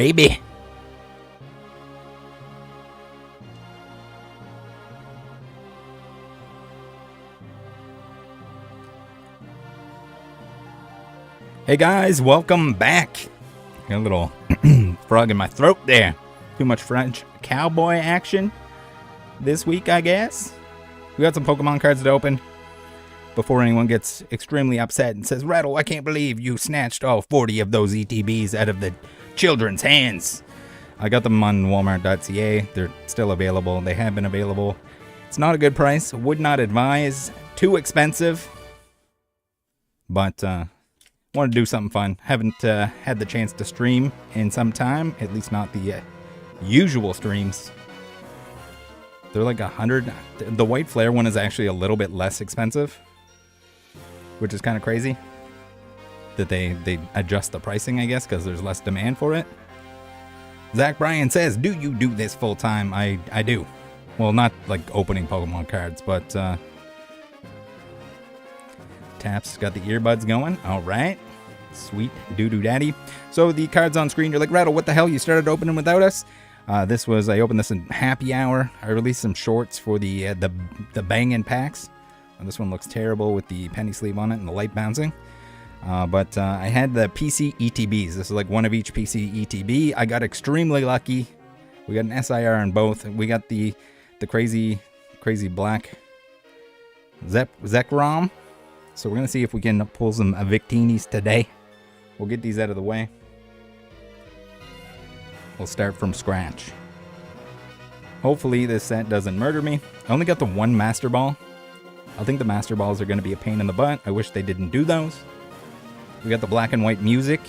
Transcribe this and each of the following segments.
baby. Hey guys, welcome back. Got a little frog in my throat there. Too much French cowboy action this week, I guess. We got some Pokemon cards to open before anyone gets extremely upset and says, Rattle, I can't believe you snatched all 40 of those ETBs out of the children's hands. I got them on Walmart.ca. They're still available. They have been available. It's not a good price. Would not advise. Too expensive. But, want to do something fun. Haven't had the chance to stream in some time. At least not the usual streams. They're like 100. The white flare one is actually a little bit less expensive, which is kind of crazy that they adjust the pricing, I guess, because there's less demand for it. Zach Bryan says, do you do this full time? I do. Well, not like opening Pokemon cards, but Taps got the earbuds going. All right. Sweet doo-doo daddy. So the cards on screen, you're like, Rattle, what the hell? You started opening without us? I opened this in happy hour. I released some shorts for the bangin' packs. This one looks terrible with the penny sleeve on it and the light bouncing. But I had the PC ETBs. This is like one of each PC ETB. I got extremely lucky. We got an SIR in both. We got the crazy black Zekrom. So we're going to see if we can pull some Victinis today. We'll get these out of the way. We'll start from scratch. Hopefully this set doesn't murder me. I only got the one Master Ball. I think the Master Balls are going to be a pain in the butt. I wish they didn't do those. We got the black and white music.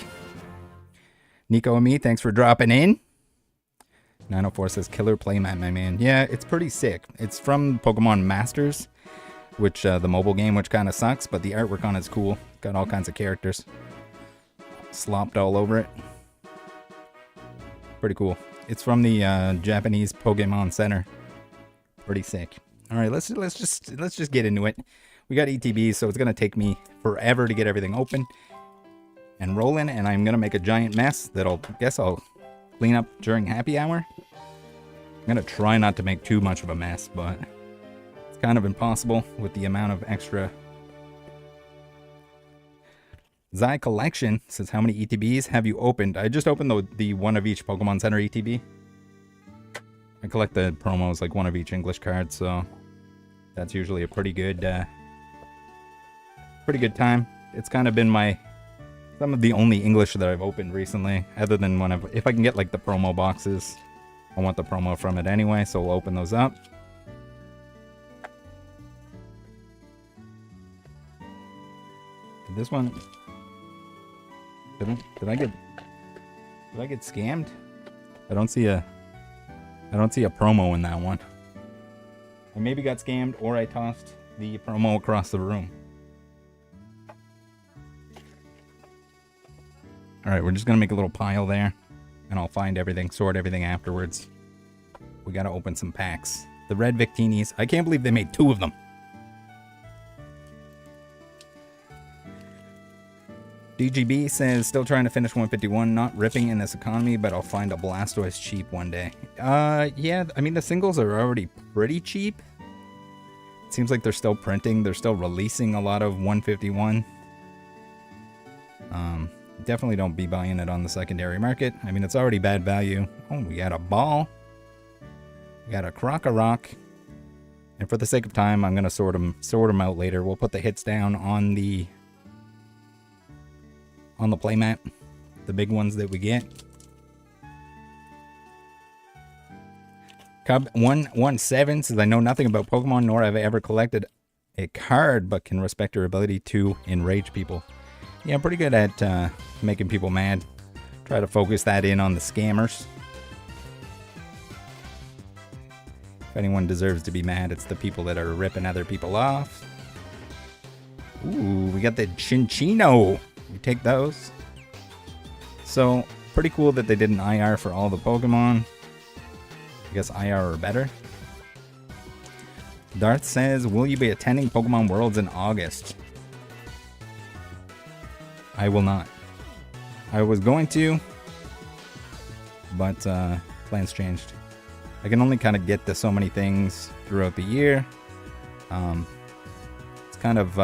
Nico and me, thanks for dropping in. 904 says, killer playmat, my man. Yeah, it's pretty sick. It's from Pokemon Masters, which the mobile game, which kind of sucks, but the artwork on it's cool. Got all kinds of characters slopped all over it. Pretty cool. It's from the Japanese Pokemon Center. Pretty sick. All right, let's just get into it. We got ETBs, so it's gonna take me forever to get everything open and rolling, and I'm gonna make a giant mess that I'll clean up during happy hour. I'm gonna try not to make too much of a mess, but it's kind of impossible with the amount of extra. Zai Collection says, how many ETBs have you opened? I just opened the one of each Pokemon Center ETB. I collect the promos, like one of each English card, so that's usually a pretty good time. It's kind of been some of the only English that I've opened recently, other than if I can get like the promo boxes. I want the promo from it anyway, so we'll open those up. This one, did I get scammed? I don't see a promo in that one. I maybe got scammed, or I tossed the promo across the room. Alright, we're just gonna make a little pile there, and I'll find everything, sort everything afterwards. We gotta open some packs. The red Victinis, I can't believe they made 2 of them. DGB says, still trying to finish 151, not ripping in this economy, but I'll find a Blastoise cheap one day. Yeah, I mean, the singles are already pretty cheap. It seems like they're still printing, they're still releasing a lot of 151. Definitely don't be buying it on the secondary market. I mean, it's already bad value. Oh, we got a ball. We got a Krokorok. And for the sake of time, I'm going to sort them out later. We'll put the hits down on the playmat, the big ones that we get. Cub117 says, I know nothing about Pokemon, nor have I ever collected a card, but can respect your ability to enrage people. Yeah, I'm pretty good at making people mad. Try to focus that in on the scammers. If anyone deserves to be mad, it's the people that are ripping other people off. Ooh, we got the Chinchino. We take those. So, pretty cool that they did an IR for all the Pokemon. I guess IR are better. Darth says, will you be attending Pokemon Worlds in August? I will not. I was going to. but plans changed. I can only kind of get to so many things throughout the year. It's kind of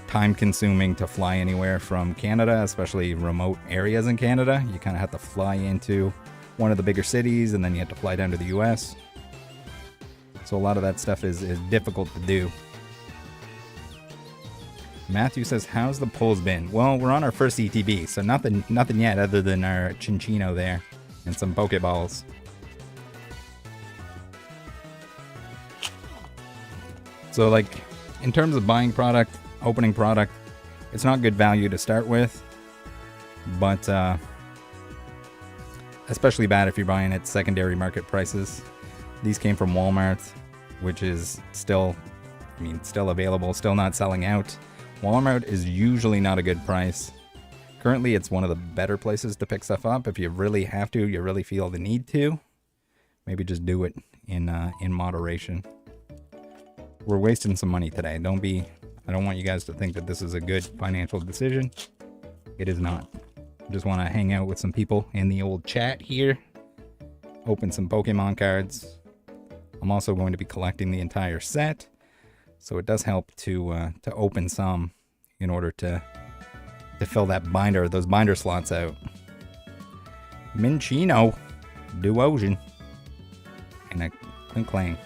time consuming to fly anywhere from Canada, especially remote areas in Canada. You kind of have to fly into one of the bigger cities and then you have to fly down to the US. So a lot of that stuff is difficult to do. Matthew says, how's the pulls been? Well, we're on our first ETB, so nothing yet other than our Chinchino there and some Pokeballs. So like, in terms of buying product, opening product, it's not good value to start with, but especially bad if you're buying at secondary market prices. These came from Walmart, which is still available, still not selling out. Walmart is usually not a good price. Currently, it's one of the better places to pick stuff up. If you really have to, you really feel the need to, maybe just do it in moderation. We're wasting some money today. I don't want you guys to think that this is a good financial decision. It is not. I just want to hang out with some people in the old chat here. Open some Pokemon cards. I'm also going to be collecting the entire set. So it does help to open some in order to fill that binder, those binder slots out. Minchino, Duosion, and a Klinklang.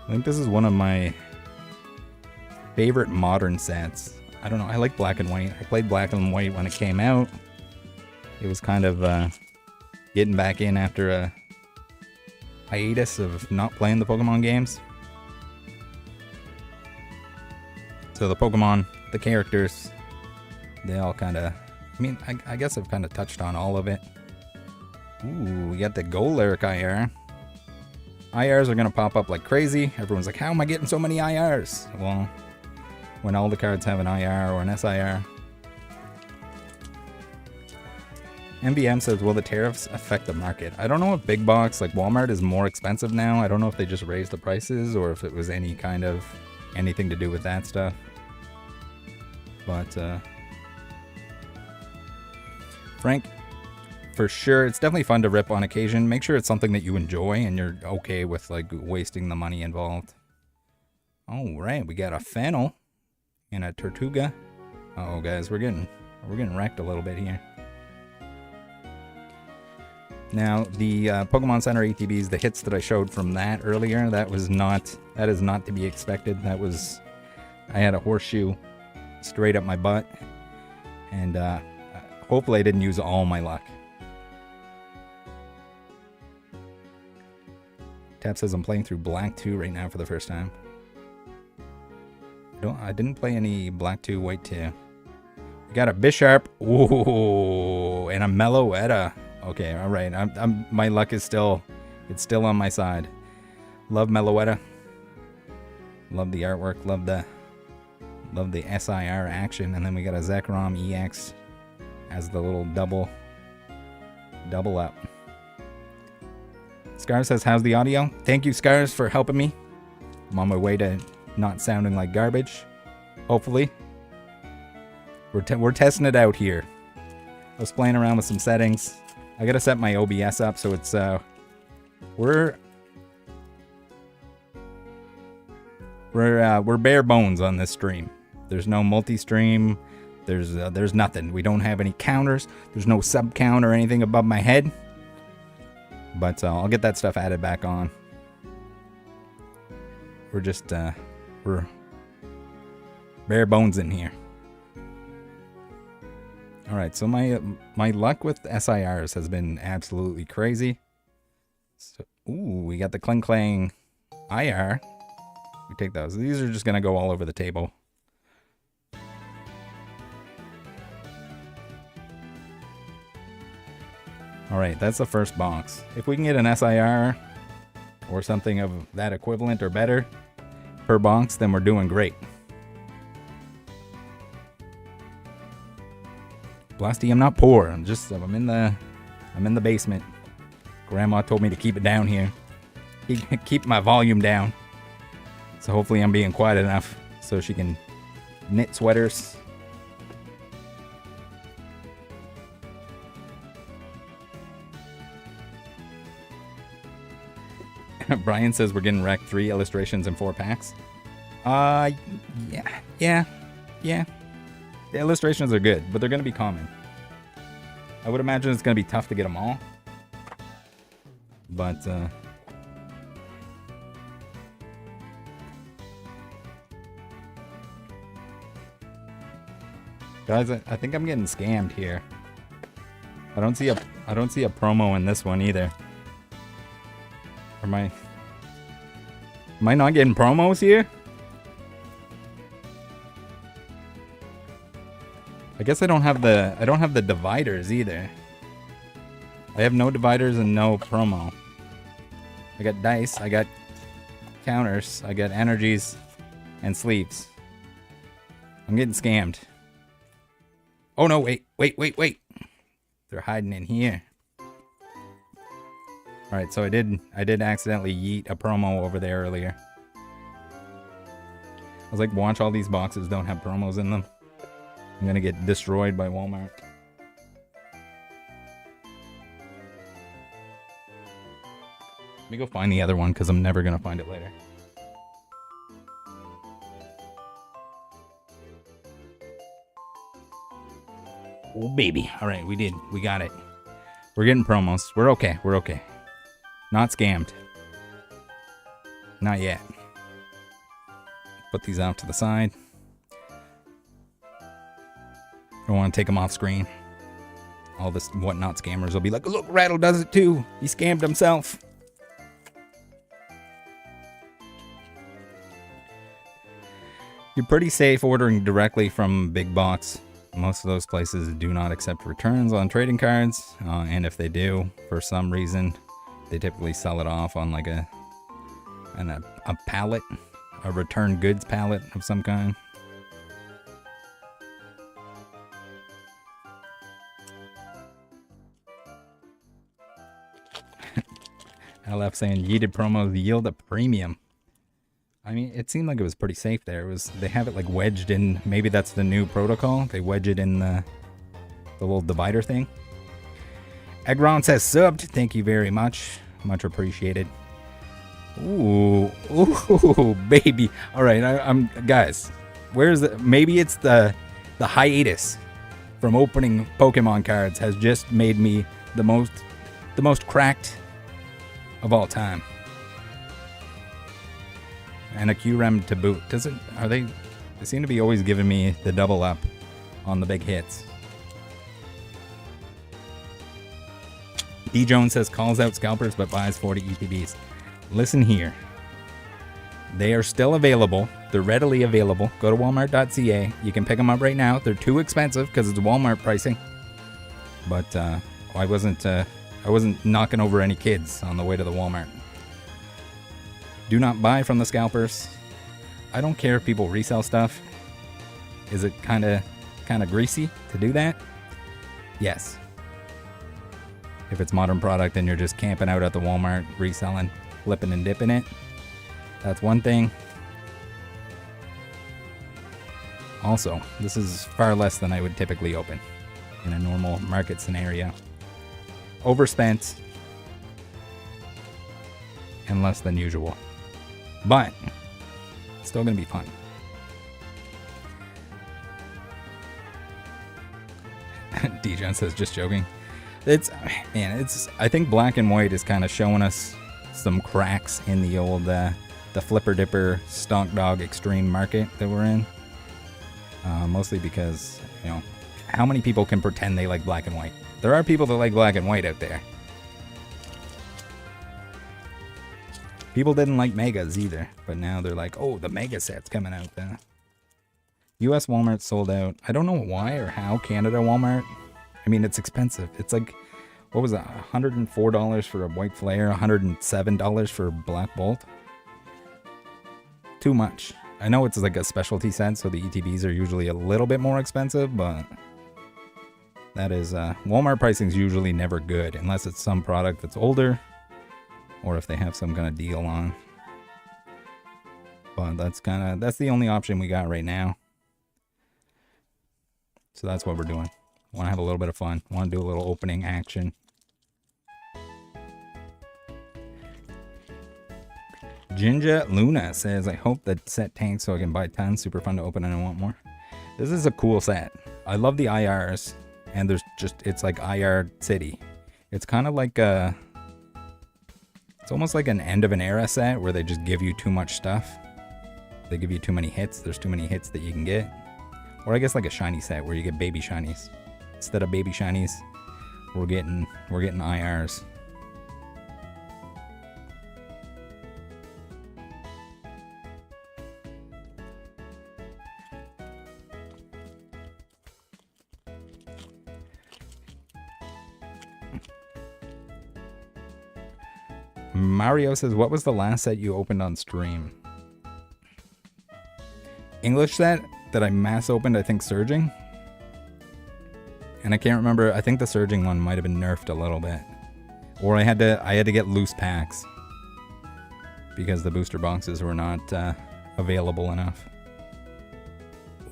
I think this is one of my favorite modern sets. I don't know, I like black and white. I played black and white when it came out. It was kind of getting back in after a hiatus of not playing the Pokemon games. So the Pokemon, the characters, they all kind of, I guess I've kind of touched on all of it. Ooh, we got the Golurk IR. IRs are going to pop up like crazy. Everyone's like, how am I getting so many IRs? Well, when all the cards have an IR or an SIR. MBM says, will the tariffs affect the market? I don't know if big box like Walmart is more expensive now. I don't know if they just raised the prices or if it was any kind of anything to do with that stuff. But Frank, for sure, it's definitely fun to rip on occasion. Make sure it's something that you enjoy and you're okay with like wasting the money involved. All right, we got a Fennel and a Tortuga. Uh-oh, guys, we're getting wrecked a little bit here. Now, the Pokemon Center ETBs, the hits that I showed from that earlier, that is not to be expected. I had a horseshoe straight up my butt, and hopefully I didn't use all my luck. Tap says I'm playing through Black 2 right now for the first time. I didn't play any Black 2, White 2. We got a Bisharp, ooh, and a Meloetta. Okay, all right. My luck is still on my side. Love Meloetta. Love the artwork. Love the SIR action. And then we got a Zekrom EX as the little double up. Scars says, how's the audio? Thank you, Scars, for helping me. I'm on my way to not sounding like garbage. Hopefully. We're testing it out here. I was playing around with some settings. I gotta set my OBS up so it's we're bare bones on this stream. There's no multi-stream. There's nothing. We don't have any counters. There's no sub count or anything above my head. But I'll get that stuff added back on. We're just we're bare bones in here. All right, so my luck with SIRs has been absolutely crazy. So, ooh, we got the Klinklang IR. We take those. These are just gonna go all over the table. All right, that's the first box. If we can get an SIR or something of that equivalent or better per box, then we're doing great. Blasty, I'm not poor. I'm in the basement. Grandma told me to keep it down here. Keep my volume down. So hopefully I'm being quiet enough so she can knit sweaters. Brian says we're getting wrecked 3 illustrations and 4 packs. Yeah. The illustrations are good, but they're going to be common. I would imagine it's going to be tough to get them all. But, guys, I think I'm getting scammed here. I don't see a promo in this one either. Or am I not getting promos here? I guess I don't have the dividers either. I have no dividers and no promo. I got dice, I got counters, I got energies and sleeves. I'm getting scammed. Oh no, wait. They're hiding in here. Alright, so I did accidentally yeet a promo over there earlier. I was like, watch, all these boxes don't have promos in them. I'm gonna get destroyed by Walmart. Let me go find the other one because I'm never gonna find it later. Oh baby. Alright, we got it. We're getting promos. We're okay. Not scammed. Not yet. Put these out to the side. Don't want to take them off screen. All this whatnot scammers will be like, look, Rattle does it too. He scammed himself. You're pretty safe ordering directly from big box. Most of those places do not accept returns on trading cards. And if they do, for some reason, they typically sell it off on like a pallet, a return goods pallet of some kind. LF saying yeeted promos yield a premium. I mean, it seemed like it was pretty safe there. They have it like wedged in. Maybe that's the new protocol. They wedge it in the little divider thing. Egron says subbed. Thank you very much. Much appreciated. Ooh, baby. All right, I'm guys. Where's the? Maybe it's the hiatus from opening Pokemon cards has just made me the most cracked of all time. And a QREM to boot. They seem to be always giving me the double up on the big hits. D Jones says calls out scalpers but buys 40 ETBs. Listen here. They are still available. They're readily available. Go to Walmart.ca. You can pick them up right now. They're too expensive because it's Walmart pricing. But I wasn't knocking over any kids on the way to the Walmart. Do not buy from the scalpers. I don't care if people resell stuff. Is it kind of greasy to do that? Yes. If it's modern product and you're just camping out at the Walmart, reselling, flipping and dipping it, that's one thing. Also, this is far less than I would typically open in a normal market scenario. Overspent and less than usual. But it's still going to be fun. Dijon says, just joking. I think black and white is kind of showing us some cracks in the old, the flipper dipper stonk dog extreme market that we're in. Mostly because, how many people can pretend they like black and white? There are people that like black and white out there. People didn't like megas either, but now they're like, oh, the mega set's coming out there. US Walmart sold out. I don't know why or how Canada Walmart. I mean, it's expensive. It's like, what was that? $104 for a white flare, $107 for a black bolt. Too much. I know it's like a specialty set, so the ETBs are usually a little bit more expensive, but that is, Walmart pricing is usually never good unless it's some product that's older. Or if they have some kind of deal on. But that's the only option we got right now. So that's what we're doing. Want to have a little bit of fun. Want to do a little opening action. Jinja Luna says, I hope that set tanks so I can buy 10. Super fun to open and I want more. This is a cool set. I love the IRs, and it's like IR City. It's kind of like it's almost like an end of an era set where they just give you too much stuff. They give you too many hits. There's too many hits that you can get. Or I guess like a shiny set where you get baby shinies. Instead of baby shinies, we're getting IRs. Mario says, what was the last set you opened on stream? English set that I mass opened, I think Surging. And I can't remember, I think the Surging one might have been nerfed a little bit. Or I had to get loose packs because the booster boxes were not available enough.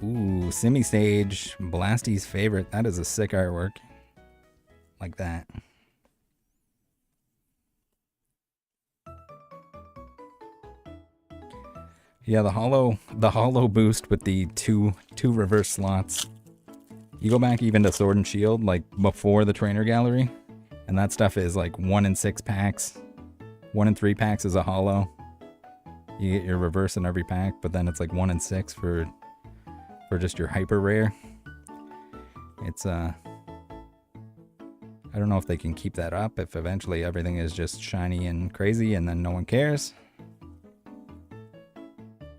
Ooh, Semi-Stage, Blasty's favorite. That is a sick artwork. Like that. Yeah, the hollow boost with the two reverse slots. You go back even to Sword and Shield, like before the trainer gallery, and that stuff is like 1 in 6 packs. 1 in 3 packs is a hollow. You get your reverse in every pack, but then it's like 1 in 6 for just your hyper rare. It's I don't know if they can keep that up, if eventually everything is just shiny and crazy and then no one cares.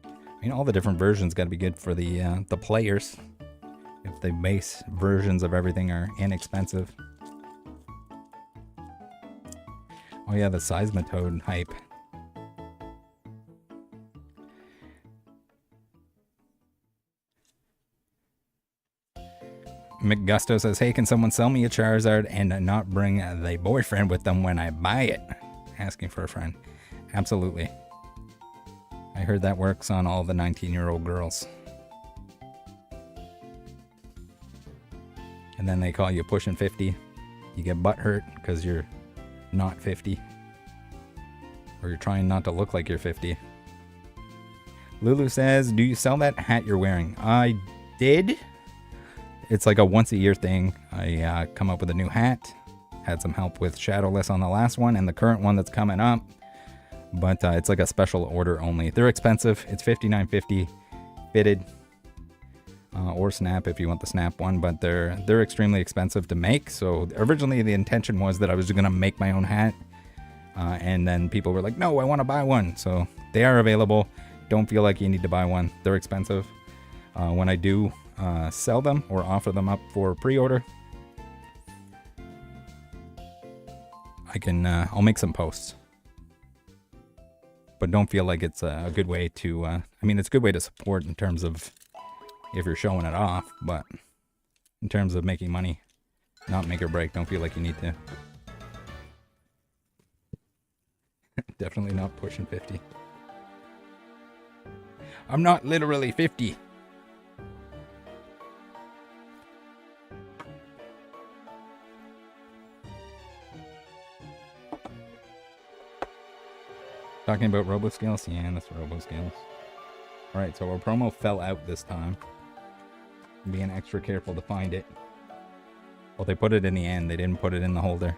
I mean, all the different versions got to be good for the players. If the base versions of everything are inexpensive. Oh yeah, the Seismitoad hype. McGusto says, hey, can someone sell me a Charizard and not bring the boyfriend with them when I buy it? Asking for a friend. Absolutely. I heard that works on all the 19-year-old girls. And then they call you pushing 50. You get butthurt because you're not 50. Or you're trying not to look like you're 50. Lulu says, do you sell that hat you're wearing? I did. It's like a once-a-year thing. I come up with a new hat. Had some help with Shadowless on the last one and the current one that's coming up. But it's like a special order only. They're expensive. It's $59.50 fitted. Or snap if you want the snap one, but they're extremely expensive to make. So originally the intention was that I was going to make my own hat. And then people were like, no, I want to buy one. So they are available. Don't feel like you need to buy one. They're expensive. When I do sell them or offer them up for pre-order, I'll make some posts. But don't feel like it's a good way to, I mean, it's a good way to support in terms of if you're showing it off, but in terms of making money, not make or break, don't feel like you need to. Definitely not pushing 50. I'm not literally 50. Talking about RoboScales? Yeah, that's RoboScales. Alright, so our promo fell out this time. Being extra careful to find it. Well, they put it in the end. They didn't put it in the holder.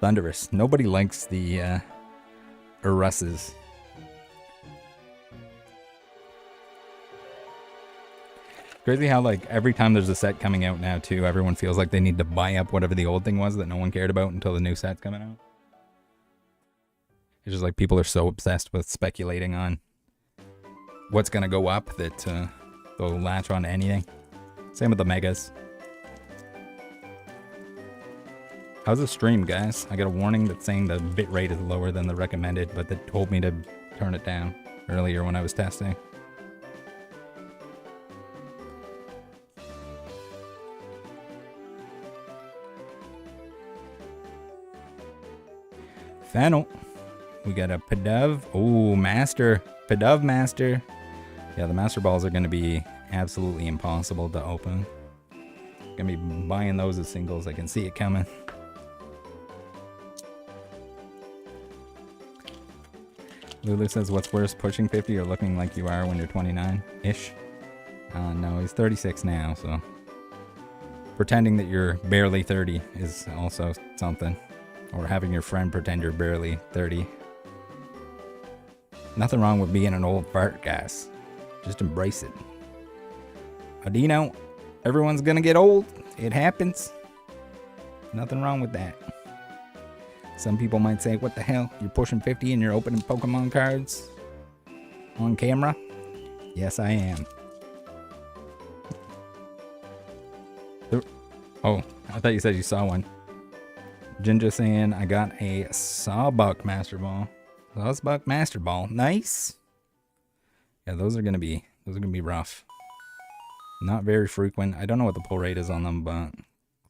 Thunderous. Nobody likes the Urus's. Crazy how, like, every time there's a set coming out now, too, everyone feels like they need to buy up whatever the old thing was that no one cared about until the new set's coming out. It's just like people are so obsessed with speculating on what's going to go up that they'll latch on to anything. Same with the megas. How's the stream, guys? I got a warning that's saying the bitrate is lower than the recommended, but they told me to turn it down earlier when I was testing. Fennel. We got a Pidove. Oh, Master. Pidove Master. Yeah, the Master Balls are going to be absolutely impossible to open. Gonna be buying those as singles. I can see it coming. Lulu says, what's worse, pushing 50 or looking like you are when you're 29-ish? No, he's 36 now, so... Pretending that you're barely 30 is also something. Or having your friend pretend you're barely 30. Nothing wrong with being an old fart, guys. Just embrace it. Adino, everyone's gonna get old. It happens. Nothing wrong with that. Some people might say, what the hell? You're pushing 50 and you're opening Pokemon cards on camera? Yes, I am. Oh, I thought you said you saw one. Ginger saying, I got a Sawbuck Master Ball. Sawbuck Master Ball. Nice. Yeah, those are gonna be rough. Not very frequent. I don't know what the pull rate is on them, but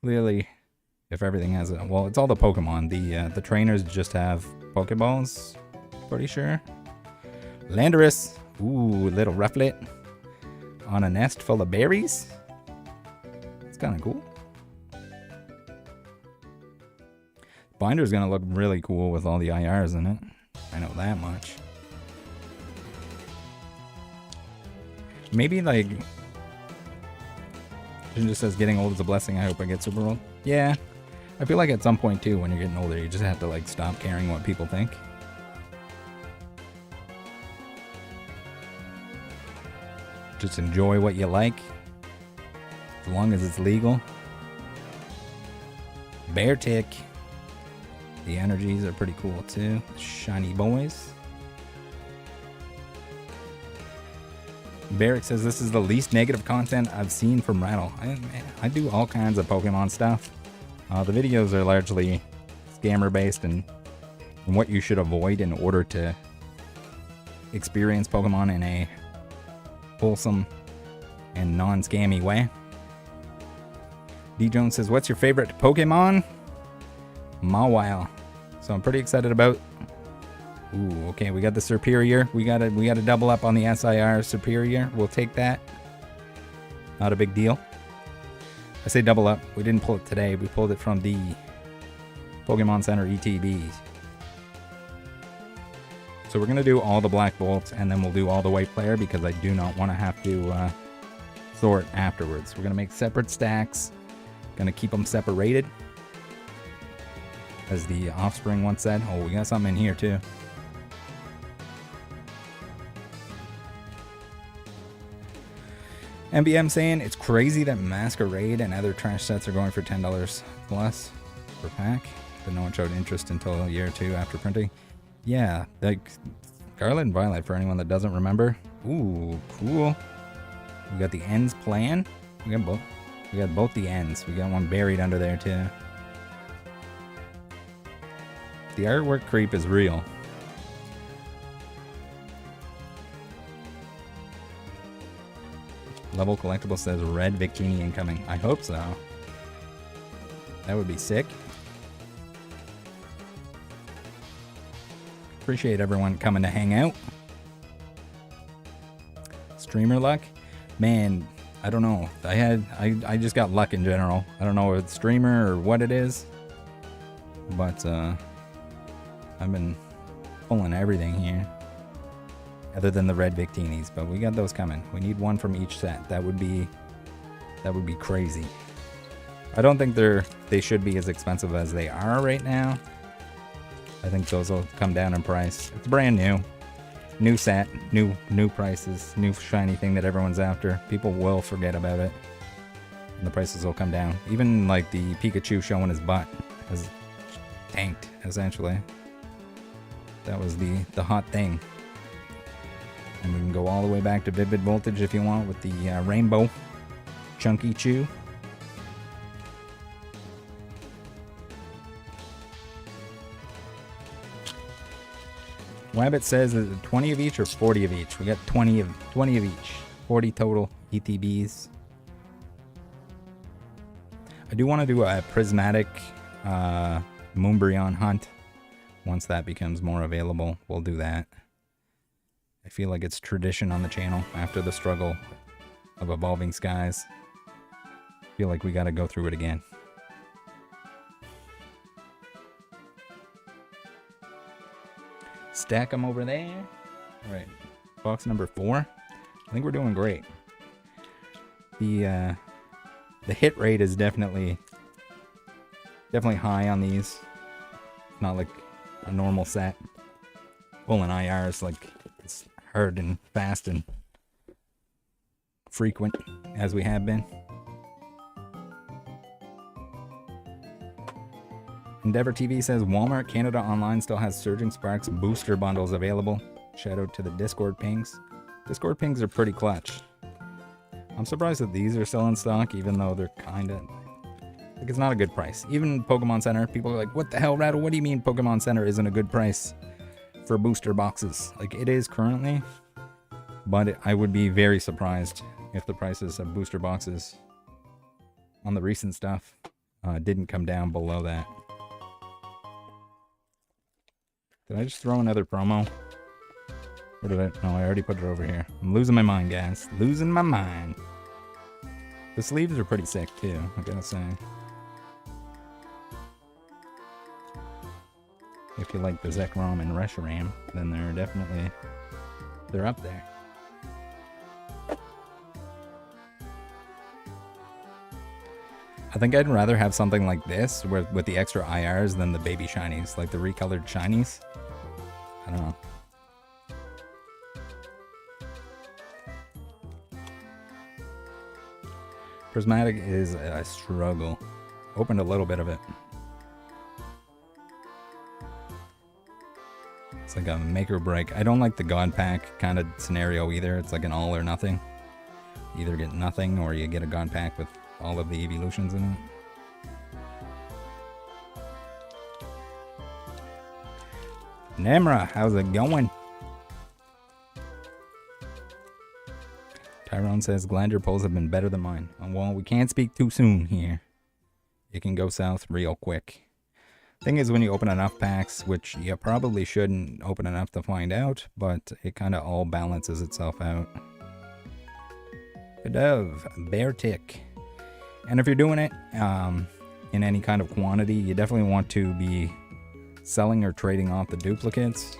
clearly, if everything has a... Well, it's all the Pokemon. The trainers just have Pokeballs. Pretty sure. Landorus. Ooh, little Rufflet. On a nest full of berries. It's kind of cool. Binder's gonna look really cool with all the IRs in it. I know that much. Maybe like... Ginger says getting old is a blessing. I hope I get super old. Yeah. I feel like at some point too, when you're getting older, you just have to like stop caring what people think. Just enjoy what you like. As long as it's legal. Bear Tick. The energies are pretty cool too. Shiny boys. Barrick says this is the least negative content I've seen from Rattle. I do all kinds of Pokemon stuff. The videos are largely scammer based and what you should avoid in order to experience Pokemon in a wholesome and non-scammy way. D Jones says, what's your favorite Pokemon? Mawile. So I'm pretty excited about... Ooh, okay, we got the Superior. We gotta double up on the SIR Superior. We'll take that. Not a big deal. I say double up. We didn't pull it today. We pulled it from the Pokemon Center ETBs. So we're gonna do all the Black Bolts and then we'll do all the White Player because I do not want to have to sort afterwards. We're gonna make separate stacks. Gonna keep them separated. As the Offspring once said. Oh, we got something in here too. MBM saying it's crazy that Masquerade and other trash sets are going for $10 plus per pack. But no one showed interest until a year or two after printing. Yeah, like Scarlet and Violet for anyone that doesn't remember. Ooh, cool. We got the ends plan. We got both. We got both the ends. We got one buried under there too. The artwork creep is real. Level Collectible says red Victini incoming. I hope so. That would be sick. Appreciate everyone coming to hang out. Streamer luck? Man, I don't know. I just got luck in general. I don't know if it's streamer or what it is. But I've been pulling everything here. Other than the red Victinis, but we got those coming. We need one from each set. That would be crazy. I don't think they should be as expensive as they are right now. I think those will come down in price. It's brand new. New set, new prices, new shiny thing that everyone's after. People will forget about it. And the prices will come down. Even like the Pikachu showing his butt has tanked, essentially. That was the hot thing. And we can go all the way back to Vivid Voltage if you want with the Rainbow Chunky Chew. Wabbit says, is it 20 of each or 40 of each? We got 20 of each. 40 total ETBs. I do want to do a prismatic Moonbryon hunt. Once that becomes more available, we'll do that. I feel like it's tradition on the channel after the struggle of Evolving Skies. I feel like we got to go through it again. Stack them over there. All right, box number 4. I think we're doing great. The hit rate is definitely high on these. Not like a normal set. Pulling IRs like it's hard and fast and frequent as we have been. Endeavor TV says Walmart Canada Online still has Surging Sparks booster bundles available. Shout out to the Discord pings. Discord pings are pretty clutch. I'm surprised that these are still in stock, even though they're kind of... like, it's not a good price. Even Pokemon Center, people are like, what the hell, Rattle? What do you mean Pokemon Center isn't a good price for booster boxes? Like, it is currently, but I would be very surprised if the prices of booster boxes on the recent stuff didn't come down below that. Did I just throw another promo? Or did I? No, I already put it over here. I'm losing my mind, guys. Losing my mind. The sleeves are pretty sick, too, I gotta say. If you like the Zekrom and Reshiram, then they're up there. I think I'd rather have something like this with the extra IRs than the baby shinies, like the recolored shinies. I don't know. Prismatic is a struggle. Opened a little bit of it. It's like a make or break. I don't like the God Pack kind of scenario either. It's like an all or nothing. You either get nothing or you get a God Pack with all of the evolutions in it. Nemra, how's it going? Tyrone says, glad your polls have been better than mine. Well, we can't speak too soon here. It can go south real quick. Thing is, when you open enough packs, which you probably shouldn't open enough to find out, but it kind of all balances itself out. Good of Bear Tick. And if you're doing it in any kind of quantity, you definitely want to be selling or trading off the duplicates.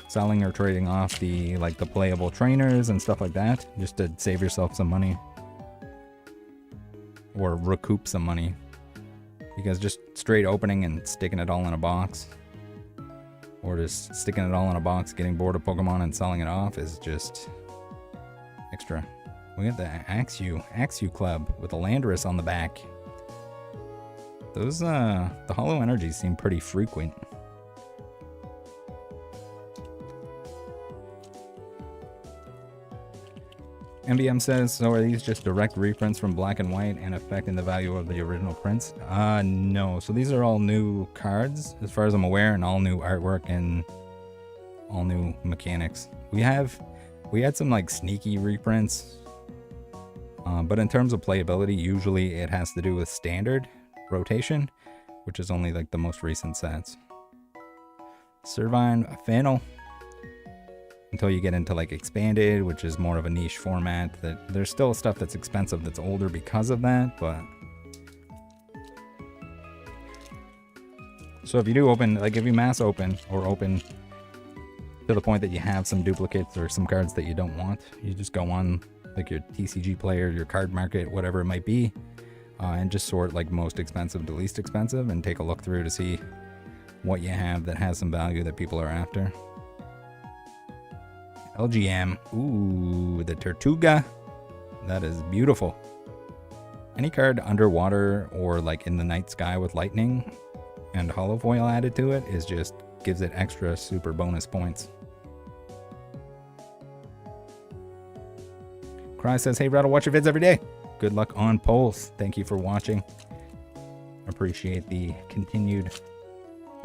Selling or trading off the playable trainers and stuff like that, just to save yourself some money. Or recoup some money. Because just straight opening and sticking it all in a box, or just sticking it all in a box, getting bored of Pokemon and selling it off is just extra. We got the Axew Club with a Landorus on the back. Those, the Hollow Energies seem pretty frequent. MBM says, so are these just direct reprints from Black and White and affecting the value of the original prints? No. So these are all new cards, as far as I'm aware, and all new artwork and all new mechanics. We had some like sneaky reprints, but in terms of playability, usually it has to do with standard rotation, which is only like the most recent sets. Servine Fennel. Until you get into like expanded, which is more of a niche format. That there's still stuff that's expensive that's older because of that, but so if you do open, like if you mass open or open to the point that you have some duplicates or some cards that you don't want, you just go on like your TCG player, your card market, whatever it might be, and just sort like most expensive to least expensive and take a look through to see what you have that has some value that people are after. LGM. Ooh, the Tortuga. That is beautiful. Any card underwater or like in the night sky with lightning and hollow foil added to it is just gives it extra super bonus points. Cry says, hey Rattle, watch your vids every day. Good luck on polls. Thank you for watching. Appreciate the continued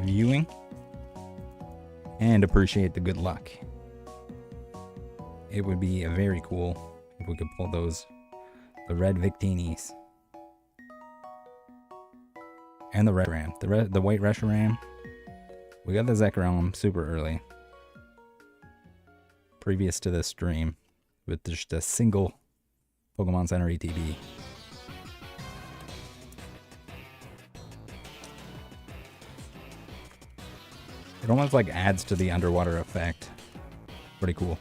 viewing and appreciate the good luck. It would be very cool if we could pull those, the red Victinis. And the red Ram. The white Reshiram. We got the Zekrom super early. Previous to this stream. With just a single Pokemon Center ETB. It almost like adds to the underwater effect. Pretty cool.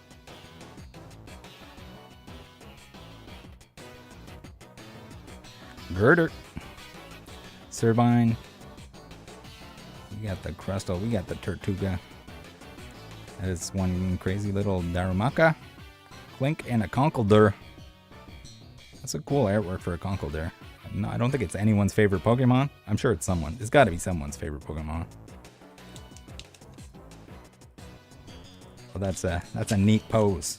Girder. Servine. We got the Crustle. We got the Tortuga. That is one crazy little Darumaka. Clink and a Conkeldurr. That's a cool artwork for a Conkeldurr. No, I don't think it's anyone's favorite Pokemon. I'm sure it's someone. It's got to be someone's favorite Pokemon. Well, that's a neat pose.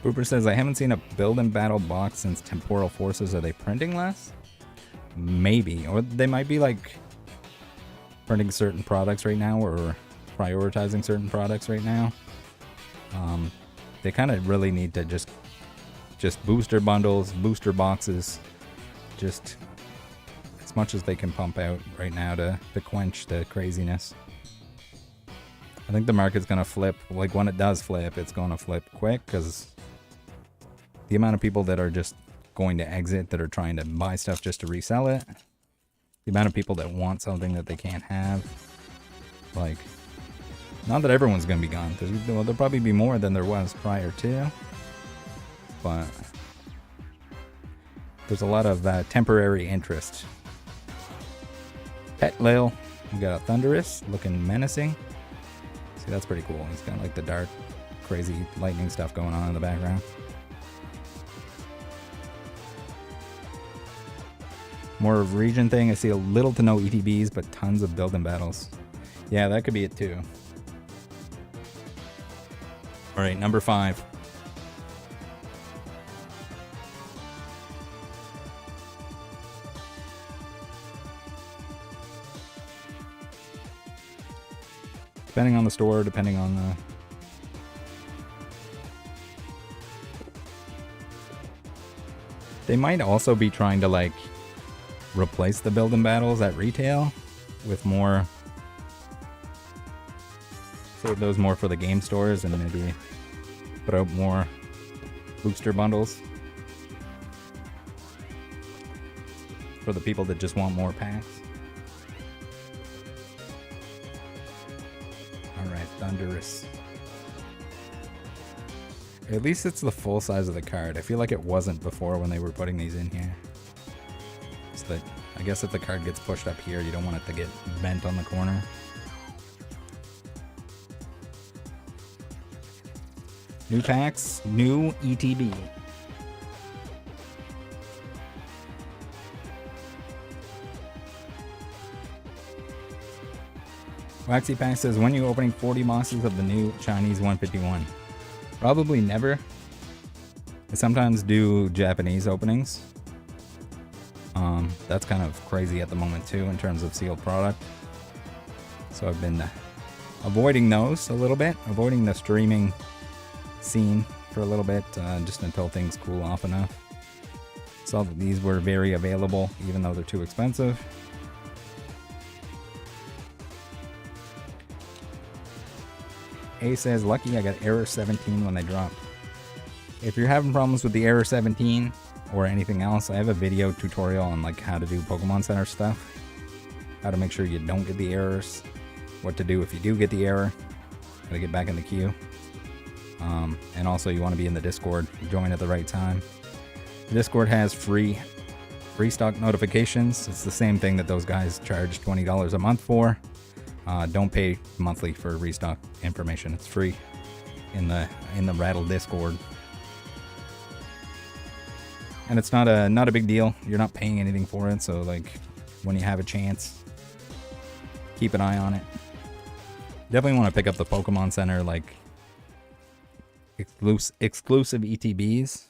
Booper says, I haven't seen a build and battle box since Temporal Forces. Are they printing less? Maybe. Or they might be like printing certain products right now or prioritizing certain products right now. They kind of really need to just booster bundles, booster boxes, just as much as they can pump out right now to quench the craziness. I think the market's going to flip. Like when it does flip, it's going to flip quick because the amount of people that are just going to exit, that are trying to buy stuff just to resell it, the amount of people that want something that they can't have, like, not that everyone's going to be gone. There'll probably be more than there was prior to, but there's a lot of temporary interest. Pet Lil, we got a Thundurus looking menacing. See, that's pretty cool. He's got like the dark, crazy lightning stuff going on in the background. More of region thing. I see a little to no ETBs, but tons of build and battles. Yeah, that could be it too. All right, number 5. Depending on the store, depending on the... They might also be trying to like replace the build and battles at retail with more, save those more for the game stores and maybe put out more booster bundles for the people that just want more packs. Alright, Thundurus. At least it's the full size of the card. I feel like it wasn't before when they were putting these in here. So that, I guess if the card gets pushed up here, you don't want it to get bent on the corner. New packs, new ETB. Waxy Pack says, when are you opening 40 mosses of the new Chinese 151? Probably never. I sometimes do Japanese openings. That's kind of crazy at the moment too in terms of sealed product. So I've been avoiding those a little bit, avoiding the streaming scene for a little bit, just until things cool off enough. Saw that these were very available, even though they're too expensive. A says, lucky I got error 17 when they dropped. If you're having problems with the error 17 or anything else, I have a video tutorial on like how to do Pokemon Center stuff, how to make sure you don't get the errors, what to do if you do get the error, how to get back in the queue, and also you want to be in the Discord, join at the right time. The Discord has free stock notifications. It's the same thing that those guys charge $20 a month for. Don't pay monthly for restock information. It's free in the Rattle Discord. And it's not a big deal. You're not paying anything for it, so like when you have a chance, keep an eye on it. Definitely want to pick up the Pokemon Center like exclusive ETBs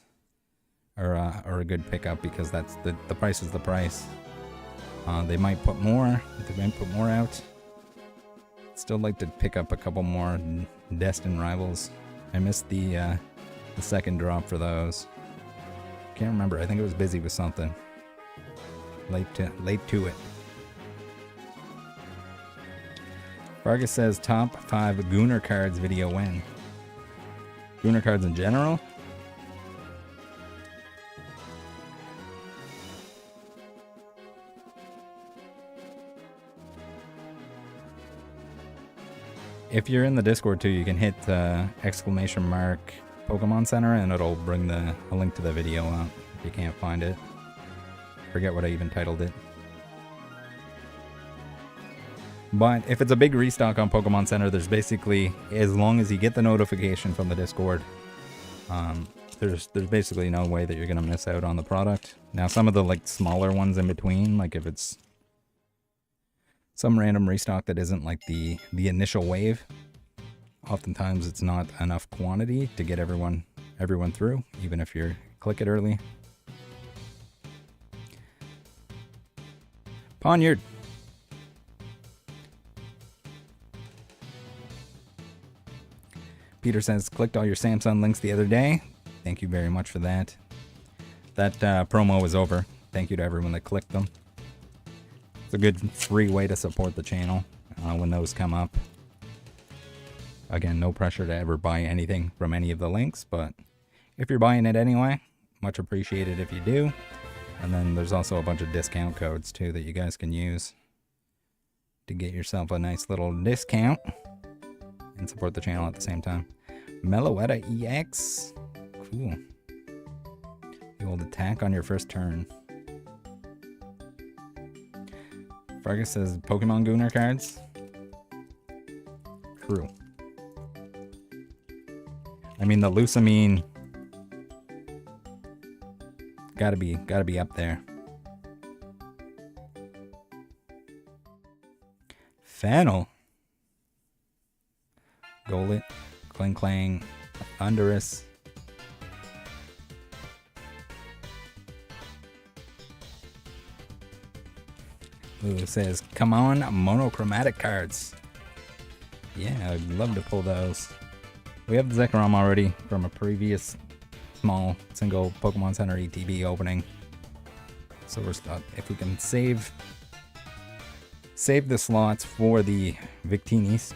are a good pickup because that's the price is the price. They might put more. They might put more out. Still like to pick up a couple more Destined Rivals. I missed the second drop for those. Can't remember. I think it was busy with something. Late to it. Vargas says top 5 Gooner cards video when? Gooner cards in general? If you're in the Discord too, you can hit exclamation mark Pokemon Center and it'll bring a link to the video up if you can't find it. Forget what I even titled it. But if it's a big restock on Pokemon Center, there's basically, as long as you get the notification from the Discord, there's basically no way that you're going to miss out on the product. Now, some of the like smaller ones in between, like if it's some random restock that isn't like the initial wave, oftentimes it's not enough quantity to get everyone through, even if you click it early. Poniard. Peter says, clicked all your Samsung links the other day. Thank you very much for that. That promo is over. Thank you to everyone that clicked them. It's a good free way to support the channel when those come up. Again, no pressure to ever buy anything from any of the links, but if you're buying it anyway, much appreciated if you do. And then there's also a bunch of discount codes too that you guys can use to get yourself a nice little discount and support the channel at the same time. Meloetta EX. Cool. You will attack on your first turn. Fergus says Pokemon Gooner cards. True. I mean, the Lusamine gotta be up there. Fennel. Golett, Kling Klang, Thundurus. Ooh, it says, come on, monochromatic cards. Yeah, I'd love to pull those. We have the Zekrom already from a previous small single Pokemon Center ETB opening. So we're stuck. If we can save the slots for the Victinis.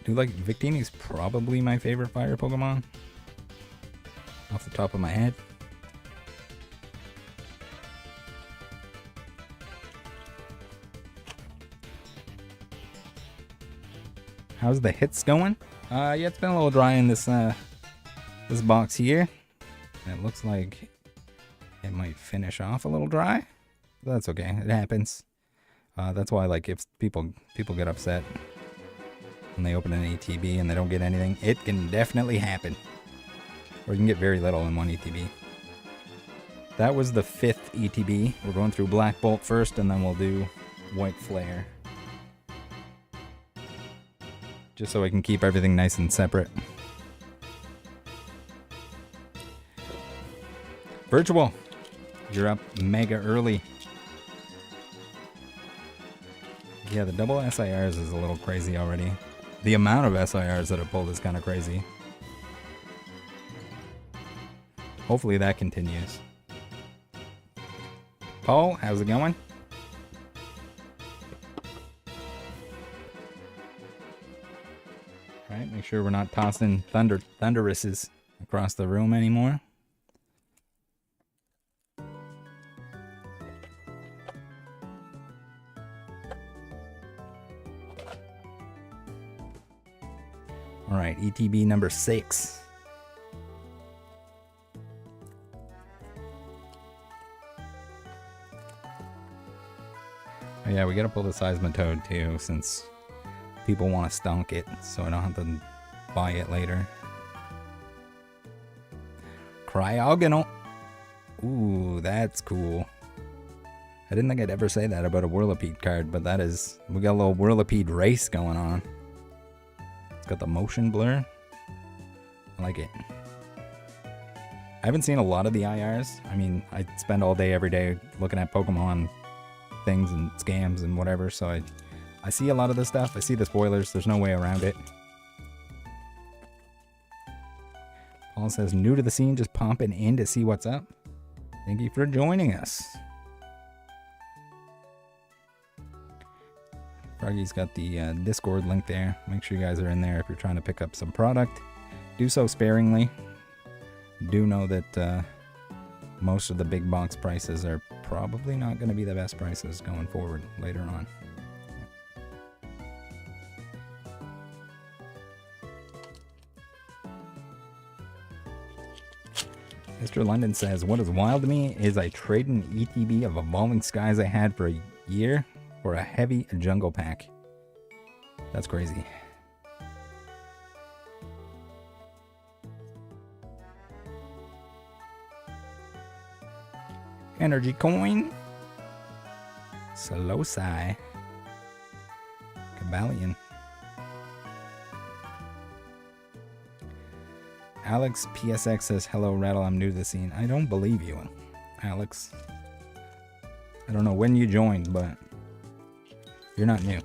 Victini's probably my favorite fire Pokemon off the top of my head. How's the hits going? Yeah, it's been a little dry in this this box here. And it looks like it might finish off a little dry. But that's okay. It happens. That's why, like, if people get upset when they open an ETB and they don't get anything, it can definitely happen. Or you can get very little in one ETB. That was the 5th ETB. We're going through Black Bolt first, and then we'll do White Flare. Just so I can keep everything nice and separate. Virtual, you're up mega early. Yeah, the double SIRs is a little crazy already. The amount of SIRs that are pulled is kind of crazy. Hopefully that continues. Paul, how's it going? Alright, make sure we're not tossing Thunduruses across the room anymore. Alright, ETB number 6. Oh yeah, we gotta pull the Seismitoad too, since people want to stonk it, so I don't have to buy it later. Cryogonal. Ooh, that's cool. I didn't think I'd ever say that about a Whirlipede card, but that is... We got a little Whirlipede race going on. It's got the motion blur. I like it. I haven't seen a lot of the IRs. I mean, I spend all day, every day looking at Pokemon things and scams and whatever, so I see a lot of this stuff. I see the spoilers. There's no way around it. Paul says, new to the scene, just popping in to see what's up. Thank you for joining us. Froggy's got the Discord link there. Make sure you guys are in there if you're trying to pick up some product. Do so sparingly. Do know that most of the big box prices are probably not going to be the best prices going forward later on. Mr. London says, what is wild to me is I traded an ETB of Evolving Skies I had for a year for a heavy jungle pack. That's crazy. Energy coin. Slowsai. Cabalion. Alex PSX says, hello, Rattle, I'm new to the scene. I don't believe you, Alex. I don't know when you joined, but you're not new.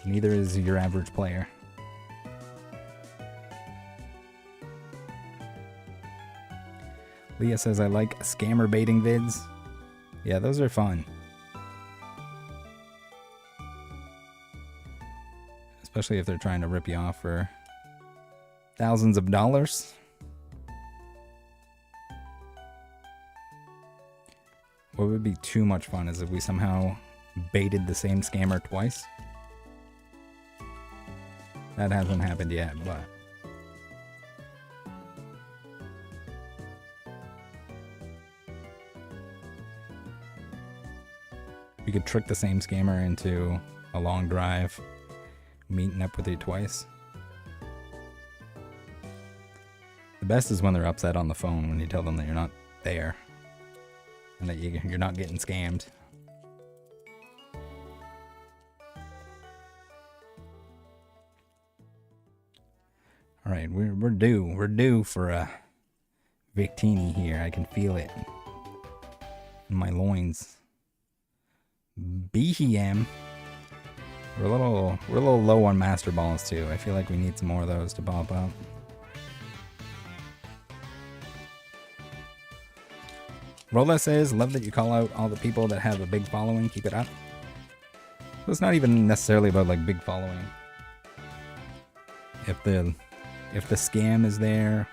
Neither is your average player. Leah says, I like scammer baiting vids. Yeah, those are fun. Especially if they're trying to rip you off for thousands of dollars. What would be too much fun is if we somehow baited the same scammer twice. That hasn't happened yet, but we could trick the same scammer into a long drive, meeting up with you twice. The best is when they're upset on the phone when you tell them that you're not there and that you're not getting scammed. All right, we're due for a Victini here. I can feel it in my loins. BHM. We're a little low on Master Balls too. I feel like we need some more of those to pop up. Rolla says, love that you call out all the people that have a big following. Keep it up. So it's not even necessarily about like big following. If the scam is there,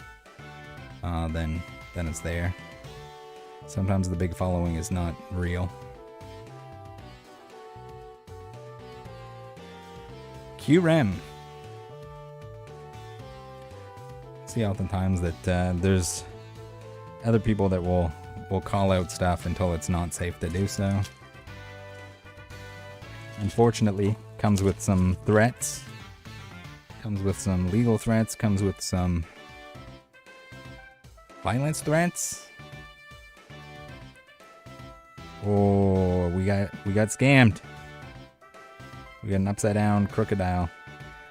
then it's there. Sometimes the big following is not real. QREM. See oftentimes that there's other people that will call out stuff until it's not safe to do so. Unfortunately, comes with some threats. Comes with some legal threats. Comes with some violence threats. Oh, we got scammed. We got an upside down crocodile.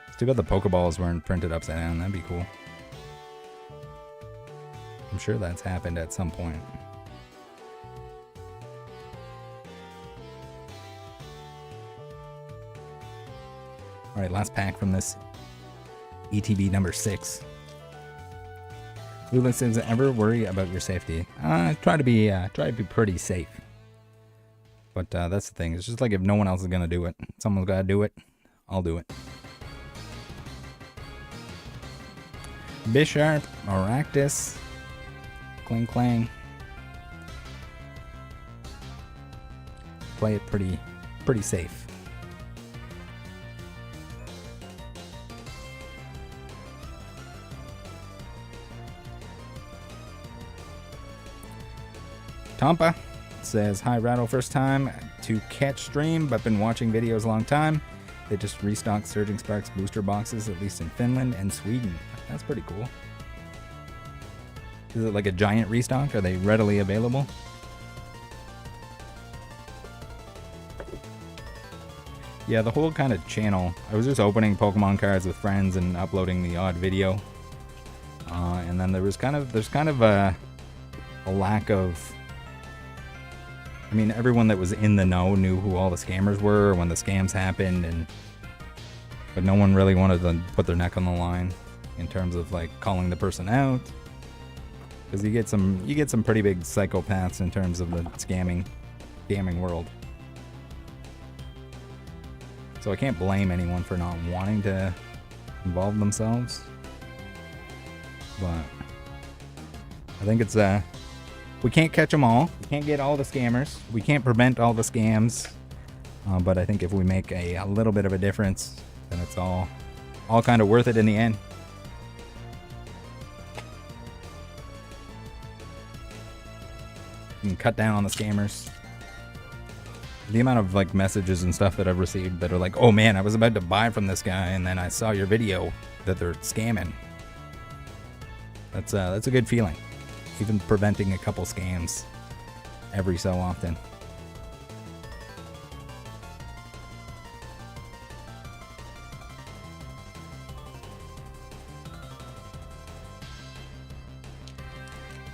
It's too bad the Pokeballs weren't printed upside down. That'd be cool. I'm sure that's happened at some point. Alright, last pack from this ETB number 6. Lula says, ever worry about your safety? Try to be pretty safe. But that's the thing. It's just like if no one else is gonna do it, someone's gotta do it. I'll do it. Bisharp, Maractus, Clang Clang. Play it pretty safe. Tampa says, hi Rattle, first time to catch stream, but been watching videos a long time. They just restocked Surging Sparks booster boxes, at least in Finland and Sweden. That's pretty cool. Is it like a giant restock? Are they readily available? Yeah, the whole kind of channel. I was just opening Pokemon cards with friends and uploading the odd video. And then there's kind of a lack of... I mean, everyone that was in the know knew who all the scammers were when the scams happened, but no one really wanted to put their neck on the line in terms of like calling the person out, because you get some pretty big psychopaths in terms of the scamming world. So I can't blame anyone for not wanting to involve themselves, but I think it's we can't catch them all. We can't get all the scammers. We can't prevent all the scams. But I think if we make a little bit of a difference, then it's all kind of worth it in the end. You can cut down on the scammers. The amount of like messages and stuff that I've received that are like, oh man, I was about to buy from this guy and then I saw your video that they're scamming. That's a good feeling. Even preventing a couple scams every so often.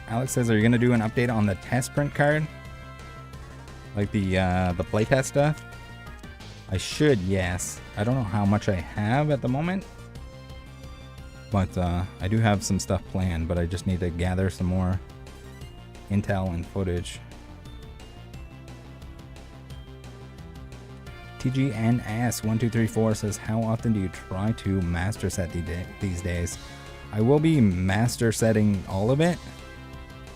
Alex says, are you gonna do an update on the test print card? Like the playtest stuff? I should, yes. I don't know how much I have at the moment. But I do have some stuff planned, but I just need to gather some more intel and footage. TGNS1234 says, how often do you try to master set these days? I will be master setting all of it.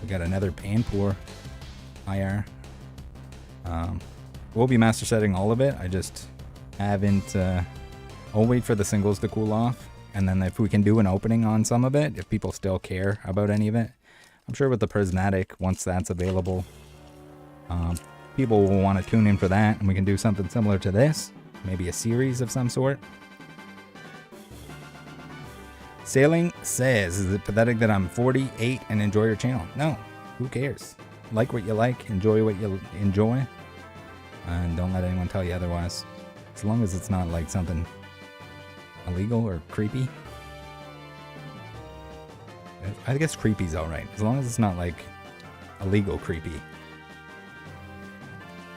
We got another Panpour IR. We'll be master setting all of it. I just haven't. I'll wait for the singles to cool off, and then if we can do an opening on some of it, if people still care about any of it, I'm sure with the prismatic, once that's available, people will want to tune in for that, and we can do something similar to this, maybe a series of some sort. Sailing says, is it pathetic that I'm 48 and enjoy your channel? No, who cares? Like what you like, enjoy what you enjoy, and don't let anyone tell you otherwise. As long as it's not like something illegal or creepy. I guess creepy's alright, as long as it's not like illegal creepy.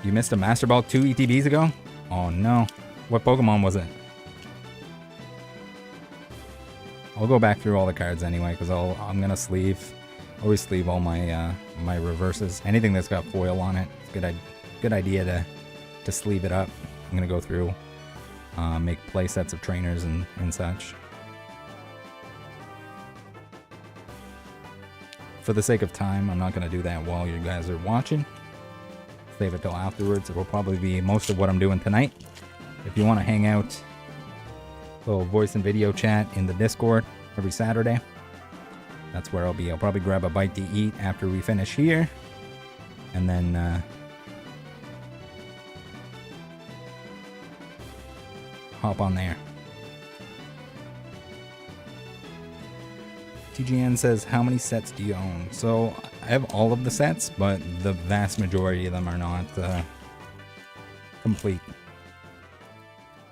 You missed a Master Ball 2 ETBs ago? Oh no. What Pokemon was it? I'll go back through all the cards anyway, because I'm gonna always sleeve all my my reverses. Anything that's got foil on it, it's good idea to sleeve it up. I'm gonna go through, make play sets of trainers and such. For the sake of time, I'm not gonna do that while you guys are watching. Save it till afterwards. It will probably be most of what I'm doing tonight. If you want to hang out, little voice and video chat in the Discord every Saturday. That's where I'll be. I'll probably grab a bite to eat after we finish here. And then hop on there. TGN says, how many sets do you own? So I have all of the sets, but the vast majority of them are not complete.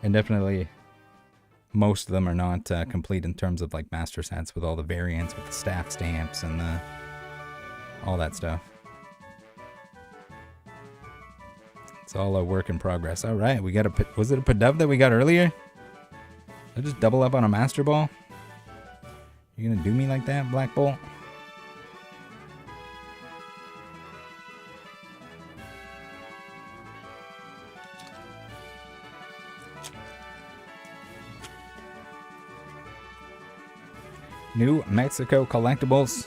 And definitely most of them are not complete in terms of like master sets with all the variants with the staff stamps and all that stuff. It's all a work in progress. All right, we got a, was it a Pidove that we got earlier? Did I just double up on a Master Ball? You gonna do me like that, Black Bolt? New Mexico Collectibles.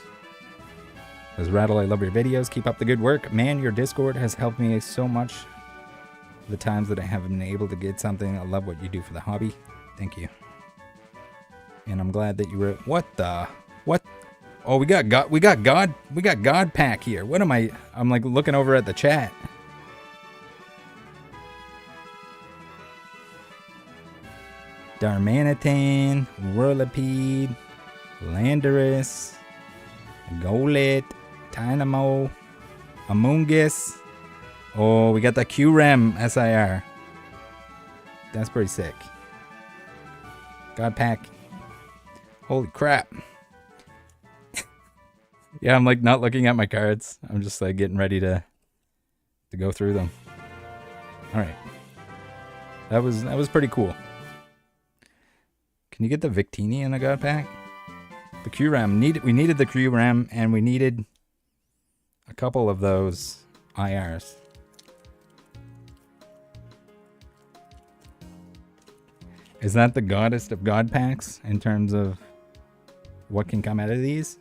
Says Rattle, I love your videos. Keep up the good work. Man, your Discord has helped me so much. The times that I haven't been able to get something. I love what you do for the hobby. Thank you. And I'm glad that you were. What the? What? Oh, we got God Pack here. What am I? I'm like looking over at the chat. Darmanitan, Whirlipede, Landorus, Golett, Dynamo, Amoonguss. Oh, we got the QREM SIR. That's pretty sick. God Pack. Holy crap. Yeah, I'm like not looking at my cards. I'm just like getting ready to go through them. All right. That was pretty cool. Can you get the Victini in a God Pack? The QRAM. We needed the QRAM, and we needed a couple of those IRs. Is that the goddess of God Packs in terms of what can come out of these?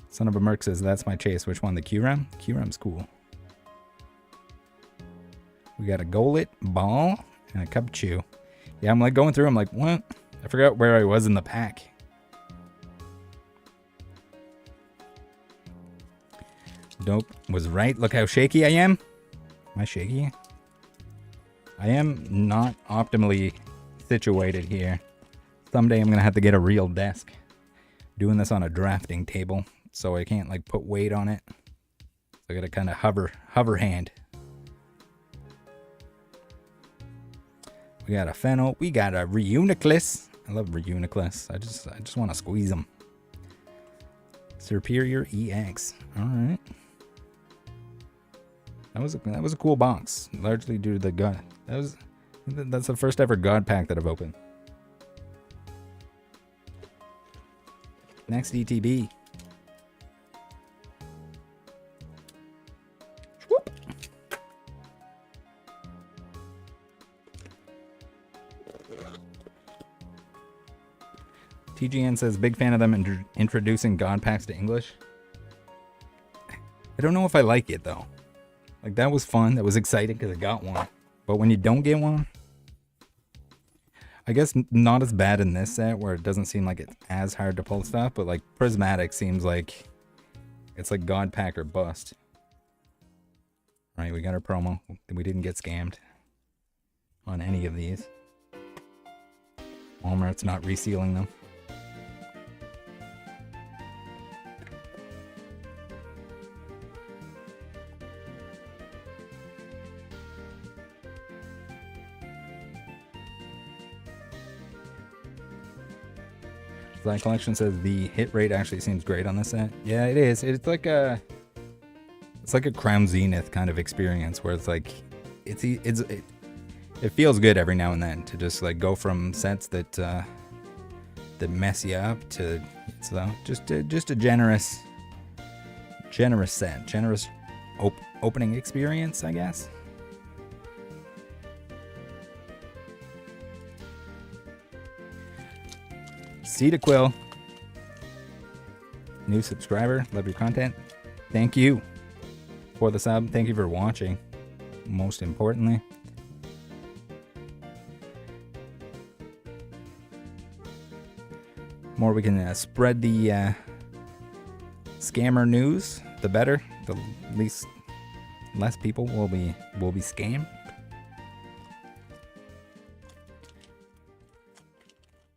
Son of a Merc says, that's my chase. Which one? The QRAM? QRAM's cool. We got a Golett, Ball, and a Cubchoo. Yeah, I'm like going through. I'm like, what? I forgot where I was in the pack. Dope was right. Look how shaky I am. Am I shaky? I am not optimally situated here. Someday I'm going to have to get a real desk. Doing this on a drafting table, so I can't like put weight on it. So I got to kind of hover hand. We got a Fennel. We got a Reuniclus. I love Reuniclus. I just want to squeeze them. Superior EX. All right. That was a cool box, largely due to the god. That's the first ever god pack that I've opened. Next ETB. Whoop. TGN says big fan of them introducing god packs to English. I don't know if I like it though. Like, that was fun. That was exciting because I got one. But when you don't get one, I guess not as bad in this set where it doesn't seem like it's as hard to pull stuff. But, like, Prismatic seems like it's like God Pack or bust. Right, we got our promo. We didn't get scammed on any of these. Walmart's not resealing them. That collection says the hit rate actually seems great on this set. Yeah, it is. It's like a Crown Zenith kind of experience where it's like it feels good every now and then to just like go from sets that mess you up to just a generous set, generous opening experience, I guess. Cetaquil, new subscriber, love your content. Thank you for the sub. Thank you for watching, most importantly. More we can spread the scammer news, the better. The less people will be scammed.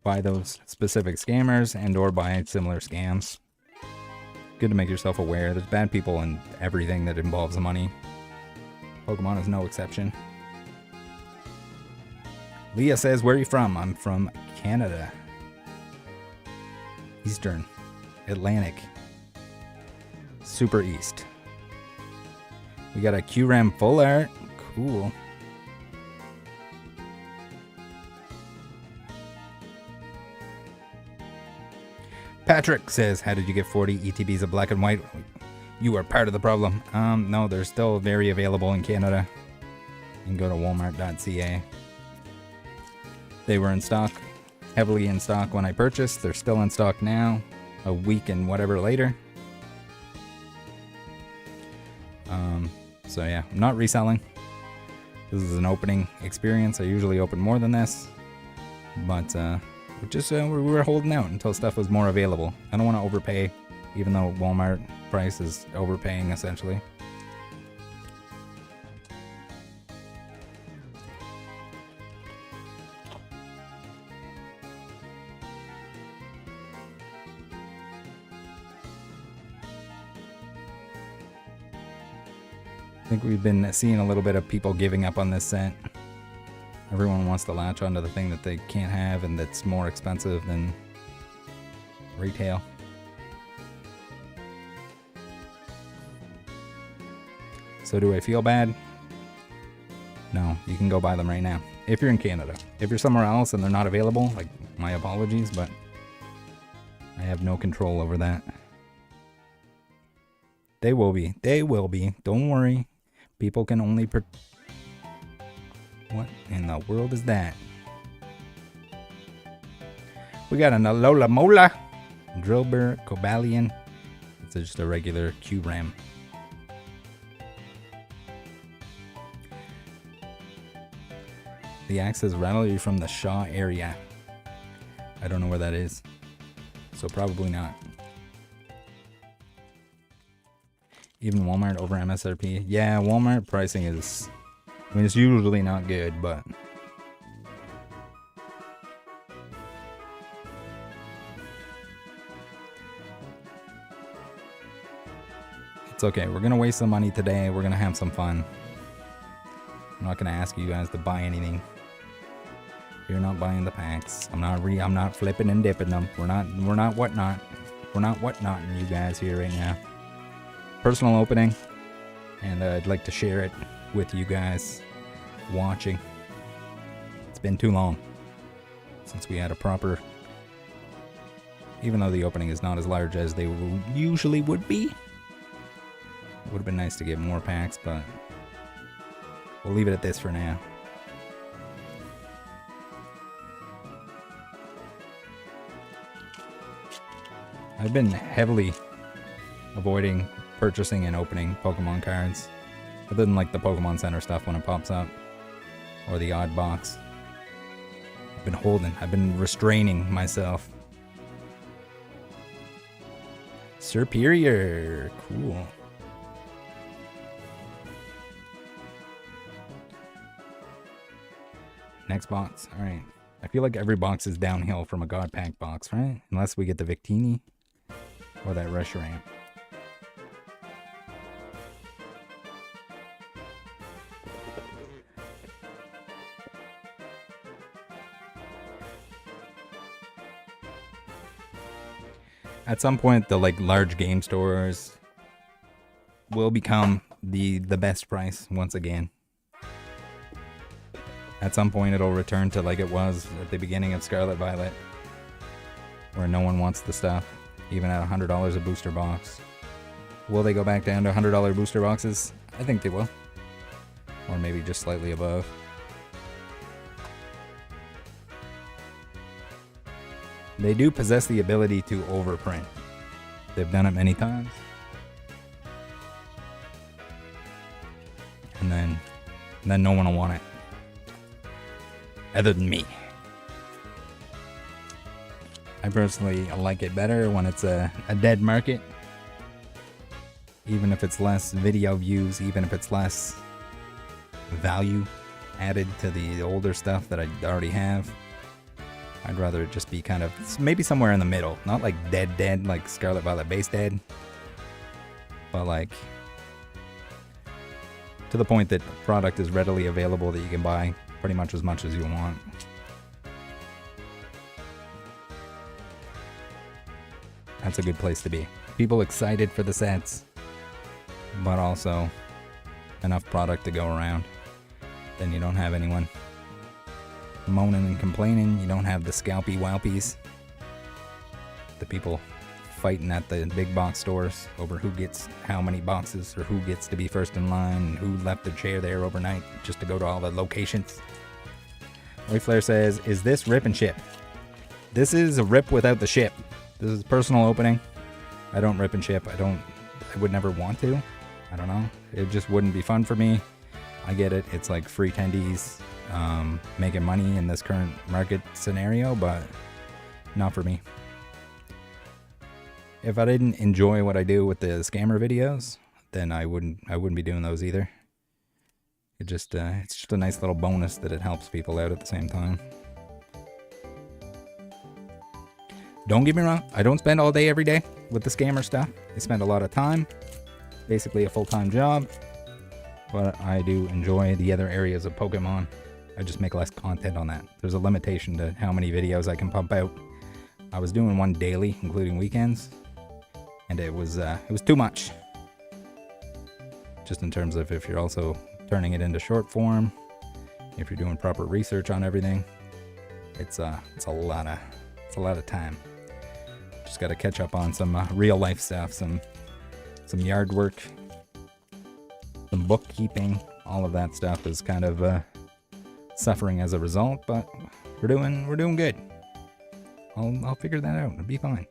By those specific scammers and or by similar scams. Good to make yourself aware. There's bad people in everything that involves money. Pokemon is no exception. Leah says, where are you from? I'm from Canada. Eastern. Atlantic. Super East. We got a QRAM full art. Cool. Patrick says, how did you get 40 ETBs of black and white? You are part of the problem. No, they're still very available in Canada. You can go to Walmart.ca. They were in stock, heavily in stock when I purchased. They're still in stock now, a week and whatever later. So yeah, I'm not reselling. This is an opening experience. I usually open more than this, but we were holding out until stuff was more available. I don't want to overpay, even though Walmart price is overpaying essentially. I think we've been seeing a little bit of people giving up on this set. Everyone wants to latch onto the thing that they can't have and that's more expensive than retail. So do I feel bad? No, you can go buy them right now. If you're in Canada. If you're somewhere else and they're not available, like, my apologies, but I have no control over that. They will be. They will be. Don't worry. People can only what in the world is that? We got an Alola Mola, Drillbur, Cobalion. It's just a regular QRAM. The axe says, Rattle, you from the Shaw area. I don't know where that is. So probably not. Even Walmart over MSRP. Yeah, Walmart pricing is... I mean, it's usually not good, but... It's okay. We're going to waste some money today. We're going to have some fun. I'm not going to ask you guys to buy anything. You're not buying the packs. I'm not flipping and dipping them. We're not whatnot. We're not whatnotting you guys here right now. Personal opening, and I'd like to share it with you guys watching. It's been too long since we had a proper, even though the opening is not as large as they usually would be. It would have been nice to get more packs, but we'll leave it at this for now. I've been heavily avoiding purchasing and opening Pokemon cards, other than like the Pokemon Center stuff when it pops up, or the odd box. I've been restraining myself. Superior, cool. Next box, alright. I feel like every box is downhill from a God Pack box, right? Unless we get the Victini or that Reshiram. At some point, the like large game stores will become the best price once again. At some point, it'll return to like it was at the beginning of Scarlet Violet, where no one wants the stuff, even at $100 a booster box. Will they go back down to $100 booster boxes? I think they will. Or maybe just slightly above. They do possess the ability to overprint. They've done it many times. And then no one will want it. Other than me. I personally like it better when it's a dead market. Even if it's less video views, even if it's less value added to the older stuff that I already have. I'd rather it just be kind of maybe somewhere in the middle. Not like dead like Scarlet Violet base dead. But like to the point that product is readily available that you can buy pretty much as you want. That's a good place to be. People excited for the sets, but also enough product to go around. Then you don't have anyone moaning and complaining. You don't have the scalpy whelpies. The people fighting at the big box stores over who gets how many boxes or who gets to be first in line and who left their chair there overnight just to go to all the locations. Wayflare says, is this rip and ship? This is a rip without the ship. This is personal opening. I don't rip and ship. I would never want to. I don't know. It just wouldn't be fun for me. I get it. It's like free attendees making money in this current market scenario, but not for me. If I didn't enjoy what I do with the scammer videos, then I wouldn't be doing those either. It's just a nice little bonus that it helps people out at the same time. Don't get me wrong, I don't spend all day every day with the scammer stuff. I spend a lot of time, basically a full-time job, but I do enjoy the other areas of Pokemon. I just make less content on that. There's a limitation to how many videos I can pump out. I was doing one daily, including weekends, and it was too much. Just in terms of if you're also turning it into short form, if you're doing proper research on everything, it's a lot of time. Just got to catch up on some real life stuff, some yard work, some bookkeeping. All of that stuff is kind of suffering as a result, but we're doing good. I'll figure that out. It'll be fine.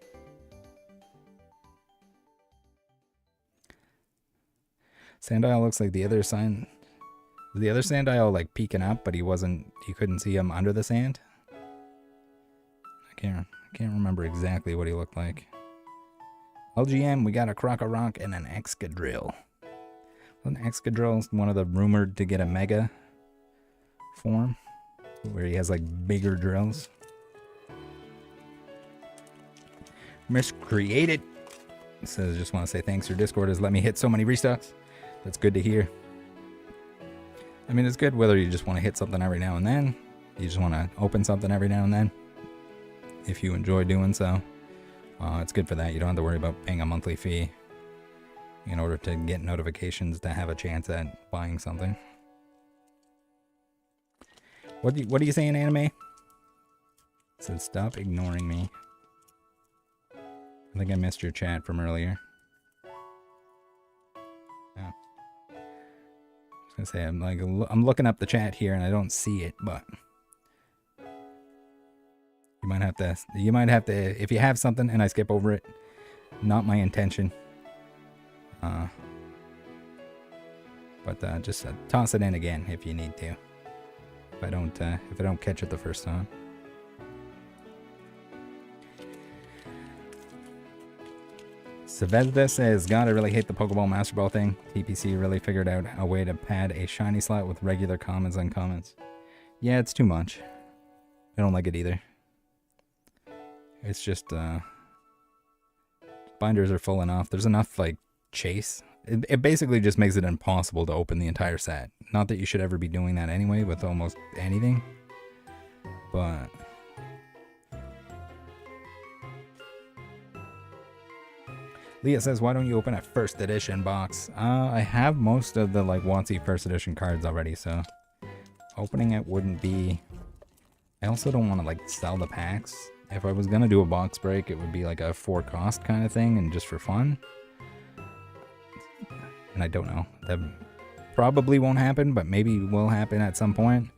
Sandile looks like the other sign. The other Sandile like peeking up, but you couldn't see him under the sand. I can't remember exactly what he looked like. LGM, we got a Crocorock and an Excadrill. An Excadrill is one of the rumored to get a Mega form, where he has like bigger drills. Miscreated says, just want to say thanks. Your Discord has let me hit so many restocks. That's good to hear. I mean, it's good whether you just want to hit something every now and then, you just want to open something every now and then. If you enjoy doing so, it's good for that. You don't have to worry about paying a monthly fee in order to get notifications to have a chance at buying something. What do you say in anime? It said, stop ignoring me. I think I missed your chat from earlier. Yeah. I was gonna say, I'm looking up the chat here and I don't see it, but you might have to, if you have something and I skip over it, not my intention. But just toss it in again if you need to. If I don't catch it the first time. Savezda says, God, I really hate the Pokeball Master Ball thing. TPC really figured out a way to pad a shiny slot with regular commons and uncommons. Yeah, it's too much. I don't like it either. It's just, binders are full enough. There's enough, like, chase. It basically just makes it impossible to open the entire set. Not that you should ever be doing that anyway with almost anything. But Leah says, why don't you open a first edition box? I have most of the, like, WotC first edition cards already, so opening it wouldn't be... I also don't want to, like, sell the packs. If I was going to do a box break, it would be like a for cost kind of thing and just for fun. And I don't know. That probably won't happen, but maybe will happen at some point.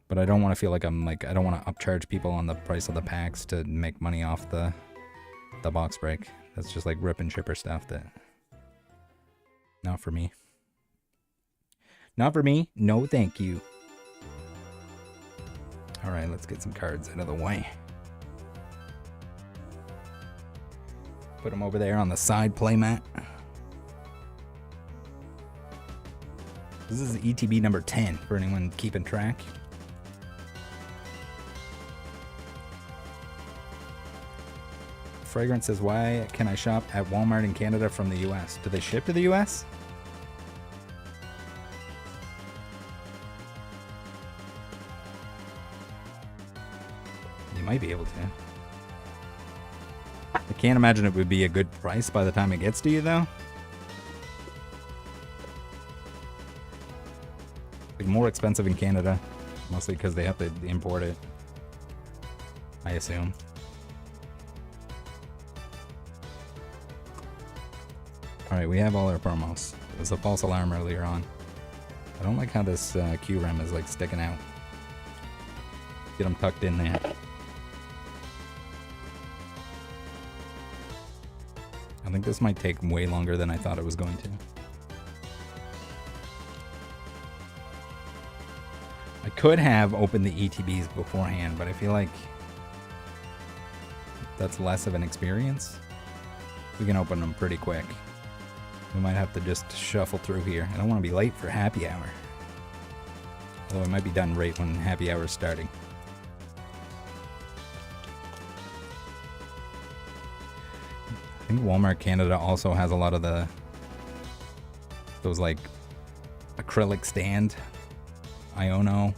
But I don't want to feel like I don't want to upcharge people on the price of the packs to make money off the box break. That's just like rip and chipper stuff that... Not for me. Not for me. No, thank you. Alright, let's get some cards out of the way. Put them over there on the side playmat. This is ETB number 10 for anyone keeping track. Fragrance says, why can I shop at Walmart in Canada from the US? Do they ship to the US? You might be able to. I can't imagine it would be a good price by the time it gets to you, though. It's more expensive in Canada, mostly because they have to import it, I assume. Alright, we have all our promos. It was a false alarm earlier on. I don't like how this QREM is like sticking out. Get them tucked in there. I think this might take way longer than I thought it was going to. I could have opened the ETBs beforehand, but I feel like that's less of an experience. We can open them pretty quick. We might have to just shuffle through here. I don't want to be late for happy hour. Although I might be done right when happy hour is starting. I think Walmart Canada also has a lot of those like acrylic stand, Iono,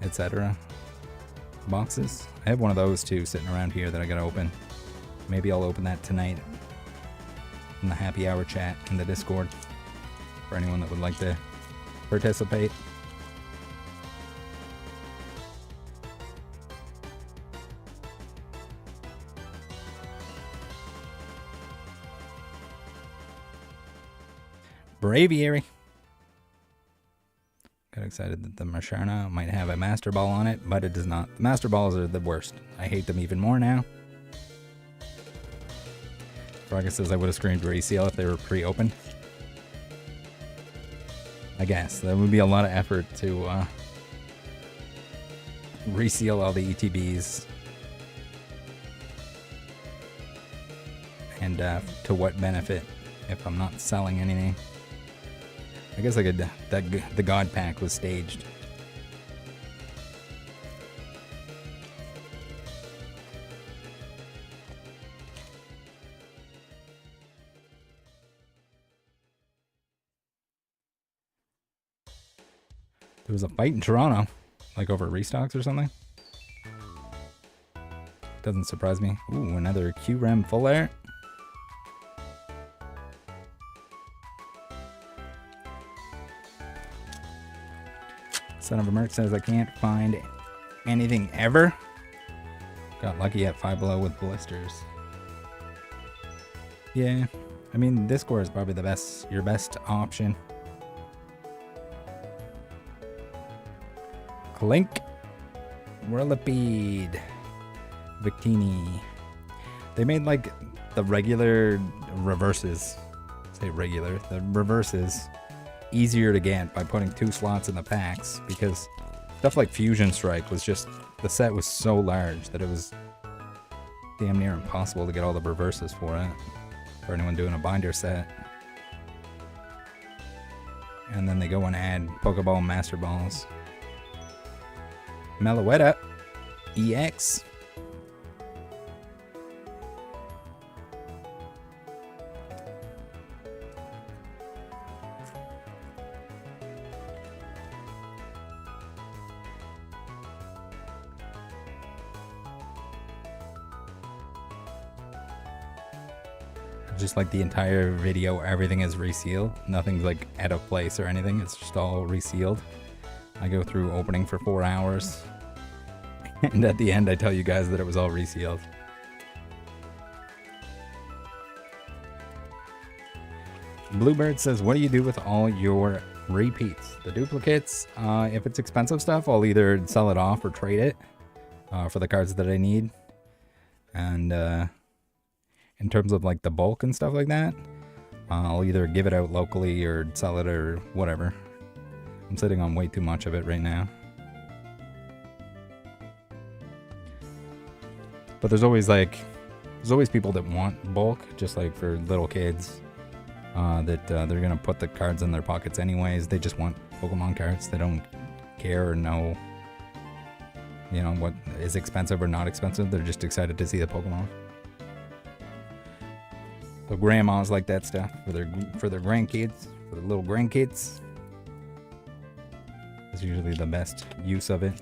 etc. boxes. I have one of those too sitting around here that I gotta open. Maybe I'll open that tonight in the happy hour chat in the Discord for anyone that would like to participate. Braviary. Got excited that the Marshana might have a Master Ball on it, but it does not. The Master Balls are the worst. I hate them even more now. Frogger says I would have screamed reseal if they were pre-opened. I guess. That would be a lot of effort to reseal all the ETBs and to what benefit if I'm not selling anything. I guess I could. The God Pack was staged. There was a fight in Toronto, like over restocks or something. Doesn't surprise me. Ooh, another QREM full art. Son of a Merc says I can't find anything ever. Got lucky at Five Below with blisters. Yeah, I mean this core is probably your best option. Clink, Whirlipede, Victini. They made like the regular reverses. Say regular, the reverses easier to get by putting 2 slots in the packs, because stuff like Fusion Strike was just, the set was so large that it was damn near impossible to get all the reverses for it, for anyone doing a binder set. And then they go and add Pokeball Master Balls. Meloetta EX. Just like the entire video, everything is resealed. Nothing's like out of place or anything. It's just all resealed. I go through opening for 4 hours. And at the end, I tell you guys that it was all resealed. Bluebird says, what do you do with all your repeats? The duplicates, if it's expensive stuff, I'll either sell it off or trade it for the cards that I need. And in terms of like the bulk and stuff like that, I'll either give it out locally or sell it or whatever. I'm sitting on way too much of it right now. But there's always people that want bulk, just like for little kids, that they're gonna put the cards in their pockets anyways. They just want Pokemon cards. They don't care or know, you know, what is expensive or not expensive. They're just excited to see the Pokemon. So grandmas like that stuff for their grandkids, for the little grandkids. It's usually the best use of it.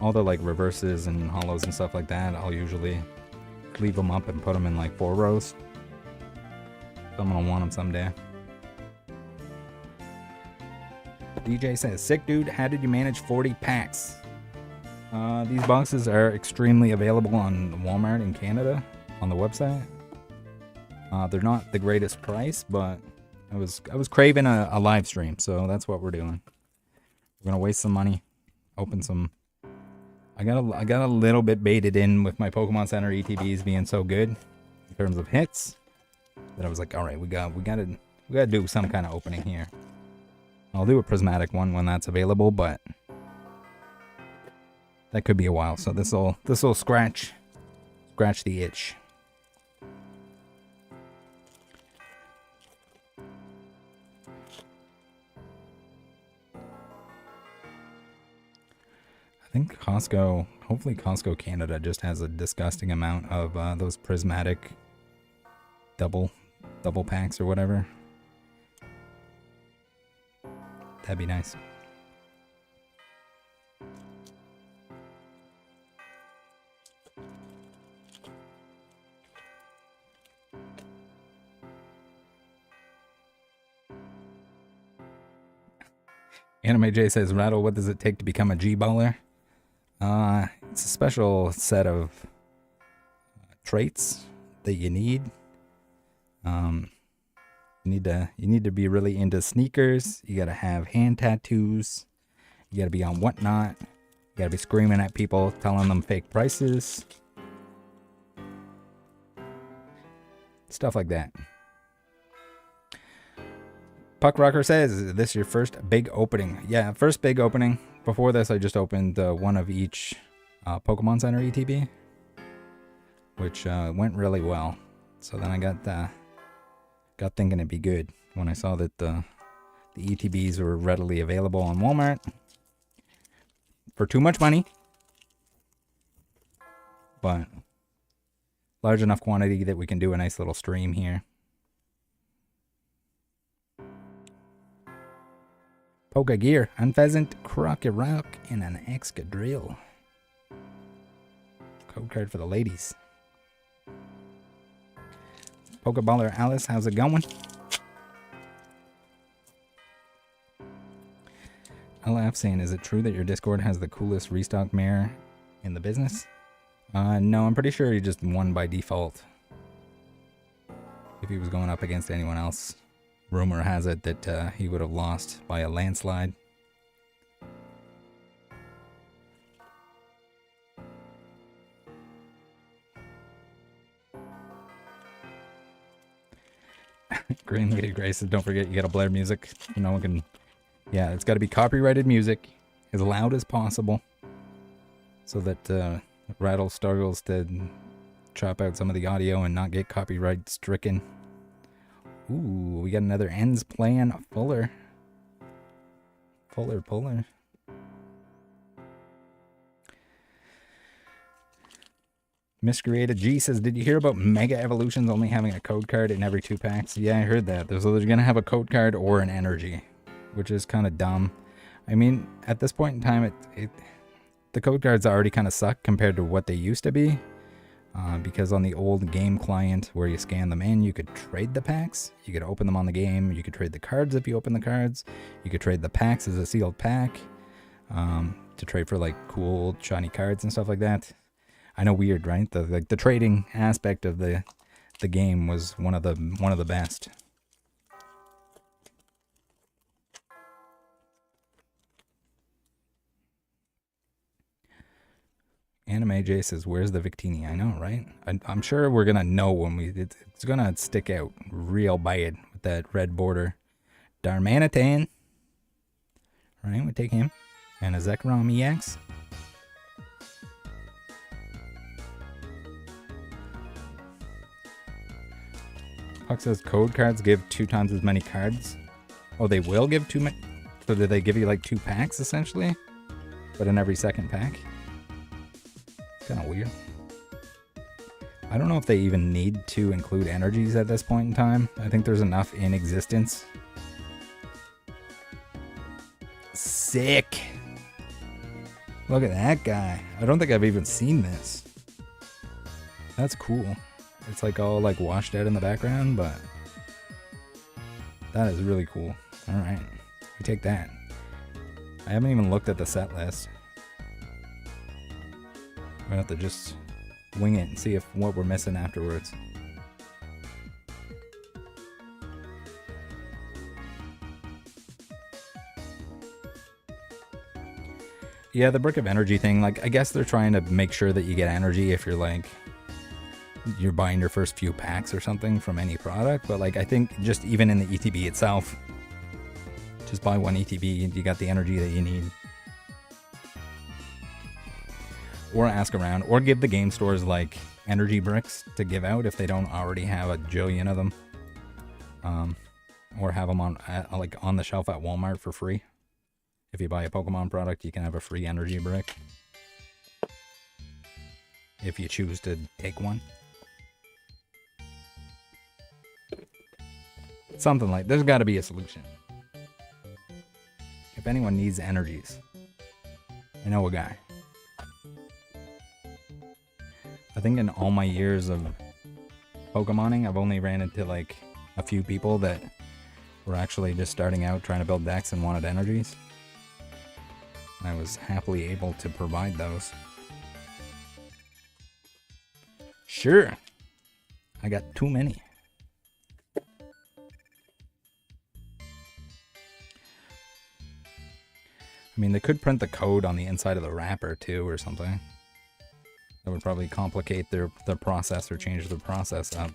All the like reverses and hollows and stuff like that, I'll usually leave them up and put them in like 4 rows. Someone will want them someday. DJ says, sick dude, how did you manage 40 packs? These boxes are extremely available on Walmart in Canada on the website. They're not the greatest price, but I was craving a live stream, so that's what we're doing. We're gonna waste some money, open some. I got a little bit baited in with my Pokemon Center ETBs being so good in terms of hits that I was like, all right, we gotta do some kind of opening here. I'll do a prismatic one when that's available, but that could be a while. So this will scratch the itch. I think Costco, hopefully Costco Canada just has a disgusting amount of those prismatic double packs or whatever. That'd be nice. Anime J says, Rattle, what does it take to become a G-baller? It's a special set of traits that you need. You need to be really into sneakers. You gotta have hand tattoos. You gotta be on Whatnot. You gotta be screaming at people, telling them fake prices. Stuff like that. Puck Rocker says, is this your first big opening? Yeah, first big opening. Before this, I just opened one of each Pokemon Center ETB, which went really well. So then I got thinking it'd be good when I saw that the ETBs were readily available on Walmart for too much money, but large enough quantity that we can do a nice little stream here. Polka gear, unpheasant, crocky rock, and an excadrill. Code card for the ladies. Pokeballer Alice, how's it going? LF saying, is it true that your Discord has the coolest restock mare in the business? No, I'm pretty sure he just won by default. If he was going up against anyone else, rumor has it that he would have lost by a landslide. Green Lady Grace says, don't forget you gotta blare music. No one can... Yeah, it's gotta be copyrighted music, as loud as possible, so that Rattle struggles to chop out some of the audio and not get copyright stricken. Ooh, we got another ends plan Fuller. Puller. Miscreated G says, did you hear about Mega Evolutions only having a code card in every 2 packs? Yeah, I heard that. So they're going to have a code card or an energy, which is kind of dumb. I mean, at this point in time, the code cards already kind of suck compared to what they used to be. Because on the old game client where you scan them in, you could trade the packs. You could open them on the game. You could trade the cards if you open the cards. You could trade the packs as a sealed pack to trade for like cool shiny cards and stuff like that. I know, weird, right? The trading aspect of the game was one of the best. Anime J says, where's the Victini? I know, right? I'm sure we're gonna know when it's gonna stick out real bad with that red border. Darmanitan. Alright, we take him. And a Zekrom EX. Puck says code cards give 2 times as many cards. Oh, they will give 2 many. So do they give you like 2 packs essentially? But in every second pack? Kind of weird. I don't know if they even need to include energies at this point in time. I think there's enough in existence. Sick. Look at that guy. I don't think I've even seen this. That's cool. It's like all like washed out in the background, but that is really cool. All right, we take that. I haven't even looked at the set list. We're gonna have to just wing it and see if what we're missing afterwards. Yeah, the brick of energy thing, like I guess they're trying to make sure that you get energy if you're buying your first few packs or something from any product, but like I think just even in the ETB itself, just buy 1 ETB and you got the energy that you need. Or ask around, or give the game stores like energy bricks to give out if they don't already have a jillion of them. Or have them on like on the shelf at Walmart for free. If you buy a Pokemon product, you can have a free energy brick. If you choose to take one. Something like, there's got to be a solution. If anyone needs energies, I know a guy. I think in all my years of Pokemoning, I've only ran into like a few people that were actually just starting out trying to build decks and wanted energies. I was happily able to provide those. Sure. I got too many. I mean, they could print the code on the inside of the wrapper too or something. That would probably complicate their process or change the process up.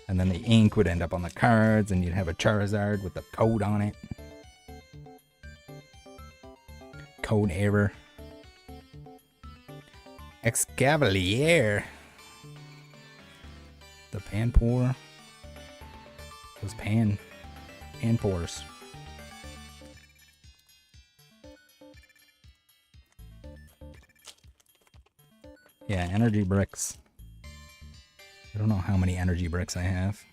And then the ink would end up on the cards and you'd have a Charizard with the code on it. Code error. Excavalier. Panpour. Those Panpours. Yeah, energy bricks. I don't know how many energy bricks I have.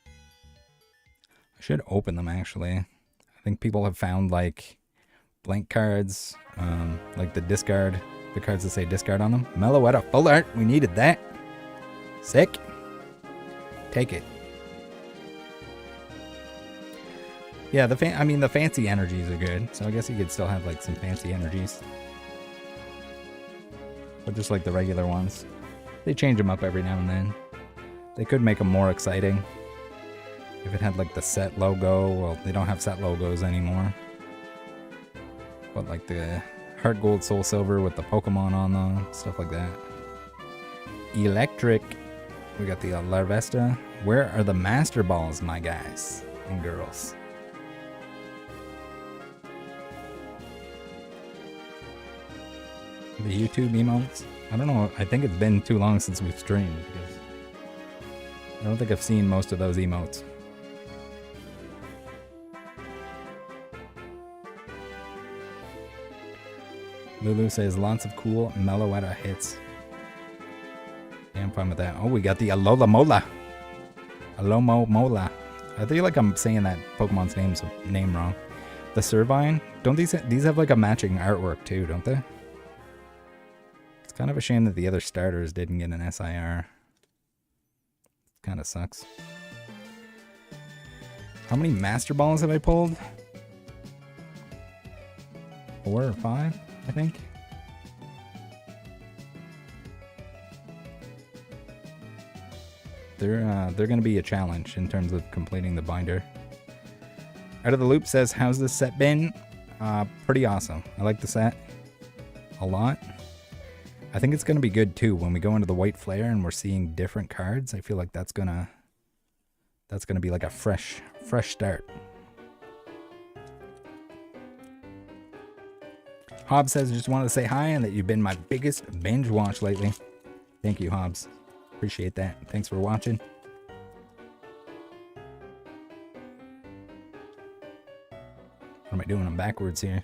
I should open them, actually. I think people have found, like, blank cards, like the discard, the cards that say discard on them. Meloetta full art, we needed that. Sick. Take it. Yeah, the fancy energies are good, so I guess you could still have, like, some fancy energies. But just like the regular ones. They change them up every now and then. They could make them more exciting. If it had, like, the set logo. Well, they don't have set logos anymore. But, like, the Heart Gold, Soul Silver with the Pokemon on them. Stuff like that. Electric. We got the Larvesta. Where are the Master Balls, my guys and girls? The YouTube emotes? I don't know. I think it's been too long since we've streamed because I don't think I've seen most of those emotes. Lulu says lots of cool Meloetta hits. Yeah, I'm fine with that. Oh, we got the Alola Mola. Alomo Mola. I feel like I'm saying that Pokemon's name wrong. The Servine. Don't these have like a matching artwork too, don't they? It's kind of a shame that the other starters didn't get an SIR. Kind of sucks. How many Master Balls have I pulled? 4 or 5, I think. They're going to be a challenge in terms of completing the binder. Out of the Loop says, how's this set been? Pretty awesome. I like the set a lot. I think it's going to be good too when we go into the White Flare and we're seeing different cards. I feel like that's going to be like a fresh start. Hobbs says, just wanted to say hi and that you've been my biggest binge watch lately. Thank you, Hobbs. Appreciate that. Thanks for watching. What am I doing? I'm backwards here.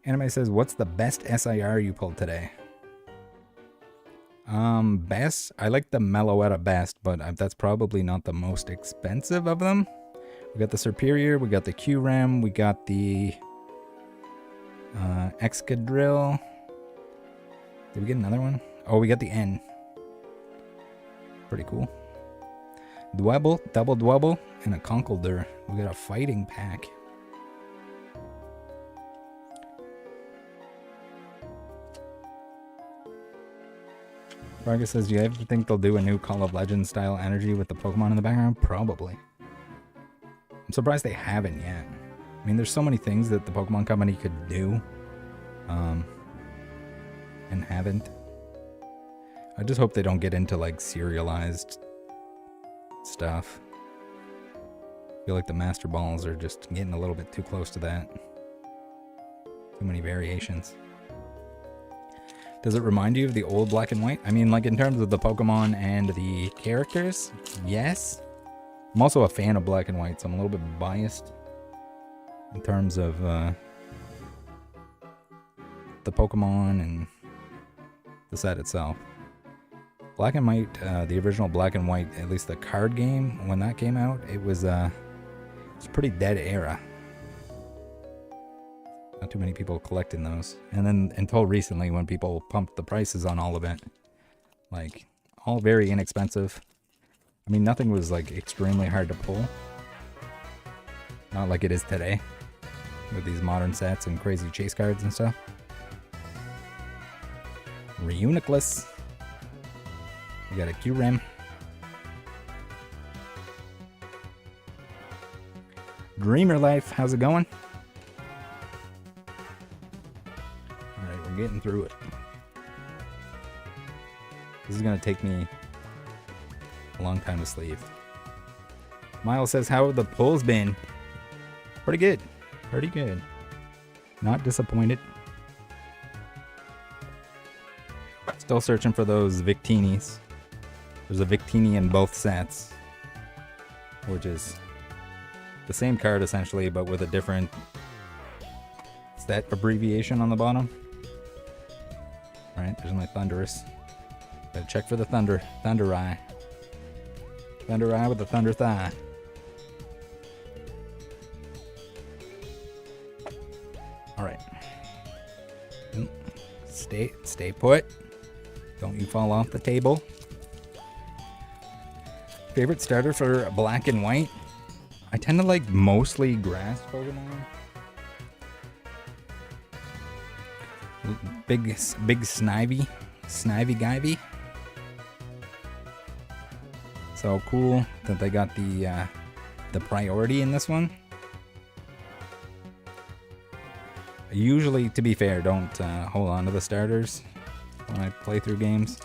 Anime says, what's the best SIR you pulled today? Best? I like the Meloetta best, but that's probably not the most expensive of them. We got the Superior, we got the Q-Rem, we got the Excadrill. Did we get another one? Oh, we got the N. Pretty cool. Dwebble, double Dwebble, and a Conkeldurr. We got a fighting pack. Vargas says, do you ever think they'll do a new Call of Legends style energy with the Pokemon in the background? Probably. I'm surprised they haven't yet. I mean, there's so many things that the Pokemon Company could do. And haven't. I just hope they don't get into, like, serialized stuff. I feel like the Master Balls are just getting a little bit too close to that. Too many variations. Does it remind you of the old Black and White? I mean, like, in terms of the Pokemon and the characters, yes. I'm also a fan of Black and White, so I'm a little bit biased in terms of the Pokemon and the set itself. Black and White, the original Black and White, at least the card game, when that came out, it was a pretty dead era. Not too many people collecting those. And then until recently when people pumped the prices on all of it. Like, all very inexpensive. I mean, nothing was, like, extremely hard to pull. Not like it is today. With these modern sets and crazy chase cards and stuff. Reuniclus. We got a Q-Rem. Dreamer Life, how's it going? Alright, we're getting through it. This is going to take me a long time to sleeve. Miles says, how have the pulls been? Pretty good. Pretty good. Not disappointed. Still searching for those Victinis. There's a Victini in both sets, which is the same card essentially, but with a different set abbreviation on the bottom. Alright, there's my Thunderous. Gotta check for the Thunder Eye. Thunder Eye with the Thunder Thigh. Alright. Stay put. Don't you fall off the table. Favorite starter for black and white? I tend to like mostly grass Pokemon. Big Snivy Givey. So cool that they got the priority in this one. I usually, to be fair, don't hold on to the starters when I play through games.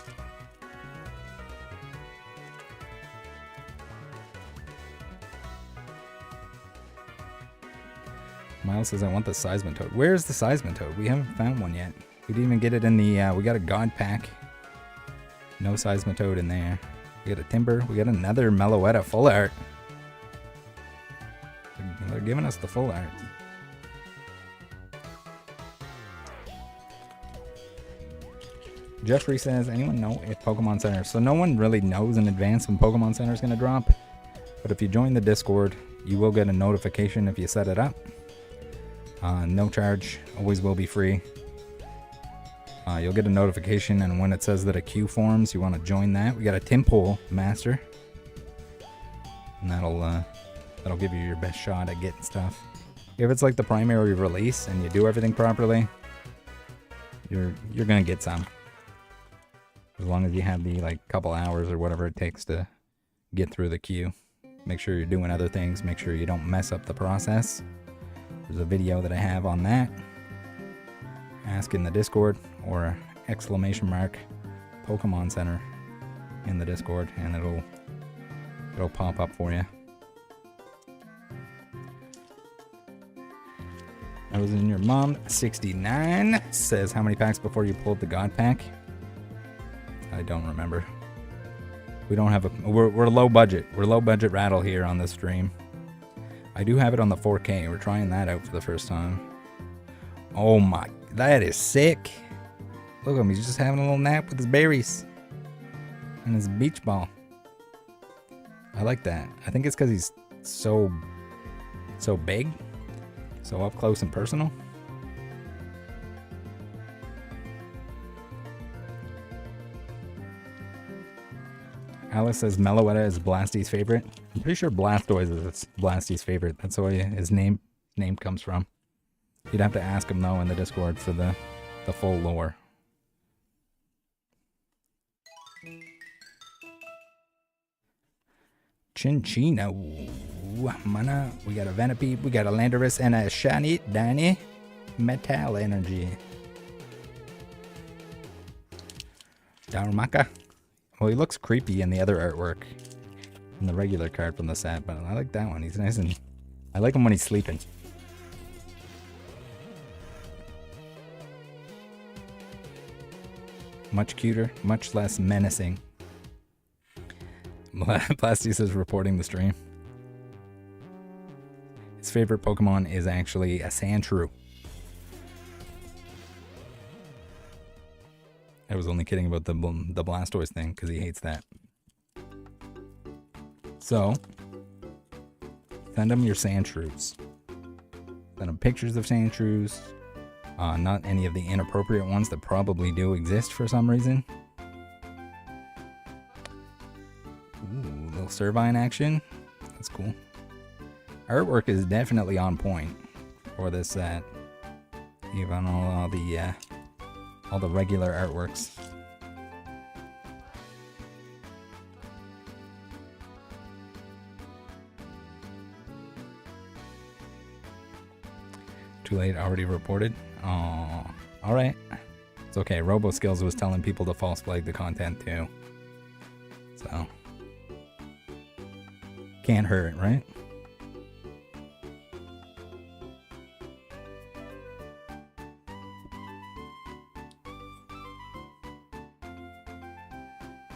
Miles says, I want the Seismitoad. Where's the Seismitoad? We haven't found one yet. We didn't even get it in the, we got a God Pack. No Seismitoad in there. We got a Timber. We got another Meloetta full art. They're giving us the full art. Jeffrey says, anyone know if Pokemon Center? So no one really knows in advance when Pokemon Center is going to drop. But if you join the Discord, you will get a notification if you set it up. No charge, always will be free. You'll get a notification, and when it says that a queue forms, you want to join that. We got a Timpole Master, and that'll give you your best shot at getting stuff. If it's like the primary release and you do everything properly, you're gonna get some. As long as you have the like couple hours or whatever it takes to get through the queue. Make sure you're doing other things. Make sure you don't mess up the process. There's a video that I have on that. Ask in the Discord, or exclamation mark Pokemon Center in the Discord, and it'll pop up for you. I was in your mom 69 says, how many packs before you pulled the God Pack? I don't remember. We don't have we're low budget. We're low budget Rattle here on this stream. I do have it on the 4K. We're trying that out for the first time. Oh my, that is sick. Look at him, he's just having a little nap with his berries and his beach ball. I like that. I think it's because he's so big, so up close and personal. Alice says Meloetta is Blasty's favorite. I'm pretty sure Blastoise is Blasty's favorite. That's where his name comes from. You'd have to ask him though in the Discord for the full lore. Chinchino. Mana. We got a Venipede, we got a Landorus, and a Shiny Danny Metal Energy. Darumaka. Well, he looks creepy in the other artwork, in the regular card from the set, but I like that one. He's nice, and I like him when he's sleeping. Much cuter, much less menacing. Plastis is reporting the stream. His favorite Pokemon is actually a Sandshrew. I was only kidding about the Blastoise thing because he hates that. So, send him your Sandshrews. Send him pictures of Sandshrews. Not any of the inappropriate ones that probably do exist for some reason. Ooh, little Servine action. That's cool. Artwork is definitely on point for this set. Even all the regular artworks. Too late, already reported. Oh, all right. It's okay. RoboSkills was telling people to false flag the content too. So can't hurt, right?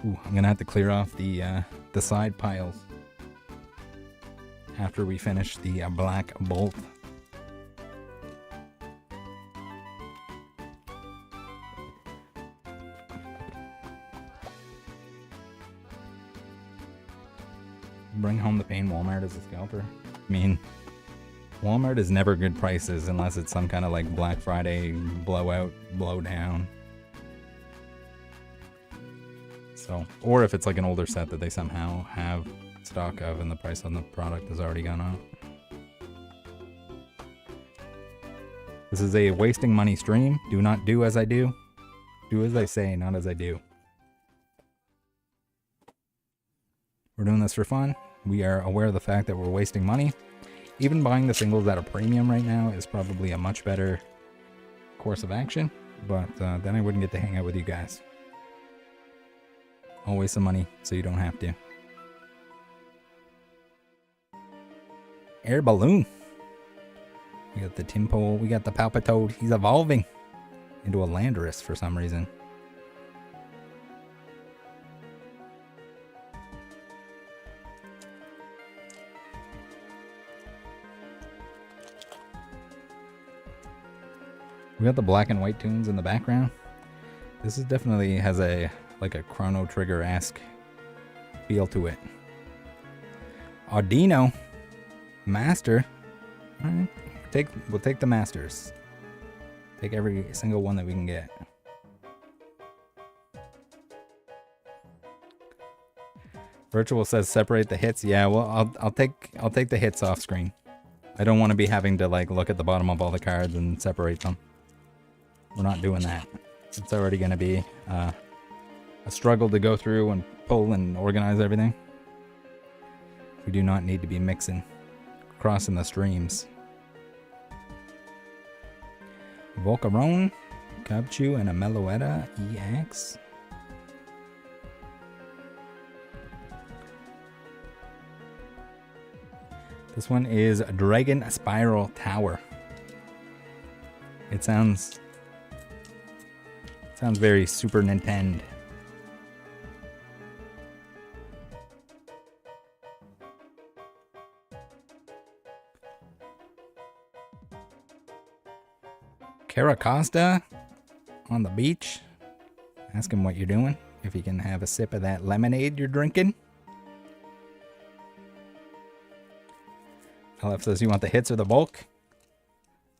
Ooh, I'm gonna have to clear off the side piles after we finish the black bolt. Bring home the pain, Walmart as a scalper. I mean, Walmart is never good prices unless it's some kind of like Black Friday blowout, blowdown. So, or if it's like an older set that they somehow have stock of and the price on the product has already gone up. This is a wasting money stream. Do not do as I do. Do as I say, not as I do. We're doing this for fun. We are aware of the fact that we're wasting money. Even buying the singles at a premium right now is probably a much better course of action, but then I wouldn't get to hang out with you guys. I'll waste some money so you don't have to. Air balloon. We got the Timpole, we got the Palpitoad. He's evolving into a Landorus for some reason. We got the black and white tunes in the background. This is definitely has a like a Chrono Trigger-esque feel to it. Audino Master. All right. We'll take the Masters. Take every single one that we can get. Virtual says separate the hits. Yeah, well I'll take the hits off screen. I don't want to be having to like look at the bottom of all the cards and separate them. We're not doing that. It's already going to be a struggle to go through and pull and organize everything. We do not need to be mixing, crossing the streams. Volcarone, Capchu, and a Meloetta EX. This one is Dragon Spiral Tower. It sounds very Super Nintendo. Caracosta on the beach. Ask him what you're doing. If you can have a sip of that lemonade you're drinking. LF says you want the hits or the bulk.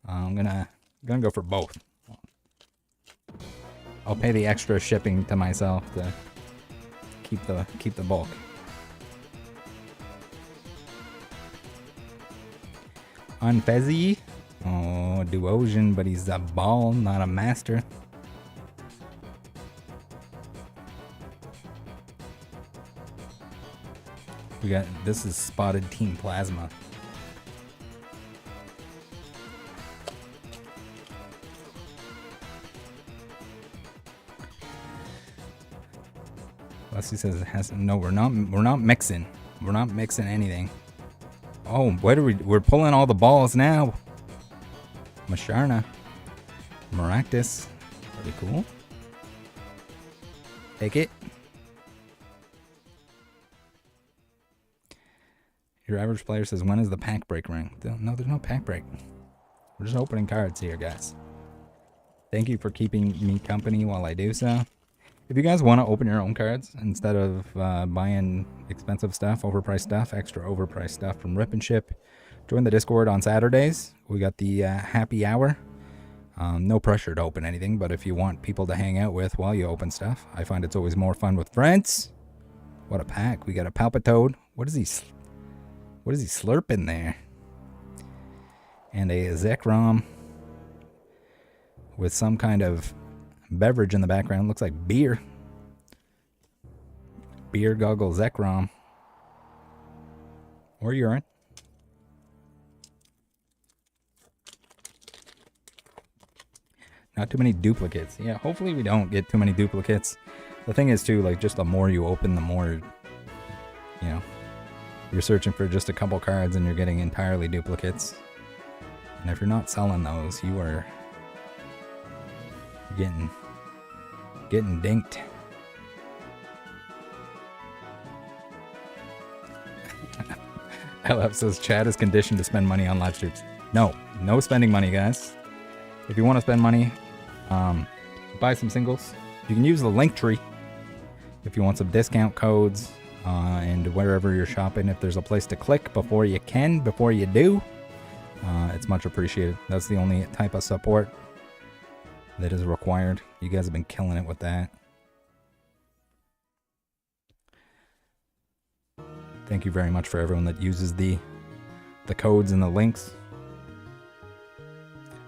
I'm gonna go for both. I'll pay the extra shipping to myself to keep the bulk. Unfezzy. Oh, Duosian, but he's a ball, not a master. This is Spotted Team Plasma. Leslie says no, we're not mixing. We're not mixing anything. Oh, we're pulling all the balls now. Masharna. Maractus. Pretty cool. Take it. Your average player says, when is the pack break ring? No, there's no pack break. We're just opening cards here, guys. Thank you for keeping me company while I do so. If you guys want to open your own cards instead of buying expensive stuff, overpriced stuff, extra overpriced stuff from Rip and Ship, join the Discord on Saturdays. We got the happy hour. No pressure to open anything, but if you want people to hang out with while you open stuff, I find it's always more fun with friends. What a pack. We got a Palpitoad. What is he slurping there? And a Zekrom with some kind of beverage in the background. Looks like beer. Beer goggle Zekrom. Or urine. Not too many duplicates. Yeah, hopefully we don't get too many duplicates. The thing is too, like, just the more you open, the more, you know, you're searching for just a couple cards and you're getting entirely duplicates. And if you're not selling those, you are getting dinked. LF says Chad is conditioned to spend money on live streams. No spending money, guys. If you want to spend money, buy some singles. You can use the link tree if you want some discount codes and wherever you're shopping. If there's a place to click before you do, it's much appreciated. That's the only type of support that is required. You guys have been killing it with that. Thank you very much for everyone that uses the codes and the links.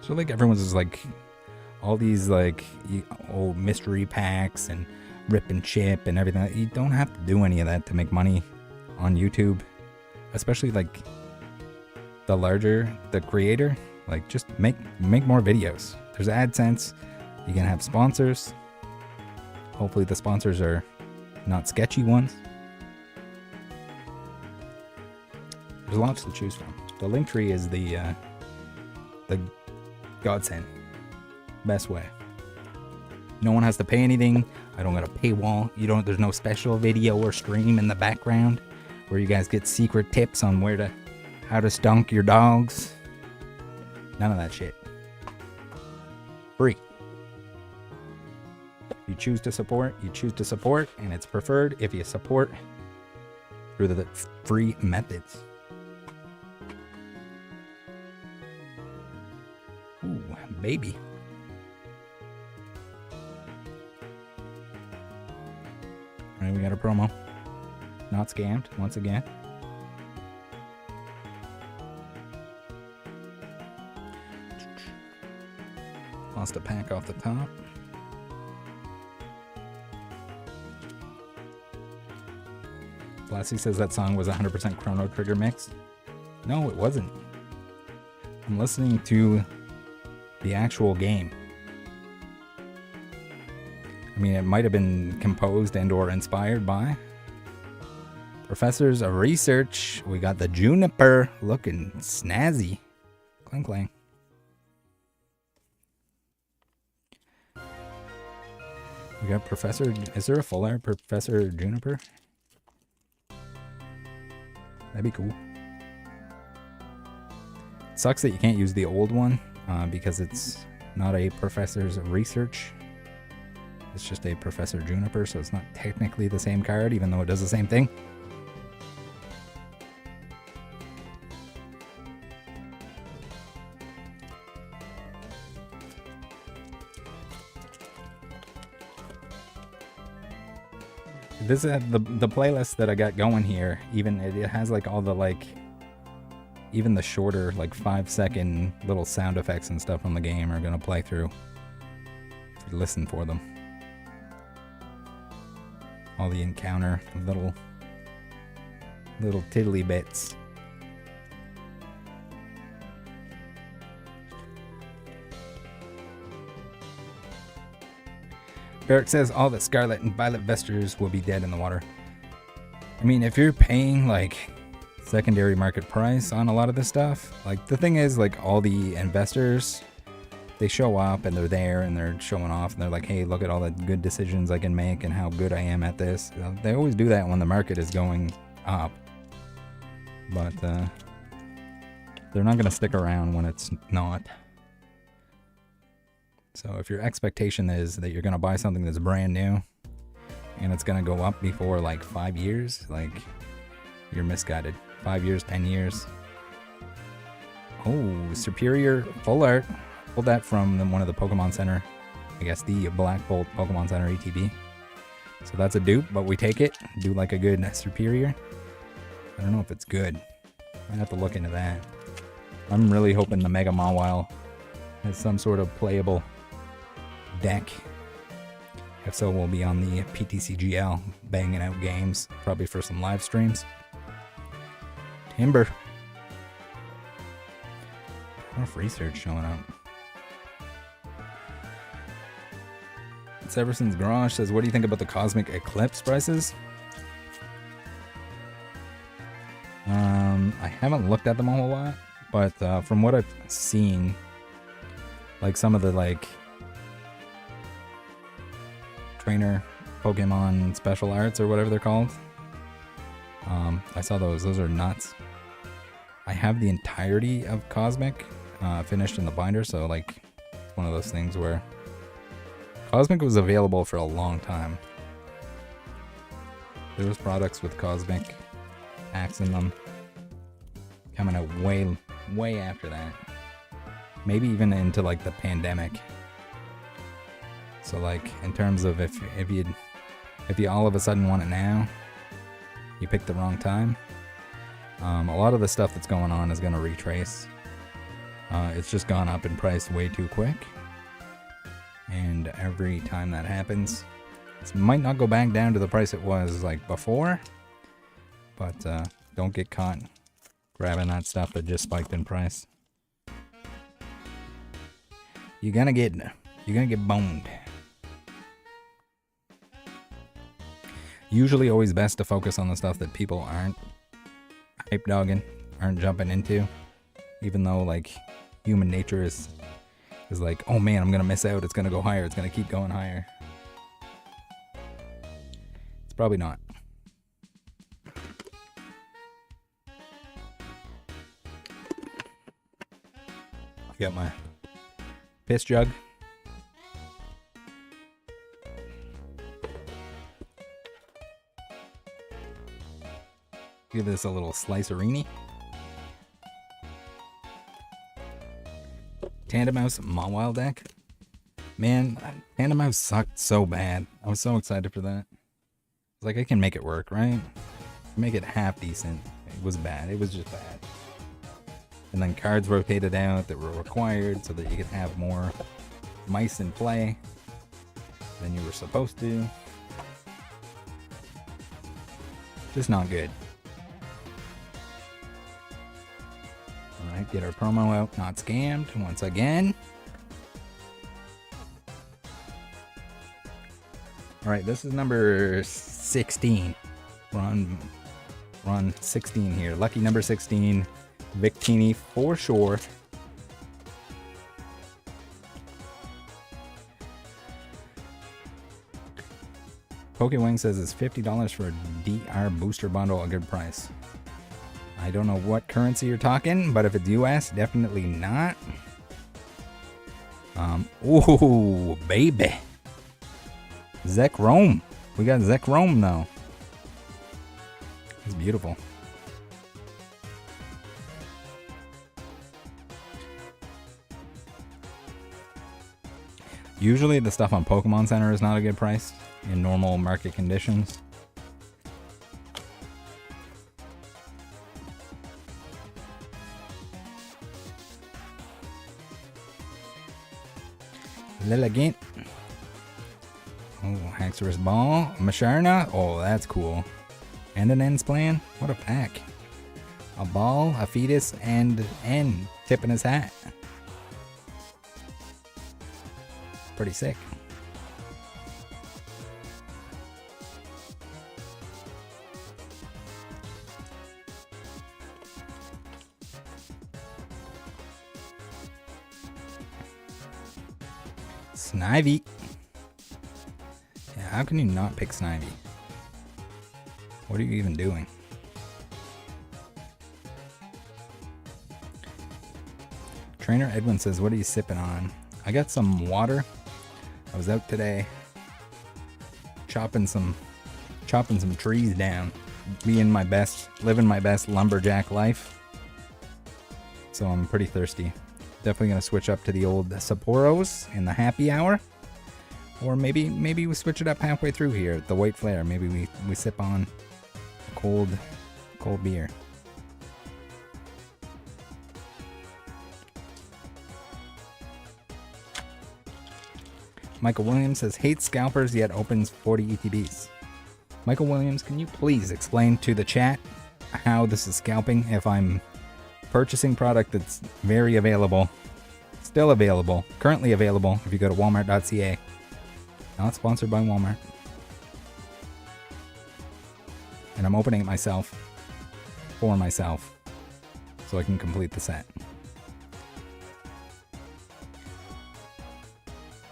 So like everyone's just like all these like old mystery packs and rip and chip and everything. You don't have to do any of that to make money on YouTube, especially like the larger the creator. Like just make more videos. There's AdSense. You can have sponsors. Hopefully the sponsors are not sketchy ones. There's lots to choose from. The link tree is the godsend. Best way. No one has to pay anything. I don't got a paywall. There's no special video or stream in the background where you guys get secret tips on how to stunk your dogs. None of that shit. Free. You choose to support, and it's preferred if you support through the free methods. Ooh, baby. Alright, we got a promo. Not scammed, once again. Lost a pack off the top. Lassie says that song was 100% Chrono Trigger mix. No, it wasn't. I'm listening to the actual game. I mean, it might have been composed and or inspired by professors of research. We got the Juniper looking snazzy. Clang clang. We got Professor. Is there a full art Professor Juniper? That'd be cool. It sucks that you can't use the old one because it's not a professor's research. It's just a Professor Juniper, so it's not technically the same card, even though it does the same thing. This is the playlist that I got going here. Even it has like all the even the shorter 5-second little sound effects and stuff from the game are gonna play through if you listen for them. All the encounter little tiddly bits. Eric says all the Scarlet and Violet Vesters will be dead in the water. I mean, if you're paying secondary market price on a lot of this stuff, the thing is all the investors, they show up and they're there and they're showing off and they're like, hey, look at all the good decisions I can make and how good I am at this. They always do that when the market is going up, but they're not going to stick around when it's not. So if your expectation is that you're going to buy something that's brand new and it's going to go up before 5 years, you're misguided. 5 years, 10 years. Oh, Superior Full Art. Pulled that from one of the Pokemon Center. I guess the Black Bolt Pokemon Center ETB. So that's a dupe, but we take it. Do a good Superior. I don't know if it's good. I have to look into that. I'm really hoping the Mega Mawile has some sort of playable deck. If so, we'll be on the PTCGL banging out games, probably for some live streams. Timber. Enough research showing up. Severson's Garage says, what do you think about the Cosmic Eclipse prices? I haven't looked at them a whole lot, but from what I've seen, some of the trainer Pokemon special arts or whatever they're called, I saw those. Those are nuts. I have the entirety of Cosmic finished in the binder, so like it's one of those things where Cosmic was available for a long time. There was products with Cosmic packs in them coming out way after that. Maybe even into like the pandemic. So like in terms of if you all of a sudden want it now, you picked the wrong time. A lot of the stuff that's going on is going to retrace. It's just gone up in price way too quick. And every time that happens, it might not go back down to the price it was like before. But don't get caught grabbing that stuff that just spiked in price. You're gonna get boned. Usually always best to focus on the stuff that people aren't hype dogging, aren't jumping into. Even though like human nature is like, oh man, I'm gonna miss out, it's gonna go higher, it's gonna keep going higher. It's probably not. I got my piss jug. Give this a little slicerini. Tandemouse Mawile deck. Man, Tandemouse sucked so bad. I was so excited for that. I was like, I can make it work, right? Make it half decent. It was bad. It was just bad. And then cards rotated out that were required so that you could have more mice in play than you were supposed to. Just not good. Alright, get our promo out. Not scammed once again. Alright, this is number 16. We're on 16 here. Lucky number 16. Victini for sure. Pokewing says it's $50 for a DR booster bundle, a good price. I don't know what currency you're talking, but if it's US, definitely not. Ooh, baby. Zekrom. We got Zekrom though. It's beautiful. Usually the stuff on Pokemon Center is not a good price in normal market conditions. Lilligant. Oh, Haxorus Ball. Masharna. Oh, that's cool. And an ends plan. What a pack. A ball, a fetus, and N tipping his hat. Pretty sick. Snivy. Yeah, how can you not pick Snivy? What are you even doing? Trainer Edwin says, what are you sipping on? I got some water. I was out today chopping some trees down, living my best lumberjack life. So I'm pretty thirsty. Definitely gonna switch up to the old Sapporos in the happy hour, or maybe we switch it up halfway through here at the White Flare. Maybe we sip on a cold beer. Michael Williams says, hates scalpers yet opens 40 ETBs. Michael Williams, can you please explain to the chat how this is scalping if I'm purchasing product that's very available, still available, currently available if you go to Walmart.ca. Not sponsored by Walmart. And I'm opening it myself, for myself, so I can complete the set.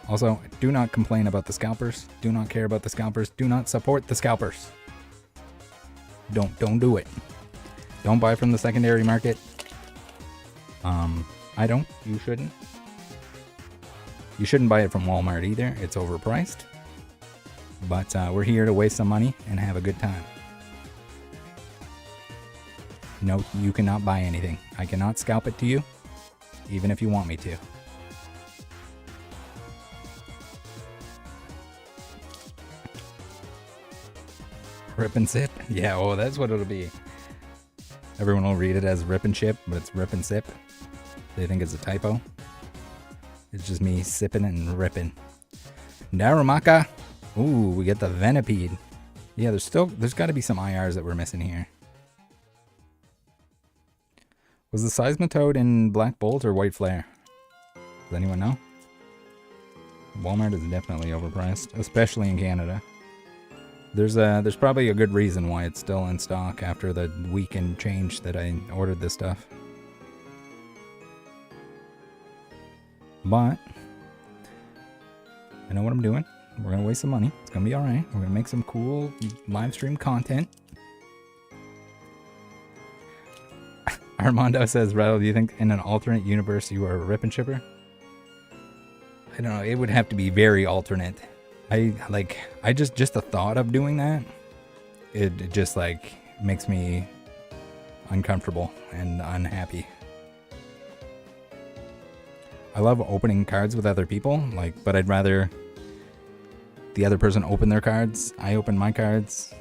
Also, do not complain about the scalpers. Do not care about the scalpers. Do not support the scalpers. Don't do it. Don't buy from the secondary market. I don't. You shouldn't. You shouldn't buy it from Walmart either. It's overpriced. But we're here to waste some money and have a good time. No, you cannot buy anything. I cannot scalp it to you, even if you want me to. Rip and sip? Yeah, oh, that's what it'll be. Everyone will read it as rip and chip, but it's rip and sip. They think it's a typo. It's just me sipping and ripping. Darumaka. Ooh, we get the Venipede. Yeah, there's got to be some IRs that we're missing here. Was the Seismitoad in Black Bolt or White Flare? Does anyone know? Walmart is definitely overpriced, especially in Canada. There's probably a good reason why it's still in stock after the week and change that I ordered this stuff. But I know what I'm doing. We're gonna waste some money. It's gonna be alright. We're gonna make some cool live stream content. Armando says, Rattle, do you think in an alternate universe you are a rip and chipper? I don't know. It would have to be very alternate. I just the thought of doing that, it just like makes me uncomfortable and unhappy. I love opening cards with other people, but I'd rather the other person open their cards. I open my cards.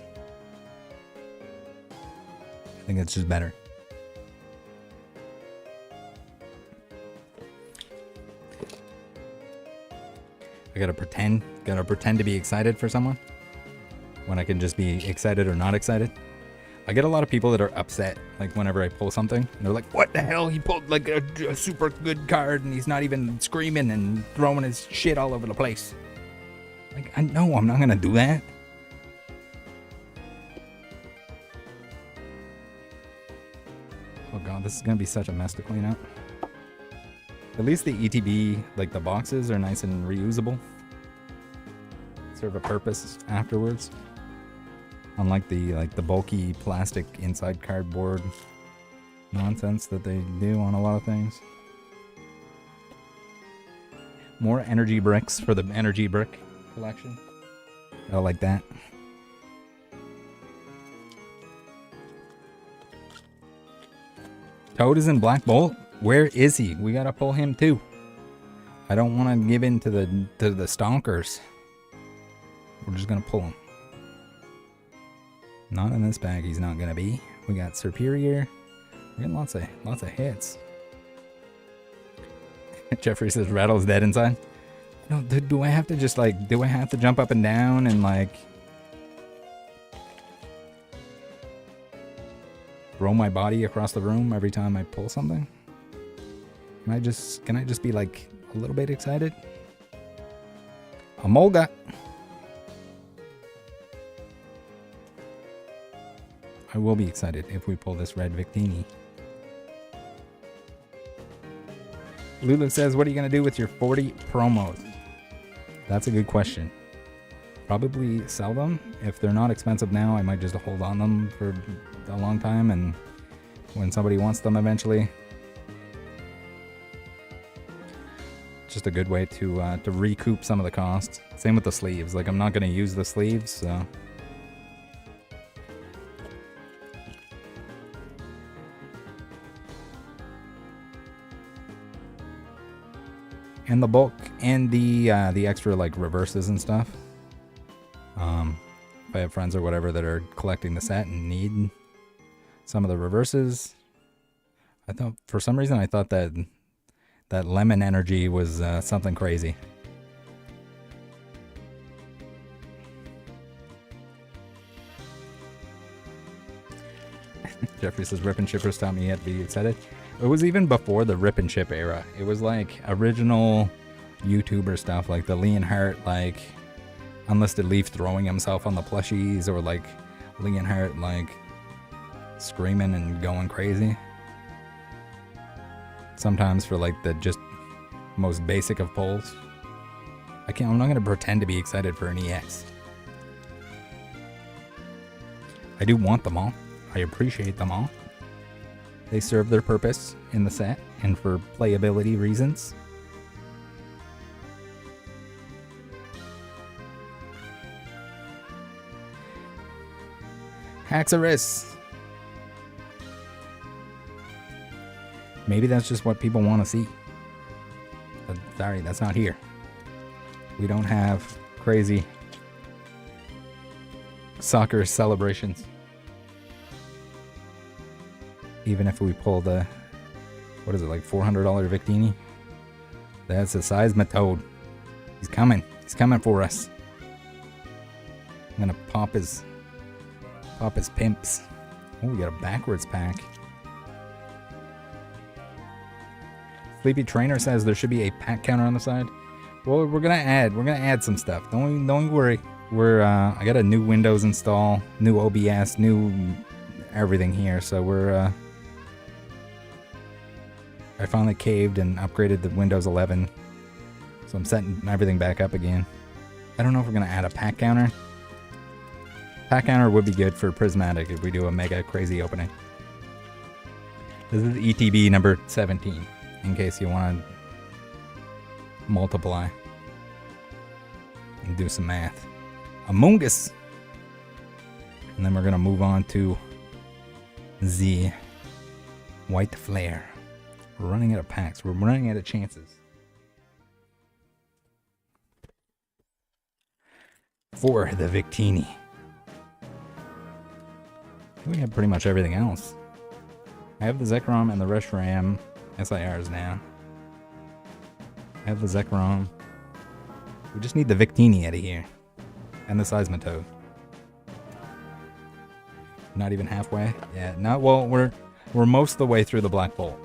I think it's just better. I gotta pretend to be excited for someone when I can just be excited or not excited. I get a lot of people that are upset, whenever I pull something, and they're like, what the hell, he pulled a super good card and he's not even screaming and throwing his shit all over the place. I know I'm not gonna do that. Oh god, this is gonna be such a mess to clean up. At least the ETB, the boxes are nice and reusable. Serve a purpose afterwards. Unlike the bulky plastic inside cardboard nonsense that they do on a lot of things. More energy bricks for the energy brick collection. I like that. Toad is in Black Bolt. Where is he? We gotta pull him too. I don't want to give in to the stonkers. We're just gonna pull him. Not in this bag. He's not gonna be. We got Superior. We're getting lots of hits. Jeffrey says Rattle's dead inside. No, do I have to just do I have to jump up and down and throw my body across the room every time I pull something? Can I just be a little bit excited? Amolga. I will be excited if we pull this red Victini. Lulu says, what are you going to do with your 40 promos? That's a good question. Probably sell them. If they're not expensive now, I might just hold on them for a long time, and when somebody wants them eventually, just a good way to recoup some of the cost. Same with the sleeves. I'm not going to use the sleeves, so. And the bulk and the extra reverses and stuff. If I have friends or whatever that are collecting the set and need some of the reverses, for some reason I thought that lemon energy was something crazy. Jeffrey says Rip and Chippers taught me yet to be excited. It was even before the Rip and Chip era. It was original YouTuber stuff, like the Leonhardt, Unlisted Leaf throwing himself on the plushies, or Leonhardt screaming and going crazy. Sometimes for the just most basic of pulls. I'm not gonna pretend to be excited for an EX. I do want them all. I appreciate them all. They serve their purpose in the set and for playability reasons. Haxorus. Maybe that's just what people want to see. But sorry, that's not here. We don't have crazy soccer celebrations. Even if we pull the, what is it, like $400 Victini? That's a Seismitoad. He's coming. He's coming for us. I'm gonna pop his pimps. Oh, we got a backwards pack. Sleepy Trainer says there should be a pack counter on the side. Well, we're gonna add some stuff. Don't worry. I got a new Windows install, new OBS, new everything here. So I finally caved and upgraded the Windows 11. So I'm setting everything back up again. I don't know if we're gonna add a pack counter. Pack counter would be good for Prismatic if we do a mega crazy opening. This is ETB number 17, in case you want to multiply and do some math. Among Us. And then we're going to move on to the White Flare. We're running out of packs. We're running out of chances. For the Victini. We have pretty much everything else. I have the Zekrom and the Reshiram SIRs now. I have the Zekrom. We just need the Victini out of here. And the Seismitoad. Not even halfway? Yeah, not well, we're most of the way through the Black Bolt.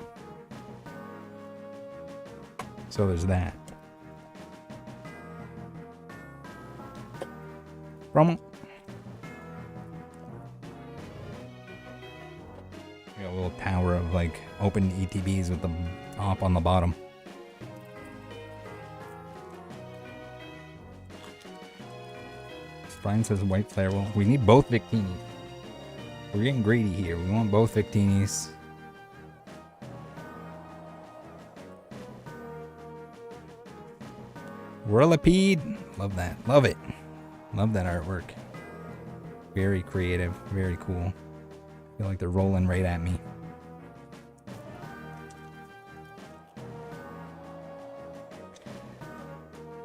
So there's that. Promo. A little tower of like open ETBs with the op on the bottom. Brian says White Flare. Well, we need both Victinis. We're getting greedy here. We want both Victinis. Whirlipede. Love that. Love it. Love that artwork. Very creative. Very cool. Feel like they're rolling right at me.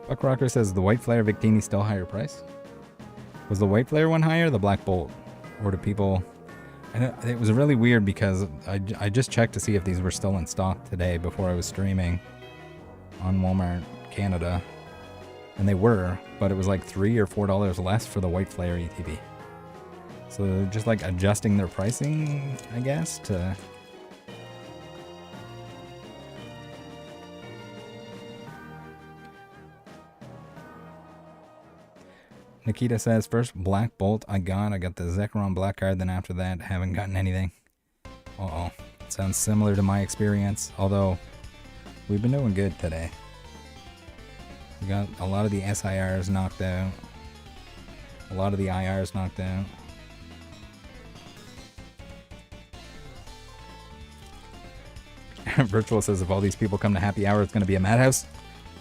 Buck Rocker says the White Flare Victini still higher price. Was the White Flare one higher or the Black Bolt? Or do people... It was really weird because I just checked to see if these were still in stock today before I was streaming on Walmart Canada. And they were, but it was like $3 or $4 less for the White Flare ETB. So they're just like adjusting their pricing, I guess, to... Nikita says, first Black Bolt I got the Zekrom Black card, then after that, haven't gotten anything. Uh-oh. Sounds similar to my experience, although we've been doing good today. We got a lot of the SIRs knocked out. A lot of the IRs knocked out. Virtual says if all these people come to happy hour, it's going to be a madhouse.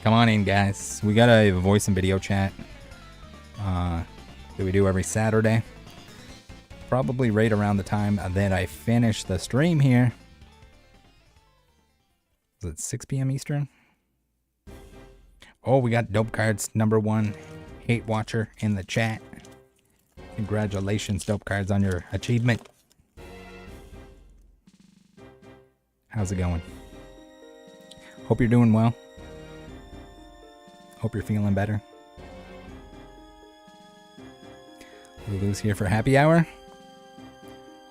Come on in, guys. We got a voice and video chat that we do every Saturday. Probably right around the time that I finish the stream here. Is it 6 p.m. Eastern? Oh, we got Dope Cards #1 hate watcher in the chat. Congratulations, Dope Cards, on your achievement. How's it going? Hope you're doing well. Hope you're feeling better. Lulu's here for happy hour.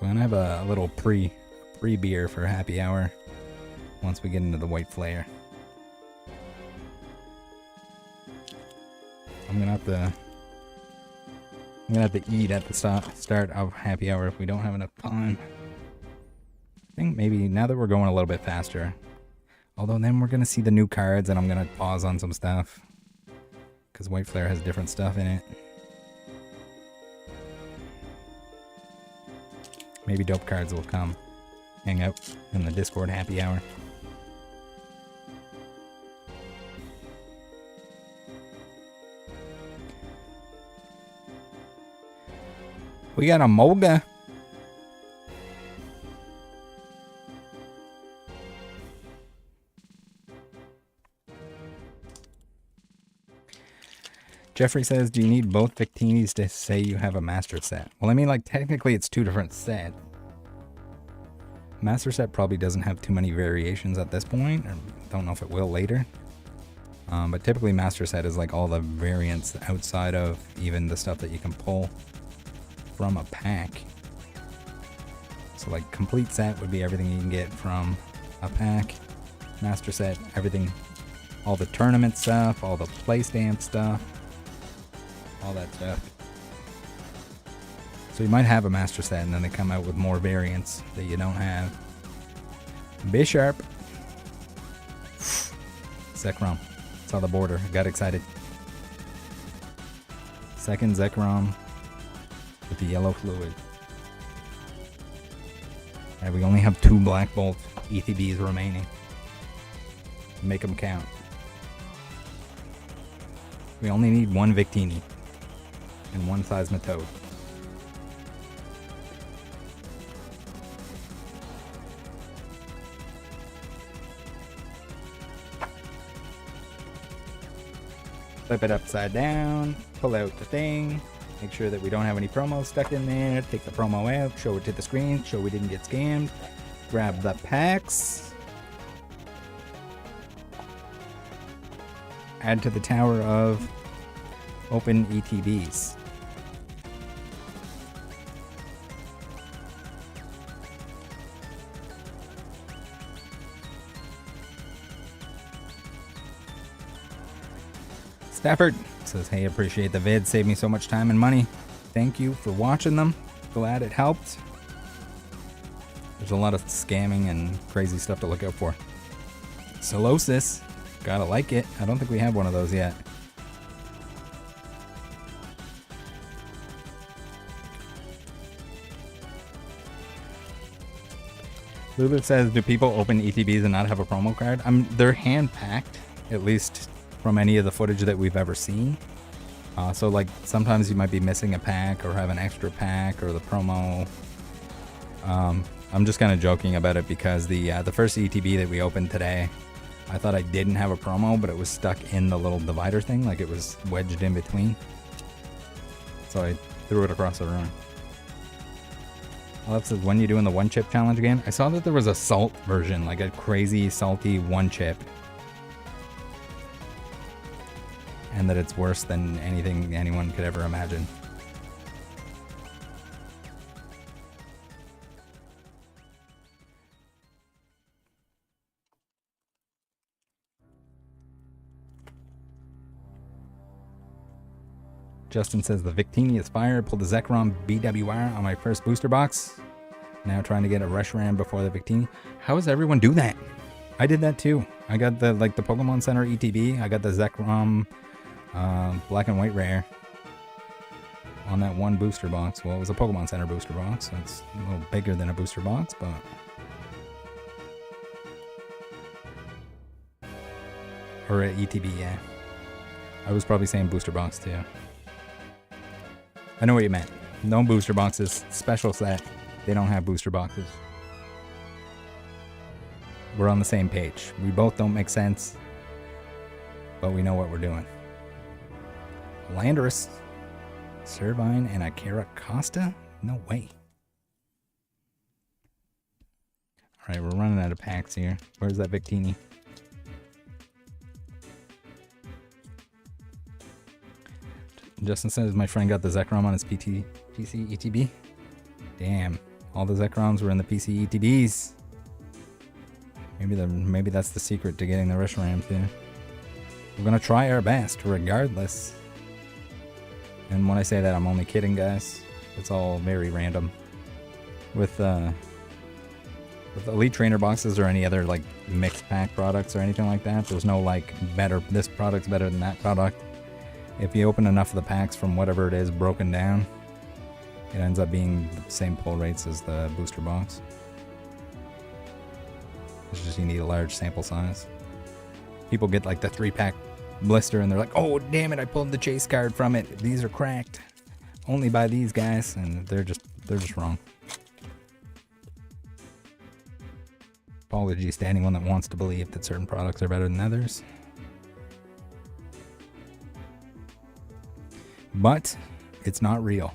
We're gonna have a little pre-beer for happy hour once we get into the White Flare. I'm gonna have to eat at the start of happy hour if we don't have enough time. I think maybe now that we're going a little bit faster. Although then we're gonna see the new cards and I'm gonna pause on some stuff. Because White Flare has different stuff in it. Maybe Dope Cards will come hang out in the Discord happy hour. We got a Molga. Jeffrey says, do you need both Victinis to say you have a master set? Well, I mean, like, technically it's two different sets. Master set probably doesn't have too many variations at this point. I don't know if it will later. But typically master set is like all the variants outside of even the stuff that you can pull from a pack. So like complete set would be everything you can get from a pack. Master set, everything, all the tournament stuff, all the play stand stuff, all that stuff. So you might have a master set and then they come out with more variants that you don't have. Bisharp. Zekrom. Saw the border. Got excited. Second Zekrom with the yellow fluid. Alright, we only have 2 Black Bolt ETBs remaining. Make them count. We only need 1 Victini and 1 Seismitoad. Flip it upside down, pull out the thing, make sure that we don't have any promos stuck in there, take the promo out, show it to the screen, show we didn't get scammed, grab the packs, add to the tower of open ETBs. Stafford says, hey, appreciate the vid, saved me so much time and money. Thank you for watching them. Glad it helped. There's a lot of scamming and crazy stuff to look out for. Solosis, gotta like it. I don't think we have one of those yet. Lulu says, do people open ETBs and not have a promo card? They're hand-packed, at least from any of the footage that we've ever seen. So like sometimes you might be missing a pack or have an extra pack or the promo. I'm just kind of joking about it because the first ETB that we opened today, I thought I didn't have a promo, but it was stuck in the little divider thing, like it was wedged in between. So I threw it across the room. Alex says, when you doing the 1-chip challenge again? I saw that there was a salt version, like a crazy salty 1-chip. And that it's worse than anything anyone could ever imagine. Justin says, the Victini is fire. Pulled the Zekrom BWR on my first booster box. Now trying to get a Reshiram before the Victini. How does everyone do that? I did that too. I got the Pokemon Center ETB. I got the Zekrom black and white rare on that one booster box. Well, it was a Pokemon Center booster box, so it's a little bigger than a booster box, but or an ETB, yeah. I was probably saying booster box too. I know what you meant. No booster boxes, special set. They don't have booster boxes. We're on the same page. We both don't make sense, but we know what we're doing. Landorus, Servine, and Akira Costa? No way. Alright, we're running out of packs here. Where's that Victini? Justin says, my friend got the Zekrom on his PC ETB. Damn, all the Zekroms were in the PC ETBs. Maybe that's the secret to getting the Reshiram too. We're gonna try our best regardless. And when I say that, I'm only kidding, guys. It's all very random. With Elite Trainer boxes or any other like mixed pack products or anything like that, there's no like this product's better than that product. If you open enough of the packs from whatever it is broken down, it ends up being the same pull rates as the booster box. It's just you need a large sample size. People get like the 3-pack blister and they're like, oh damn it, I pulled the chase card from it. These are cracked. Only by these guys, and they're just wrong. Apologies to anyone that wants to believe that certain products are better than others. But it's not real.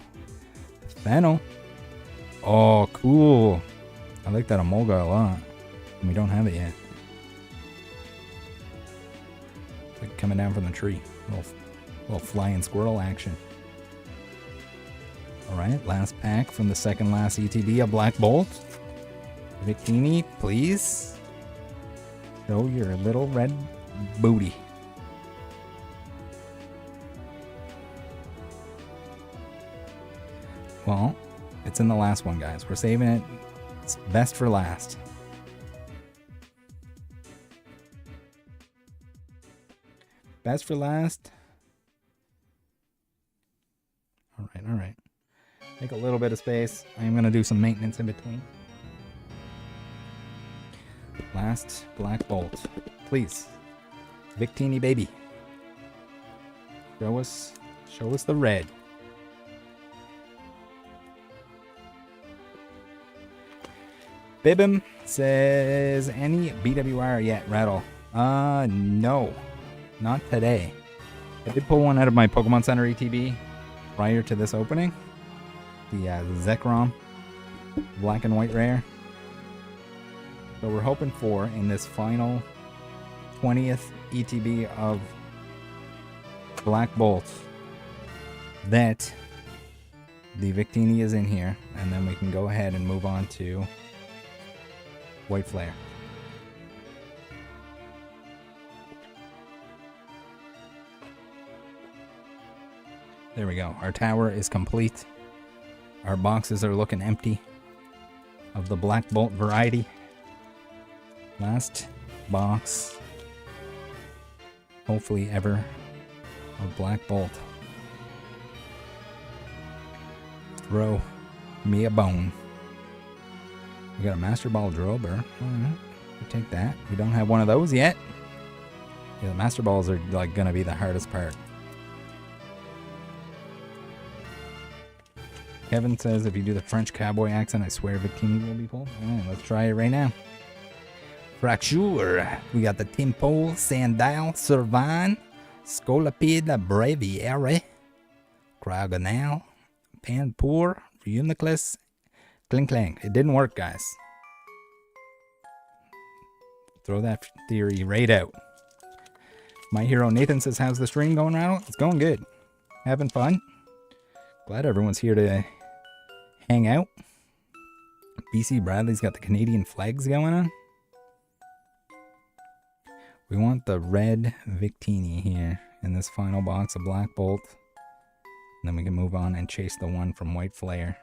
Fennel. Oh, cool. I like that Emolga a lot. And we don't have it yet. It's like coming down from the tree. Little flying squirrel action. Alright, last pack from the second last ETB, a Black Bolt. Victini, please. Show your little red booty. Well, it's in the last one, guys. We're saving it. It's best for last. Best for last. Alright, alright. Take a little bit of space. I am going to do some maintenance in between. Last Black Bolt. Please. Victini, baby. Show us the red. Bibim says, any BWR yet, Rattle? No. Not today. I did pull one out of my Pokemon Center ETB prior to this opening. The Zekrom Black and White Rare. So we're hoping for, in this final 20th ETB of Black Bolt, that the Victini is in here, and then we can go ahead and move on to White Flare. There we go. Our tower is complete. Our boxes are looking empty of the Black Bolt variety. Last box, hopefully ever, of Black Bolt. Throw me a bone. We got a Master Ball Drober. Alright, we'll take that. We don't have one of those yet. Yeah, the Master Balls are like gonna be the hardest part. Kevin says if you do the French cowboy accent, I swear Victini will be pulled. Alright, let's try it right now. Fracture. We got the Timpole, Sandile, Servan, Scolipede, Braviary, Cryogonal, Panpour, Uniclus, Clink Clank. It didn't work, guys. Throw that theory right out. My hero Nathan says, how's the stream going, Rattle? It's going good. Having fun. Glad everyone's here to hang out. BC Bradley's got the Canadian flags going on. We want the red Victini here in this final box of Black Bolt. And then we can move on and chase the one from White Flare.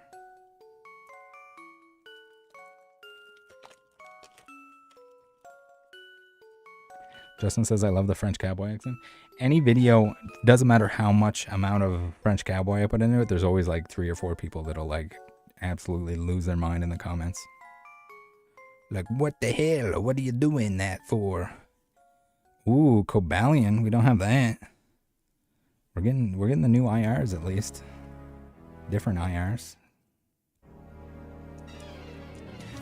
Justin says, I love the French cowboy accent. Any video, doesn't matter how much amount of French cowboy I put into it, there's always like 3 or 4 people that'll like absolutely lose their mind in the comments. Like, what the hell? What are you doing that for? Ooh, Cobalion. We don't have that. We're getting the new IRs at least. Different IRs.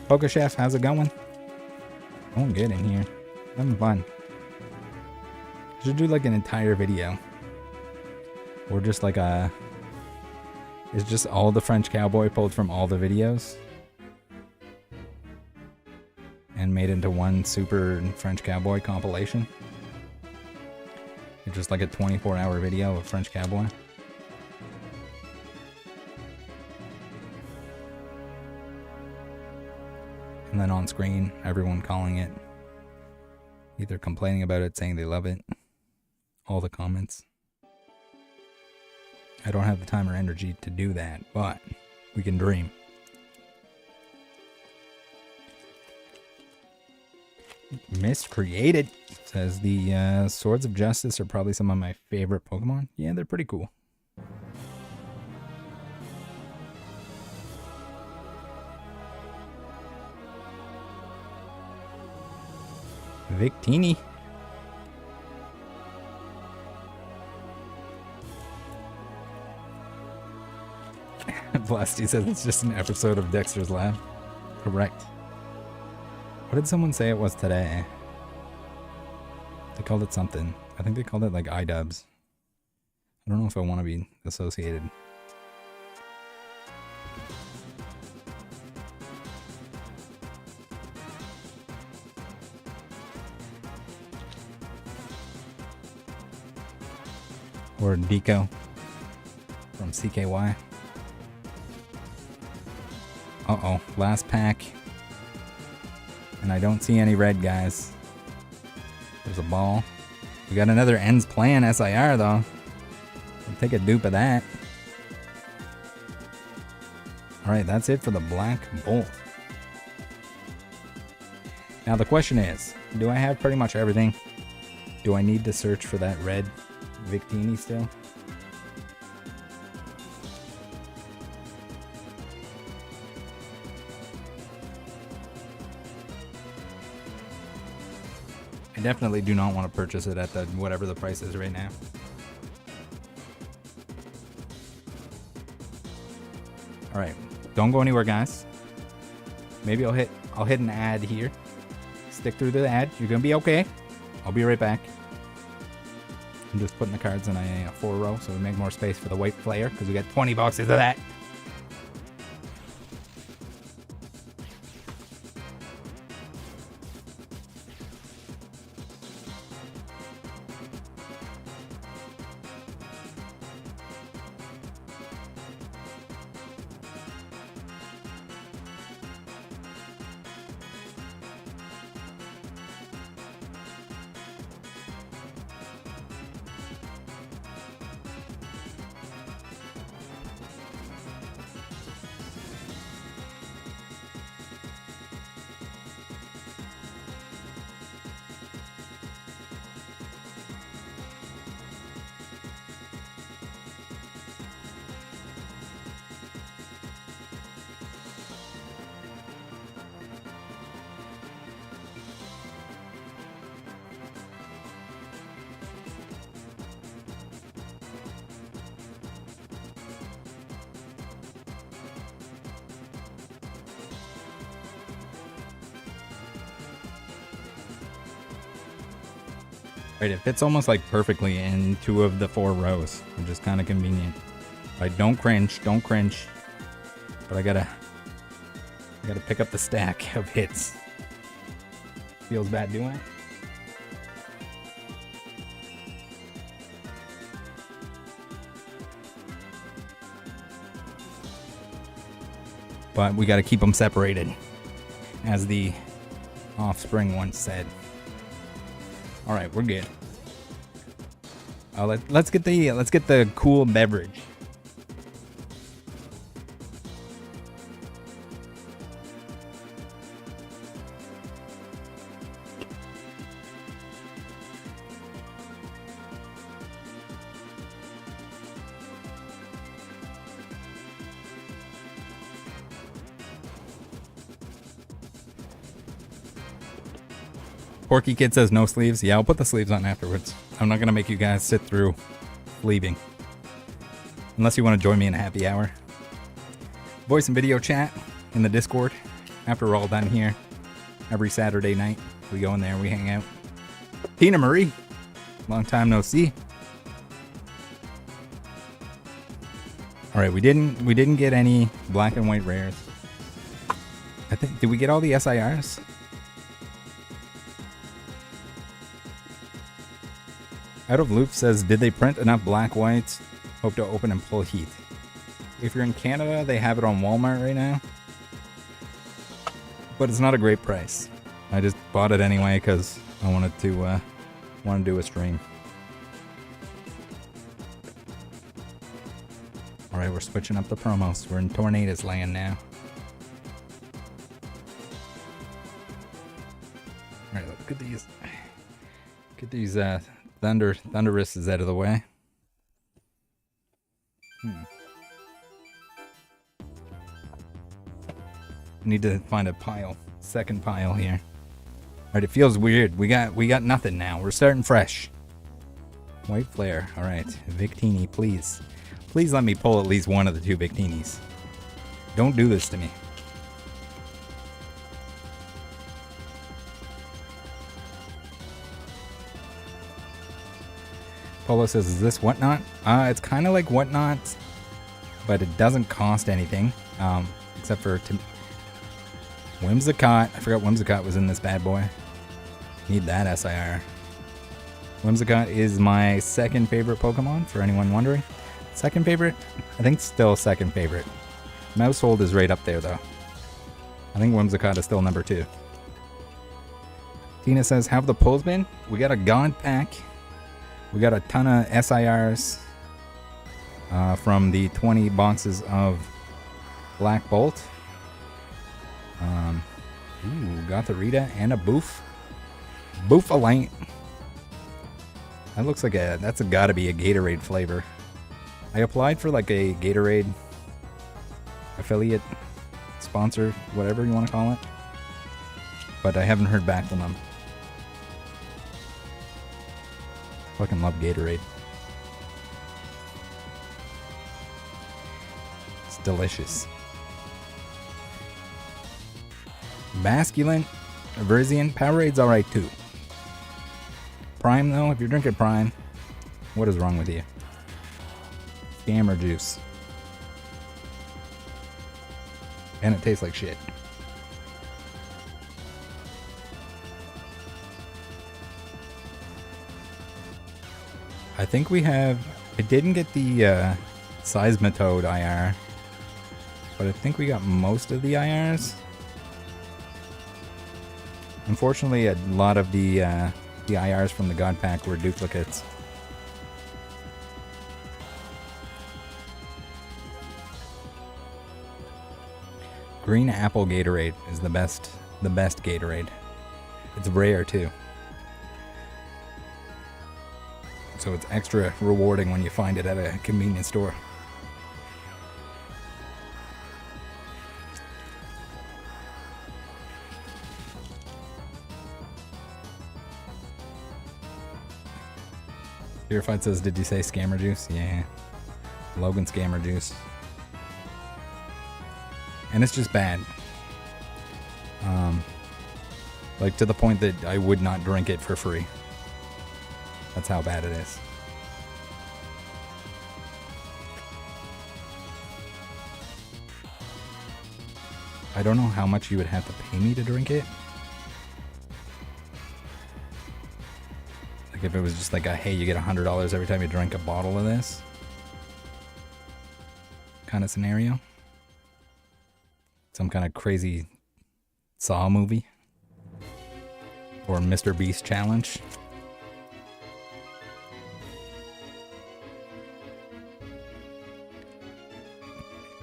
PokeChef, how's it going? Going good in here. Having fun. Should do like an entire video. Or just like a... It's just all the French cowboy pulled from all the videos. And made into one super French cowboy compilation. It's just like a 24-hour video of French cowboy. And then on screen, everyone calling it. Either complaining about it, saying they love it. All the comments. I don't have the time or energy to do that, but we can dream. Miscreated says the Swords of Justice are probably some of my favorite Pokemon. Yeah, they're pretty cool. Victini. Blasty says it's just an episode of Dexter's Lab. Correct. What did someone say it was today? They called it something. I think they called it like iDubbbz. I don't know if I want to be associated. Or Deco from CKY. Uh-oh, last pack. And I don't see any red, guys. There's a ball. We got another Ends Plan SIR, though. I'll take a dupe of that. Alright, that's it for the Black Bolt. Now the question is, do I have pretty much everything? Do I need to search for that red Victini still? I definitely do not want to purchase it at the whatever the price is right now. All right, don't go anywhere, guys. Maybe I'll hit an ad here. Stick through the ad. You're gonna be okay. I'll be right back. I'm just putting the cards in a 4-row so we make more space for the white flare because we got 20 boxes of that. Right, it fits almost like perfectly in 2 of the 4 rows, which is kind of convenient. Right, don't cringe, don't cringe. But I gotta pick up the stack of hits. Feels bad doing it. But we gotta keep them separated, as the Offspring once said. All right, we're good. Let's get the cool beverage. Porky Kid says no sleeves. Yeah, I'll put the sleeves on afterwards. I'm not going to make you guys sit through leaving. Unless you want to join me in a happy hour. Voice and video chat in the Discord. After we're all done here, every Saturday night, we go in there and we hang out. Tina Marie, long time no see. All right, we didn't get any black and white rares. I think, did we get all the SIRs? Out of Loop says, did they print enough black whites? Hope to open and pull heat. If you're in Canada, they have it on Walmart right now. But it's not a great price. I just bought it anyway because I wanted to do a stream. Alright, we're switching up the promos. We're in Tornado's land now. Alright, let's get these. Get these Thunderuses out of the way. Need to find a pile. Second pile here. Alright, it feels weird. We got nothing now. We're starting fresh. White flare. Alright. Victini, please. Please let me pull at least one of the two Victinis. Don't do this to me. Polo says, is this Whatnot? It's kind of like Whatnot, but it doesn't cost anything. Except for Whimsicott. I forgot Whimsicott was in this bad boy. Need that SIR. Whimsicott is my second favorite Pokemon, for anyone wondering. Second favorite? I think still second favorite. Mousehold is right up there, though. I think Whimsicott is still number 2. Tina says, have the pulls been? We got a God pack. We got a ton of SIRs from the 20 boxes of Black Bolt. Ooh, got the Rita and a Boof. Boofalite. That looks like that's gotta be a Gatorade flavor. I applied for like a Gatorade affiliate sponsor, whatever you want to call it. But I haven't heard back from them. Fucking love Gatorade. It's delicious. Masculine, Aversian, Powerade's alright too. Prime though, if you're drinking Prime, what is wrong with you? Scammer juice. And it tastes like shit. I think we have... I didn't get the Seismitoad IR, but I think we got most of the IRs. Unfortunately, a lot of the IRs from the God Pack were duplicates. Green Apple Gatorade is the best Gatorade. It's rare too. So it's extra rewarding when you find it at a convenience store. Purified says, did you say Scammer Juice? Yeah. Logan Scammer Juice. And it's just bad. Like to the point that I would not drink it for free. That's how bad it is. I don't know how much you would have to pay me to drink it. Like if it was just like a, hey, you get $100 every time you drink a bottle of this kind of scenario. Some kind of crazy Saw movie. Or Mr. Beast challenge.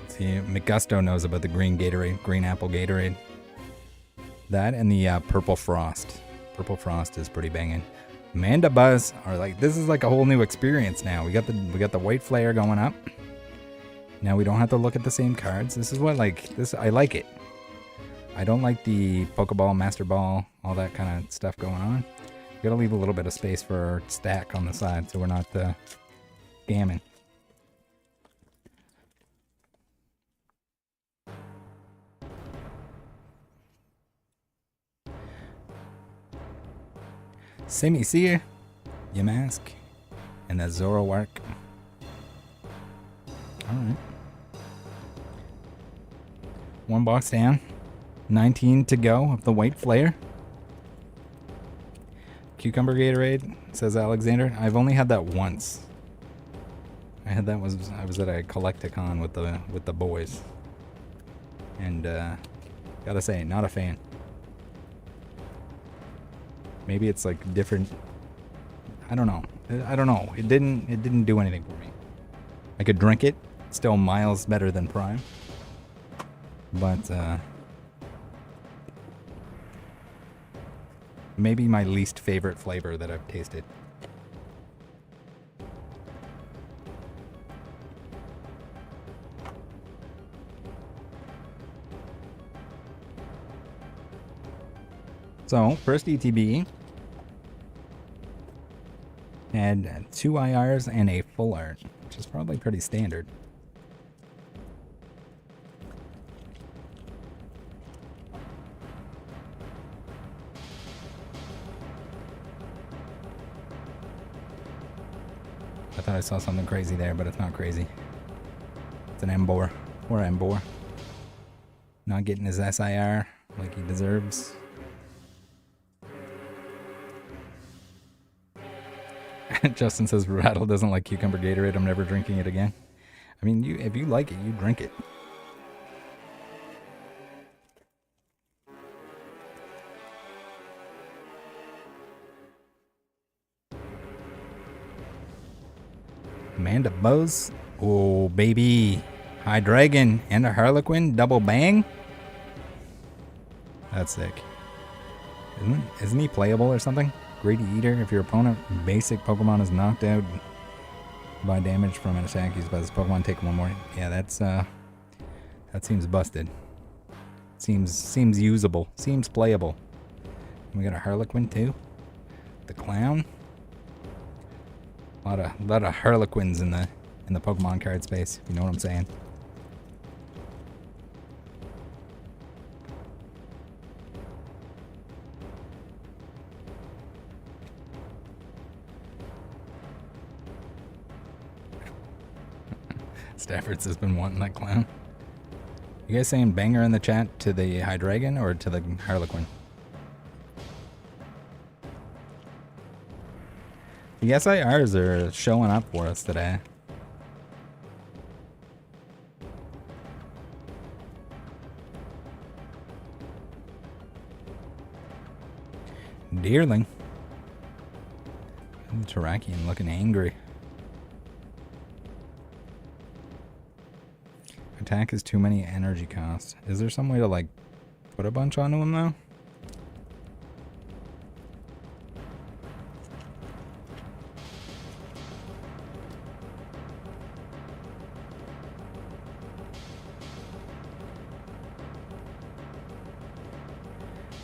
See, McGusto knows about the green Gatorade, green apple Gatorade. That and the Purple Frost. Purple Frost is pretty banging. Amanda Buzz are like, this is like a whole new experience now. We got the white flare going up. Now we don't have to look at the same cards. This is what I like it. I don't like the Pokeball, Master Ball, all that kind of stuff going on. We gotta leave a little bit of space for our stack on the side so we're not scamming. Semi-Seer, Yamask, and that Zoroark. Alright. One box down. 19 to go of the white flare. Cucumber Gatorade, says Alexander. I've only had that once. I was at a Collecticon with the boys. And gotta say, not a fan. Maybe it's like different. I don't know. It didn't do anything for me. I could drink it. Still miles better than Prime. But maybe my least favorite flavor that I've tasted. So, first ETB had 2 IRs and a full art, which is probably pretty standard. I thought I saw something crazy there, but it's not crazy. It's an Embor. Or Embor. Not getting his SIR like he deserves. Justin says Rattle doesn't like cucumber Gatorade. I'm never drinking it again. I mean, if you like it, you drink it. Amanda Buzz. Oh, baby. High Dragon and a Harlequin. Double bang. That's sick. Isn't he playable or something? Greedy Eater. If your opponent basic Pokemon is knocked out by damage from an attack used by this Pokemon, take one more. Yeah, that's that seems busted. Seems usable. Seems playable. We got a Harlequin too. The Clown. A lot of Harlequins in the Pokemon card space, if you know what I'm saying. Stafford's has been wanting that Clown. You guys saying banger in the chat to the Hydreigon or to the Harlequin? The SIRs are showing up for us today. Deerling. And the Terrakion looking angry. Attack is too many energy costs. Is there some way to like put a bunch onto him though?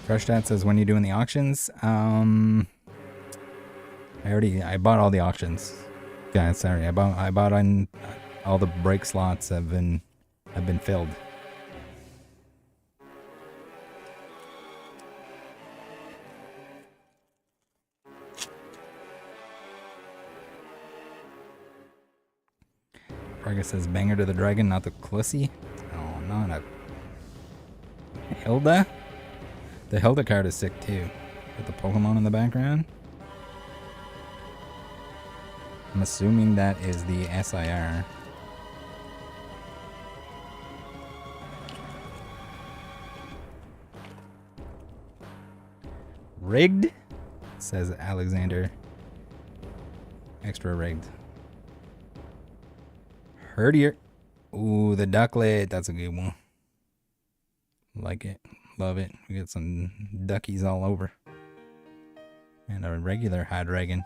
Fresh Stat says, when you doing the auctions? I bought all the auctions. Guys, sorry. I bought on all the break slots have been filled. Vargas says banger to the dragon, not the Clussy. Oh, not a Hilda? The Hilda card is sick too. With the Pokemon in the background. I'm assuming that is the SIR. Rigged? Says Alexander. Extra rigged. Herdier. Ooh, the Ducklet. That's a good one. Like it. Love it. We got some duckies all over. And a regular Hydreigon.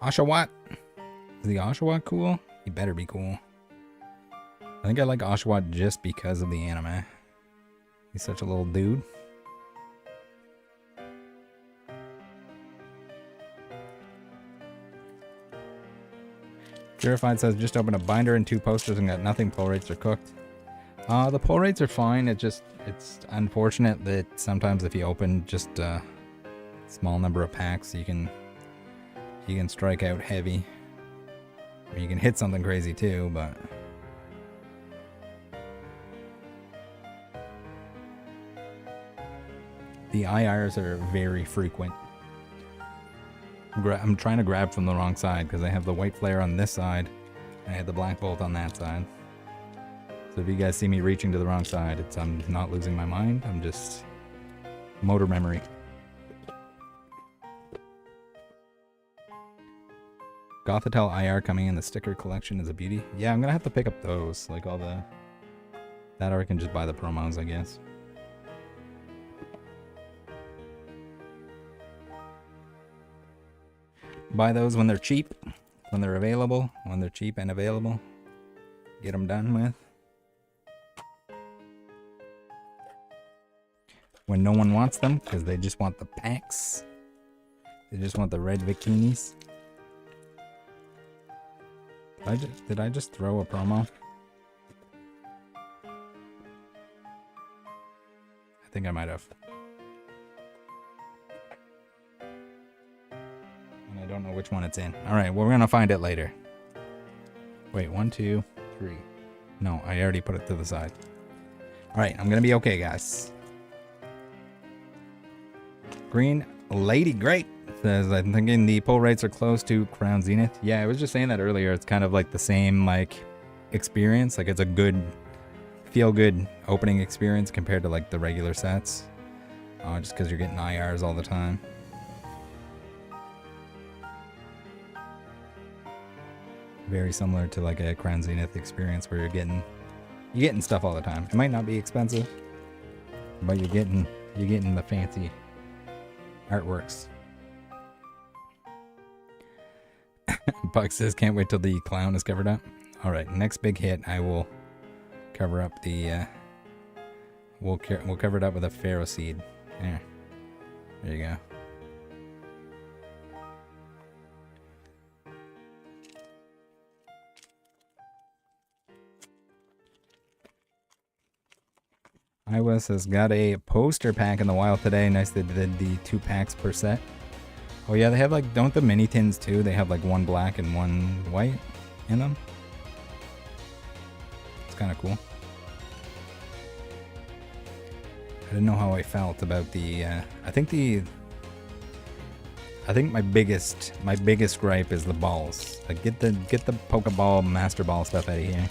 Oshawott. Is the Oshawott cool? He better be cool. I think I like Oshawott just because of the anime. He's such a little dude. Purified says, just opened a binder and 2 posters and got nothing. Pull rates are cooked. The pull rates are fine. It's unfortunate that sometimes if you open just a small number of packs, you can strike out heavy. I mean, you can hit something crazy too, but the IRs are very frequent. I'm trying to grab from the wrong side because I have the white flare on this side and I have the black bolt on that side. So if you guys see me reaching to the wrong side, I'm not losing my mind. I'm just motor memory. Gothitelle IR coming in the sticker collection is a beauty. Yeah, I'm gonna have to pick up those, like all the that, or I can just buy the promos, I guess. Buy those when they're cheap, when they're available, when they're cheap and available. Get them done with. When no one wants them, because they just want the packs. They just want the red bikinis. Did I just throw a promo? I think I might have. And I don't know which one it's in. Alright, well, we're going to find it later. Wait, 1, 2, 3. No, I already put it to the side. Alright, I'm going to be okay, guys. Green Lady Great says, I'm thinking the pull rates are close to Crown Zenith. Yeah, I was just saying that earlier. It's kind of like the same like experience. Like it's a good, feel good opening experience compared to like the regular sets. Just because you're getting IRs all the time. Very similar to like a Crown Zenith experience where you're getting stuff all the time. It might not be expensive, but you're getting the fancy artworks. Buck says, can't wait till the clown is covered up. Alright, next big hit, I will cover up the, we'll cover it up with a Pharaoh Seed. There you go. iWest has got a poster pack in the wild today. Nice they did the 2 packs per set. Oh yeah, they have like, don't the mini tins too? They have like 1 black and 1 white in them. It's kind of cool. I didn't know how I felt about the, I think my biggest gripe is the balls. Like get the Pokeball Master Ball stuff out of here.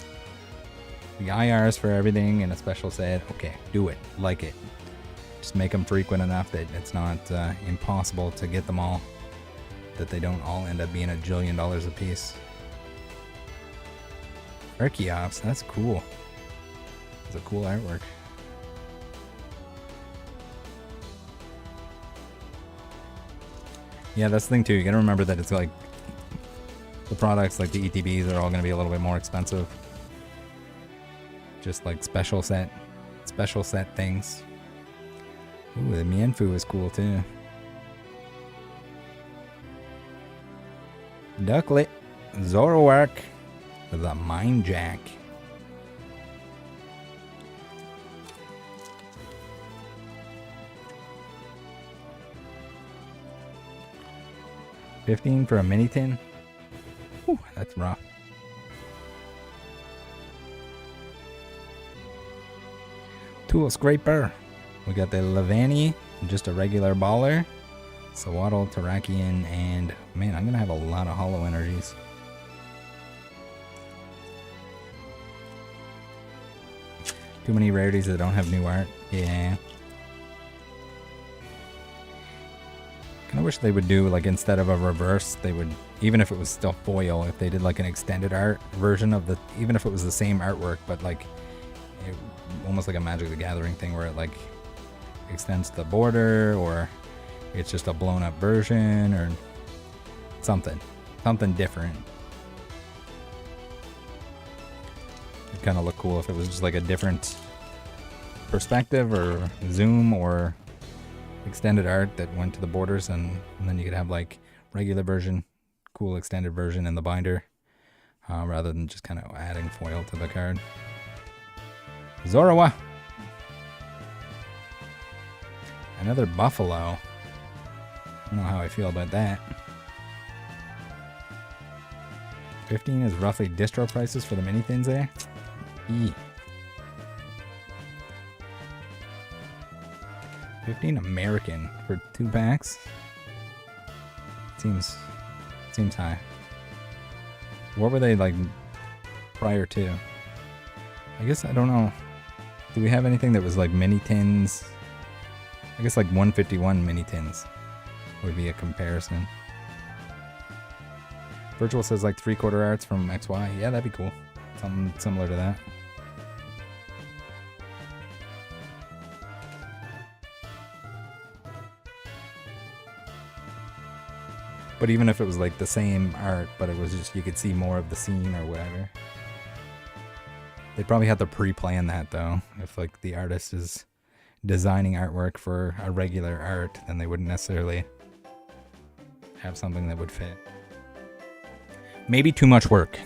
The IRs for everything in a special set. Okay, do it. Like it. Just make them frequent enough that it's not impossible to get them all. That they don't all end up being $1 jillion a piece. Archeops, that's cool. It's a cool artwork. Yeah, that's the thing too. You gotta remember that it's like the products like the ETBs are all gonna be a little bit more expensive. Just like special set things. Ooh, the Mienfoo is cool too. Ducklet, Zoroark with a Mind Jack. $15 for a mini tin. Ooh, that's rough. Tool Scraper. We got the Levani, just a regular baller. Sawaddle, Terrakion, and man, I'm gonna have a lot of holo energies. Too many rarities that don't have new art. Yeah. Kinda wish they would do like instead of a reverse, they would, even if it was still foil, if they did like an extended art version of the, even if it was the same artwork, but like almost like a Magic the Gathering thing where it like extends the border, or it's just a blown up version, or something different. It'd kind of look cool if it was just like a different perspective or zoom or extended art that went to the borders, and then you could have like regular version, cool extended version in the binder, rather than just kind of adding foil to the card. Zorua. Another Buffalo. I don't know how I feel about that. 15 is roughly distro prices for the mini thins there. E. 15 American for 2 packs. Seems high. What were they like prior to? I guess I don't know. Do we have anything that was like mini tins? I guess like 151 mini tins would be a comparison. Virtual says like 3/4 arts from XY. Yeah, that'd be cool. Something similar to that. But even if it was like the same art, but it was just you could see more of the scene or whatever. They'd probably have to pre-plan that though. If like the artist is designing artwork for a regular art, then they wouldn't necessarily have something that would fit. Maybe too much work.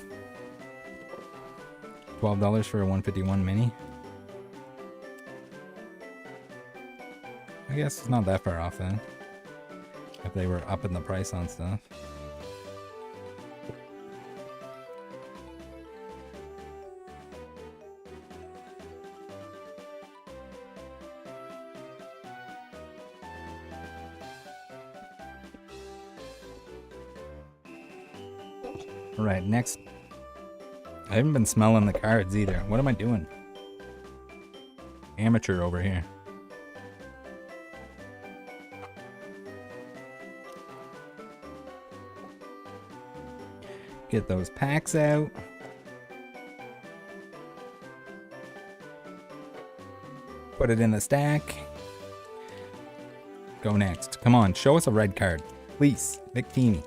$12 for a 151 mini. I guess it's not that far off then. If they were upping the price on stuff. Alright, next. I haven't been smelling the cards either. What am I doing? Amateur over here. Get those packs out. Put it in the stack. Go next. Come on, show us a red card. Please, Victini.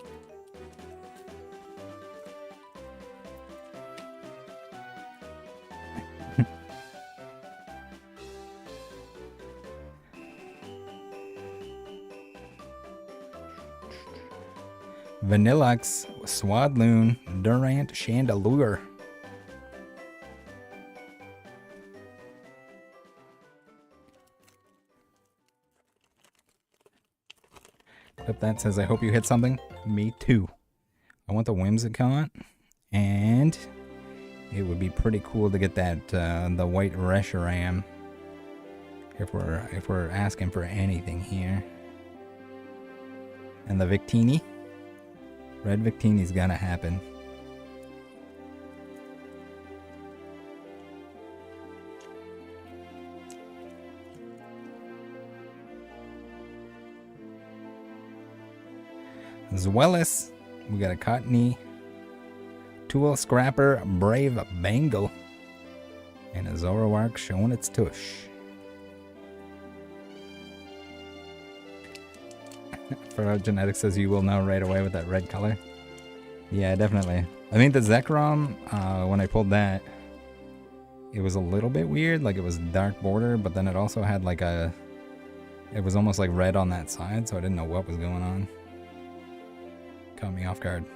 Vanillux, Swadloon, Durant, Chandelure. Clip that says, I hope you hit something. Me too. I want the Whimsicott, and it would be pretty cool to get that the white Reshiram if we're asking for anything here. And the Victini. Red Victini's gonna happen. Zweilous, we got a Cottony, Tool Scrapper, Brave Bengal, and a Zoroark showing its tush. For Genetics says you will know right away with that red color. Yeah, definitely. I think the Zekrom, when I pulled that, it was a little bit weird. Like it was dark border, but then it also had like a... It was almost like red on that side, so I didn't know what was going on. Caught me off guard.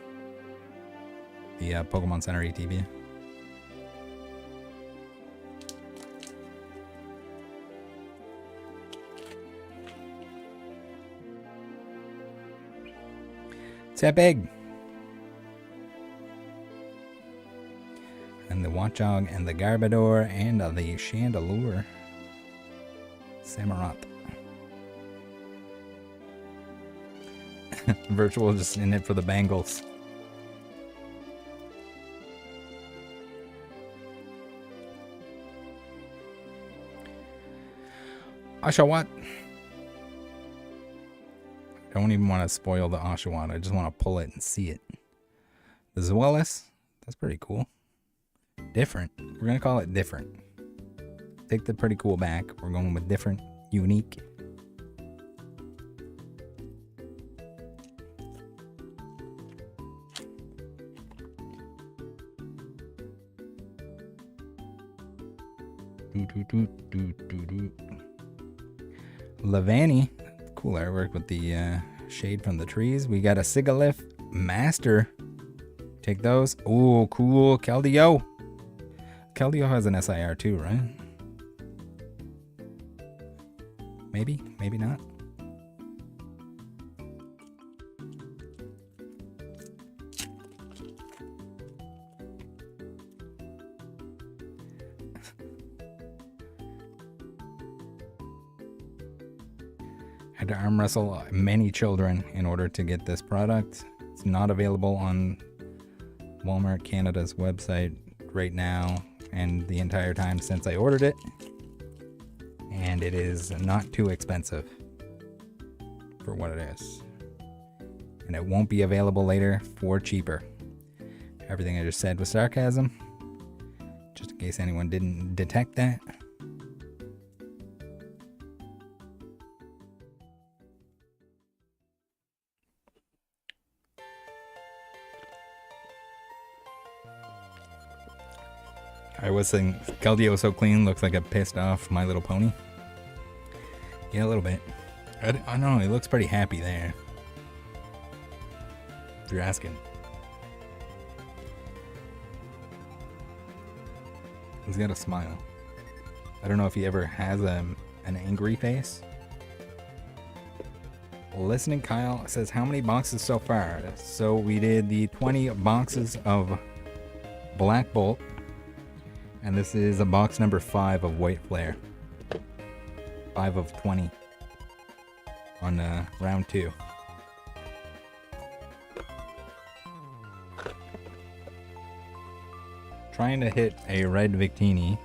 The Pokemon Center ETB. Tepig. And the Watchog and the Garbodor and the Chandelure. Samurott. Virtual just in it for the Bengals. Oshawott. I don't even want to spoil the Oshawott. I just want to pull it and see it. The Zweilous. That's pretty cool. Different. We're going to call it different. Take the pretty cool back. We're going with different, unique. Levani. Cool artwork with the shade from the trees. We got a Sigalith Master. Take those. Oh, cool. Keldeo. Keldeo has an SIR too, right? Maybe, maybe not. Had to arm wrestle many children in order to get this product. It's not available on Walmart Canada's website right now and the entire time since I ordered it. And it is not too expensive for what it is. And it won't be available later for cheaper. Everything I just said was sarcasm, just in case anyone didn't detect that. I was saying Keldeo so clean, looks like a pissed off My Little Pony. Yeah, a little bit. I don't know, he looks pretty happy there. If you're asking. He's got a smile. I don't know if he ever has an angry face. Listening Kyle says, how many boxes so far? So we did the 20 boxes of Black Bolt. And this is a box number 5 of White Flare. 5 of 20 on round 2. Trying to hit a red Victini.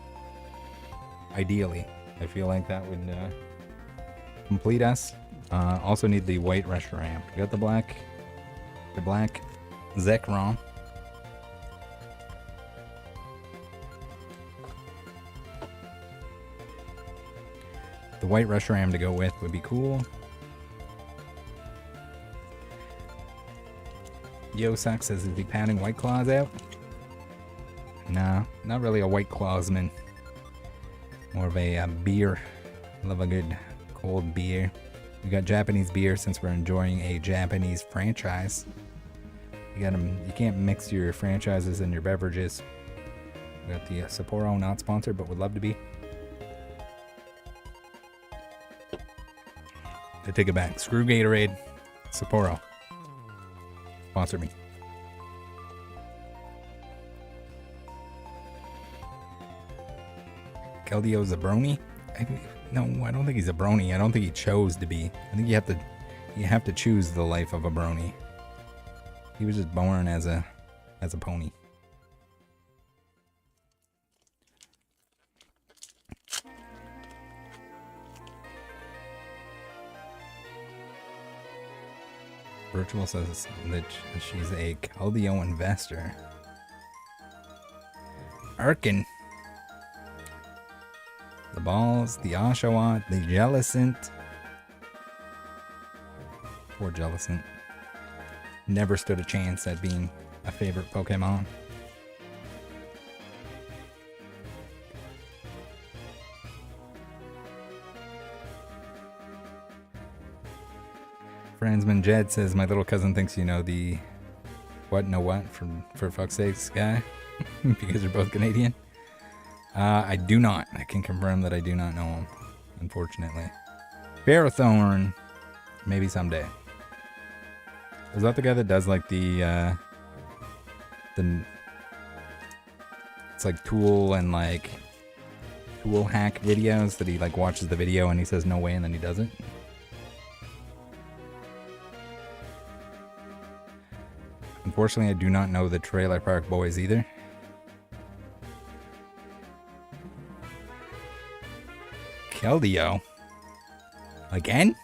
Ideally. I feel like that would complete us. Also need the white Reshiram. Got the black Zekrom. The white Reshiram to go with would be cool. Yosak says, is he pounding White Claws out? Nah, not really a White Clawsman. More of a beer. Love a good cold beer. We got Japanese beer since we're enjoying a Japanese franchise. You can't mix your franchises and your beverages. We got the Sapporo, not sponsored, but would love to be. I take it back. Screw Gatorade. Sapporo. Sponsor me. Keldeo Zabroni? No, I don't think he's a brony. I don't think he chose to be. I think you have to choose the life of a brony. He was just born as a pony. Virtual says that she's a Keldeo investor. Arkin. The balls, the Oshawott, the Jellicent. Poor Jellicent. Never stood a chance at being a favorite Pokemon. Friendsman Jed says, my little cousin thinks you know the what, no what, for fuck's sakes guy. Because you're both Canadian. I do not. I can confirm that I do not know him, unfortunately. Ferrothorn, maybe someday. Is that the guy that does like the it's like tool and like tool hack videos that he like watches the video and he says no way and then he does it? Unfortunately, I do not know the Trailer Park Boys either. Keldeo? Again?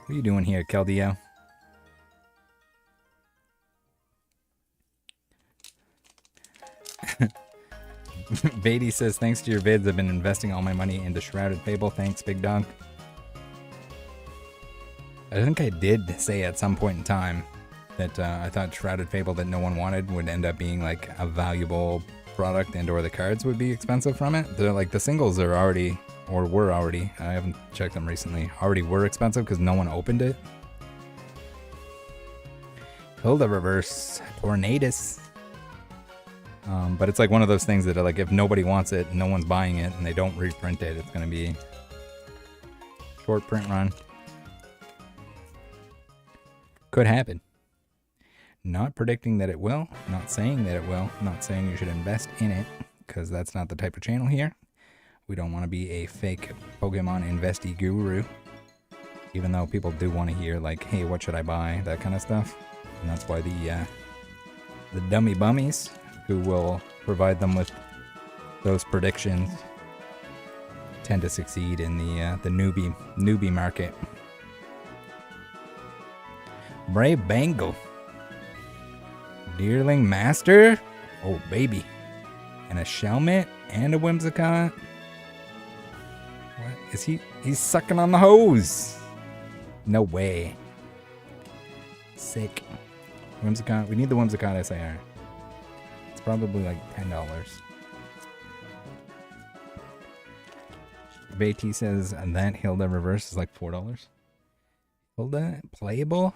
What are you doing here, Keldeo? Beatty says, thanks to your vids, I've been investing all my money into Shrouded Fable. Thanks, Big Dog. I think I did say at some point in time that I thought Shrouded Fable that no one wanted would end up being like a valuable product, and or the cards would be expensive from it. They're like the singles are already, or were already, I haven't checked them recently, already were expensive because no one opened it. Hilda Reverse, Tornadus. But it's like one of those things that are like if nobody wants it, no one's buying it, and they don't reprint it, it's going to be short print run. Could happen. Not predicting that it will, not saying that it will, not saying you should invest in it, because that's not the type of channel here. We don't want to be a fake Pokemon investee guru, even though people do want to hear like, hey, what should I buy, that kind of stuff. And that's why the dummy bummies who will provide them with those predictions tend to succeed in the newbie market. Brave Bengal. Deerling Master? Oh, baby. And a Shelmet and a Whimsicott. What? Is he? He's sucking on the hose. No way. Sick. Whimsicott. We need the Whimsicott SIR. It's probably like $10. BT says and that Hilda reverse is like $4. Hilda playable?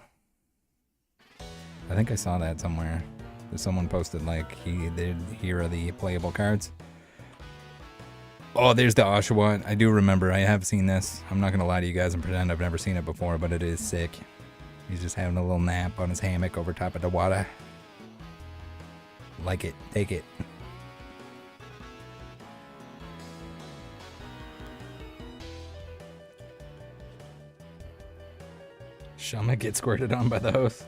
I think I saw that somewhere. Someone posted like here are the playable cards. Oh, there's the Oshawott. I do remember. I have seen this. I'm not gonna lie to you guys and pretend I've never seen it before, but it is sick. He's just having a little nap on his hammock over top of the water. Like it. Take it. Shummet gets squirted on by the hose.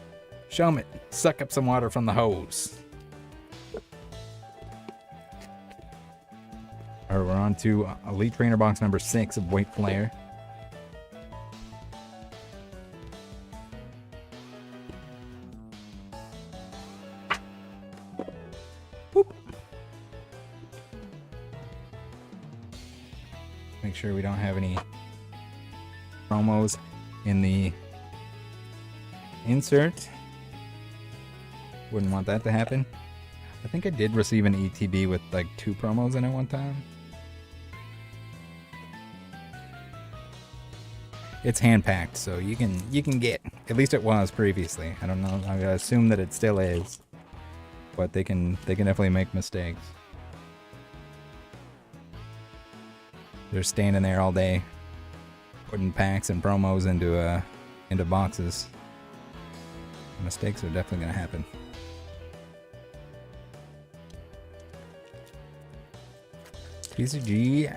Shummet, suck up some water from the hose. Alright, we're on to Elite Trainer box number 6 of Weight Flare. Boop. Make sure we don't have any promos in the insert. Wouldn't want that to happen. I think I did receive an ETB with like 2 promos in it one time. It's hand packed, so you can get. At least it was previously. I don't know. I assume that it still is, but they can definitely make mistakes. They're standing there all day, putting packs and promos into boxes. Mistakes are definitely gonna happen. PCG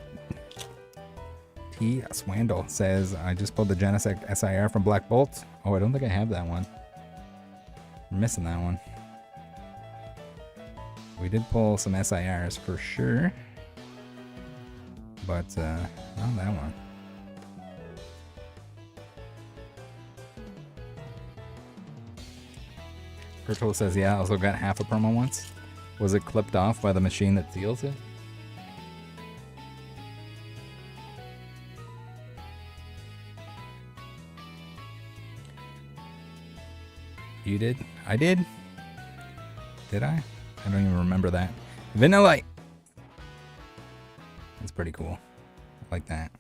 T Swandle says, I just pulled the Genesect SIR from Black Bolt. Oh, I don't think I have that one. I'm missing that one. We did pull some SIRs for sure, but not that one. Virtual says, yeah, I also got half a promo once. Was it clipped off by the machine that seals it? You did? I did? Did I? I don't even remember that. Vanilla! That's pretty cool. I like that.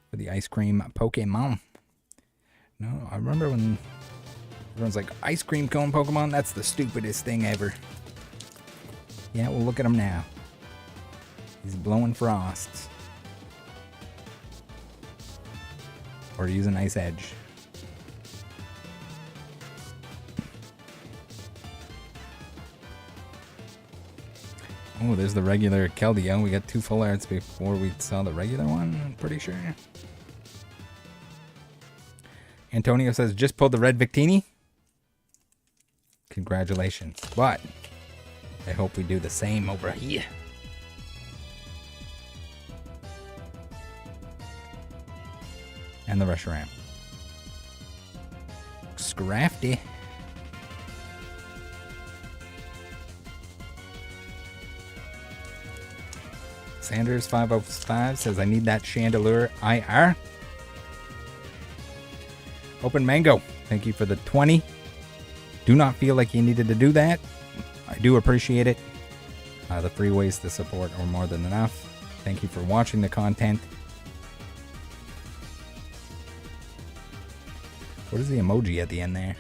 For the ice cream Pokemon. No, I remember when everyone's like, ice cream cone Pokemon? That's the stupidest thing ever. Yeah, well, look at him now. He's blowing frost. Or using Ice Edge. Oh, there's the regular Keldeo. We got 2 full arts before we saw the regular one, I'm pretty sure. Antonio says, just pulled the red Victini. Congratulations. But I hope we do the same over here. And the Reshiram. Scrafty. Sanders 505 says, I need that Chandelure IR. Open Mango, thank you for the 20. Do not feel like you needed to do that. I do appreciate it. The free ways to support are more than enough. Thank you for watching the content. What is the emoji at the end there?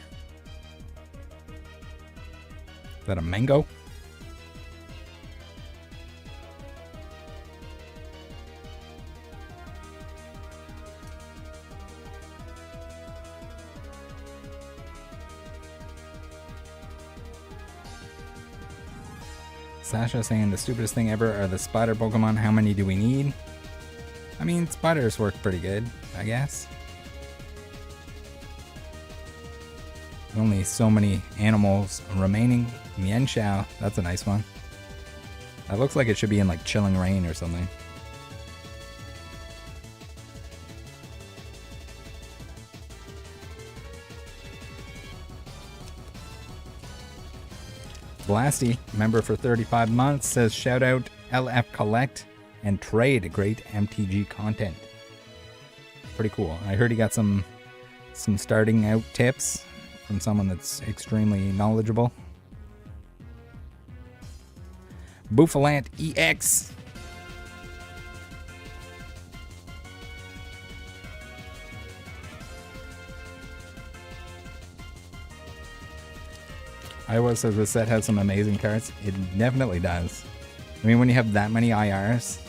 Is that a mango? Sasha saying the stupidest thing ever are the spider Pokemon. How many do we need? I mean, spiders work pretty good, I guess. Only so many animals remaining. Mienshao, that's a nice one. That looks like it should be in like Chilling Rain or something. Blasty, member for 35 months, says shout out LF Collect and Trade, great MTG content. Pretty cool. I heard he got some starting out tips from someone that's extremely knowledgeable. Bouffalant EX. Iowa says the set has some amazing cards. It definitely does. I mean, when you have that many IRs,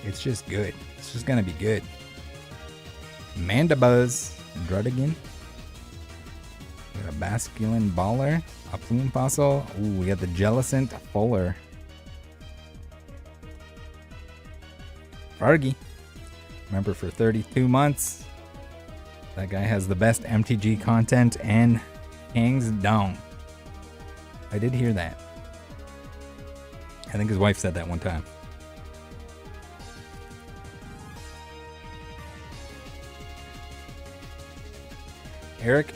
it's just good. It's just gonna be good. Mandibuzz, Drudigan. We got a Basculin Baller, a Plume Fossil. Ooh, we got the Jellicent Fuller. Fargy. Remember, for 32 months, that guy has the best MTG content and hangs down. I did hear that. I think his wife said that one time. Eric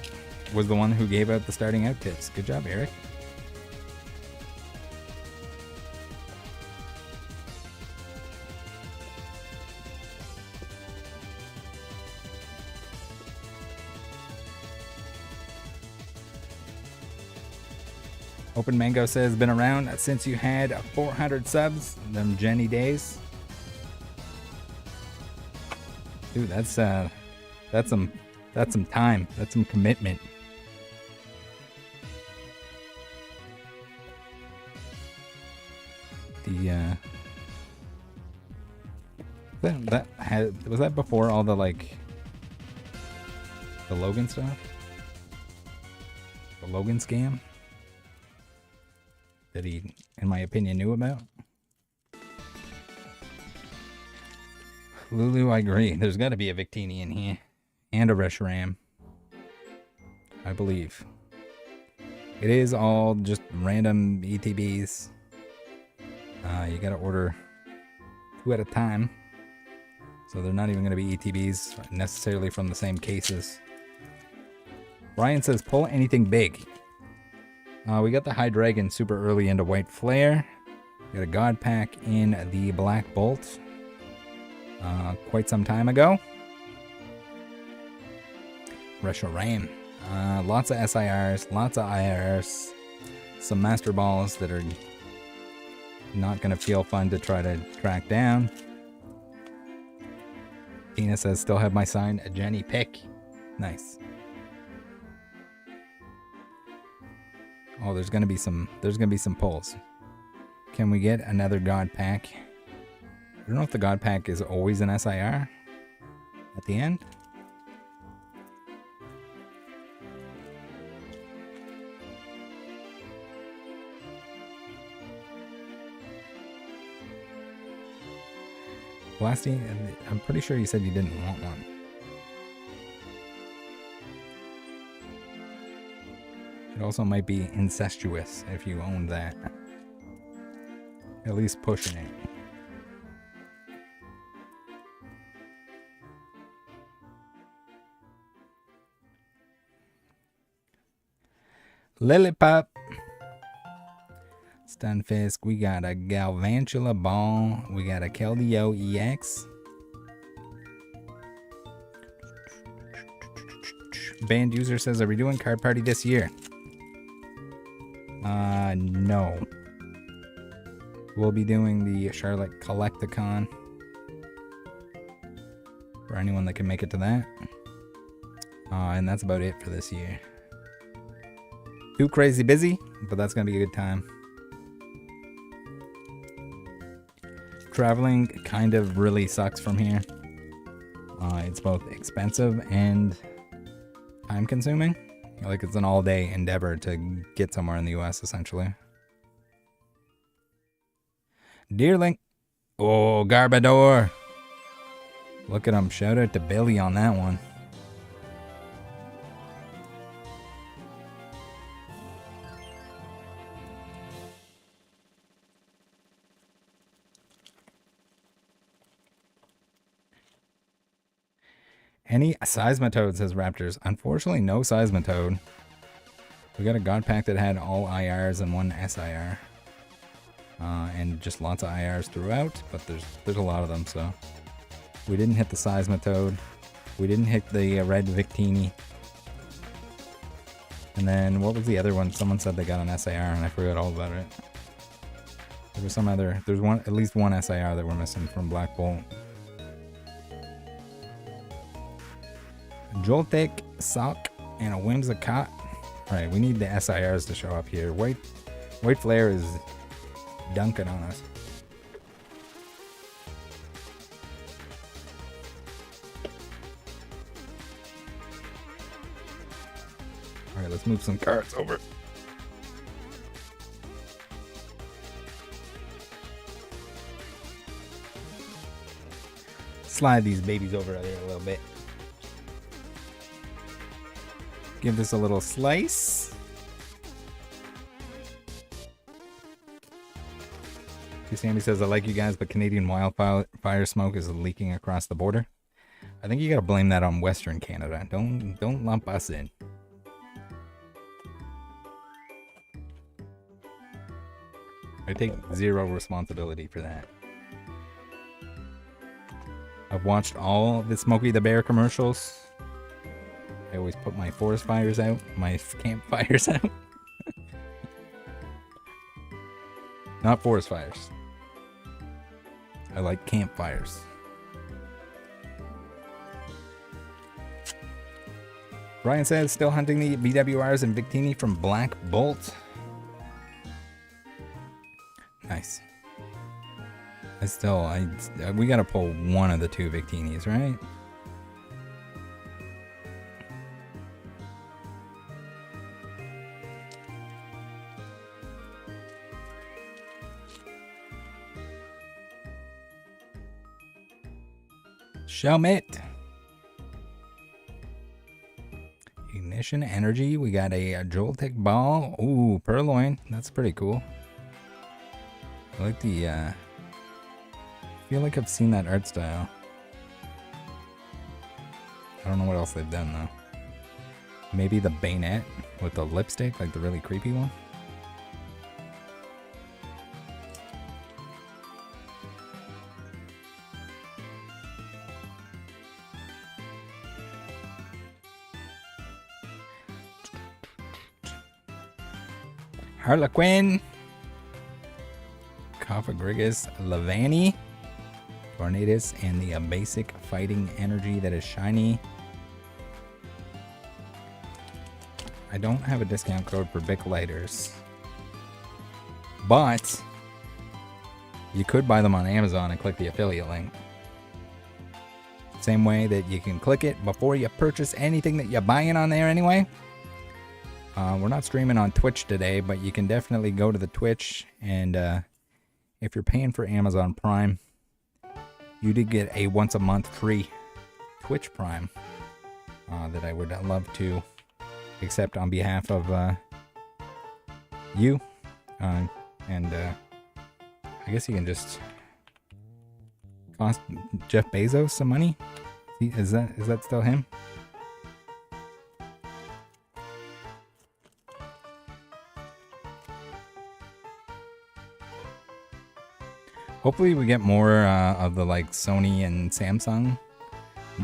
was the one who gave out the starting out tips. Good job, Eric. Open Mango says, been around since you had 400 subs, them Jenny days. Dude, that's some time. That's some commitment. Was that before all the the Logan stuff? The Logan scam that he, in my opinion, knew about. Lulu, I agree. There's got to be a Victini in here. And a Reshiram, I believe. It is all just random ETBs. You gotta order 2 at a time. So they're not even gonna be ETBs necessarily from the same cases. Brian says, pull anything big. We got the Hydreigon super early into White Flare. We got a God Pack in the Black Bolt quite some time ago. Reshiram. Lots of SIRs, lots of IRs, some Master Balls that are not going to feel fun to try to track down. Tina says, still have my sign, a Jenny pick. Nice. Oh, there's gonna be some pulls. Can we get another God Pack? I don't know if the God Pack is always an SIR at the end. Blasty, I'm pretty sure you said you didn't want one. It also might be incestuous if you own that. At least pushing it. Lilipop. Stunfisk. We got a Galvantula Ball. We got a Keldeo EX. Band user says, are we doing card party this year? No. We'll be doing the Charlotte Collecticon. For anyone that can make it to that. And that's about it for this year. Too crazy busy, but that's going to be a good time. Traveling kind of really sucks from here. It's both expensive and time consuming. Like, it's an all-day endeavor to get somewhere in the US, essentially. Deerlink. Oh, Garbodor. Look at him. Shout out to Billy on that one. Any Seismitoad, says Raptors. Unfortunately, no Seismitoad. We got a God Pack that had all IRs and one SIR. And just lots of IRs throughout, but there's a lot of them, so. We didn't hit the Seismitoad. We didn't hit the red Victini. And then, what was the other one? Someone said they got an SIR, and I forgot all about it. There was some other, there's at least one SIR that we're missing from Black Bolt. Joltik, Sock, and a Whimsicott. Alright, we need the SIRs to show up here. White Flare is dunking on us. Alright, let's move some cards over. Slide these babies over there a little bit. Give this a little slice. Sammy says, I like you guys, but Canadian wildfire smoke is leaking across the border. I think you gotta blame that on Western Canada. Don't lump us in. I take zero responsibility for that. I've watched all the Smokey the Bear commercials. I always put my forest fires out, my campfires out. Not forest fires. I like campfires. Brian says, still hunting the BWRs and Victini from Black Bolt. Nice. We gotta pull one of the two Victinis, right? Shelmet. Ignition Energy. We got a Joltic Ball. Ooh, Purloin. That's pretty cool. I like the, I feel like I've seen that art style. I don't know what else they've done, though. Maybe the bayonet with the lipstick, like the really creepy one. Harlequin. Cophagrigus Levani. Tornadus, and the basic fighting energy that is shiny. I don't have a discount code for Bic lighters, but you could buy them on Amazon and click the affiliate link. Same way that you can click it before you purchase anything that you're buying on there anyway. We're not streaming on Twitch today, but you can definitely go to the Twitch, and if you're paying for Amazon Prime, you did get a once a month free Twitch Prime that I would love to accept on behalf of you. I guess you can just cost Jeff Bezos some money. Is that still him? Hopefully we get more of the like Sony and Samsung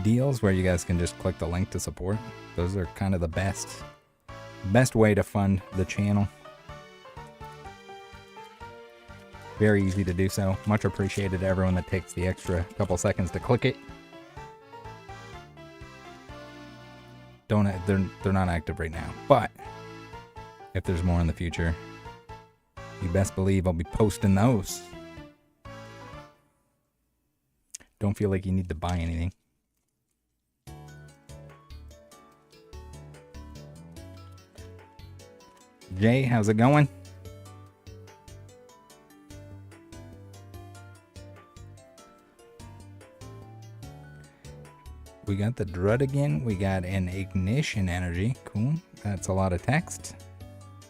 deals where you guys can just click the link to support. Those are kind of the best way to fund the channel. Very easy to do so. Much appreciated to everyone that takes the extra couple seconds to click it. They're not active right now, but if there's more in the future, you best believe I'll be posting those. Don't feel like you need to buy anything. Jay, how's it going? We got the Drud again. We got an Ignition Energy. Cool. That's a lot of text.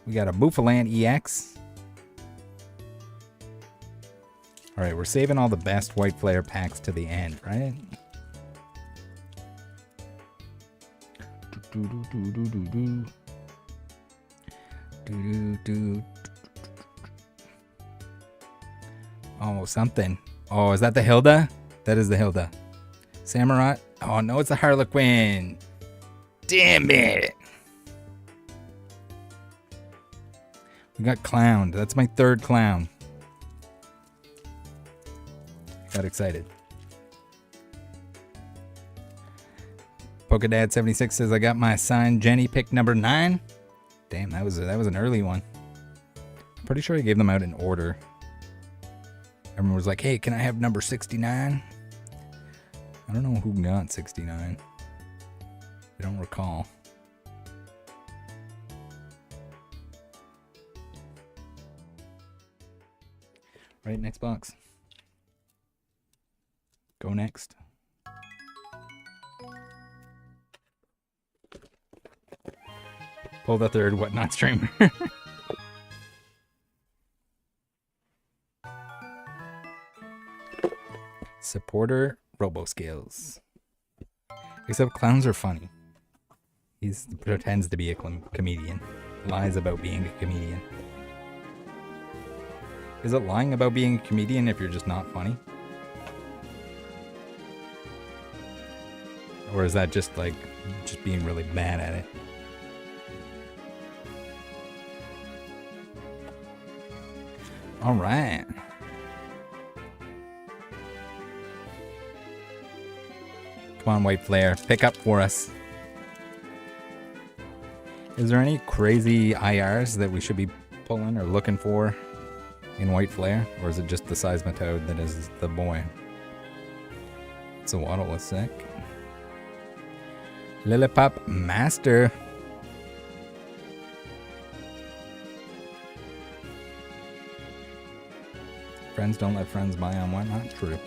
We got a Bouffalant EX. Alright, we're saving all the best White Flare packs to the end, right? Oh, something. Oh, is that the Hilda? That is the Hilda. Samurott. Oh, no, it's a Harlequin. Damn it. We got clowned. That's my third clown. Got excited. Pokedad76 says, I got my signed Jenny pick number 9. Damn, that was an early one. I'm pretty sure I gave them out in order. Everyone was like, hey, can I have number 69? I don't know who got 69. I don't recall. Right, next box. Go next. Pull the third whatnot streamer. Supporter Robo Skills. Except clowns are funny. He pretends to be a comedian. Lies about being a comedian. Is it lying about being a comedian if you're just not funny? Or is that just like just being really bad at it? All right. Come on, White Flare, pick up for us. Is there any crazy IRs that we should be pulling or looking for in White Flare? Or is it just the Seismitoad that is the boy? So Waddle was sick. Lillipop Master. Friends don't let friends buy on whatnot. True.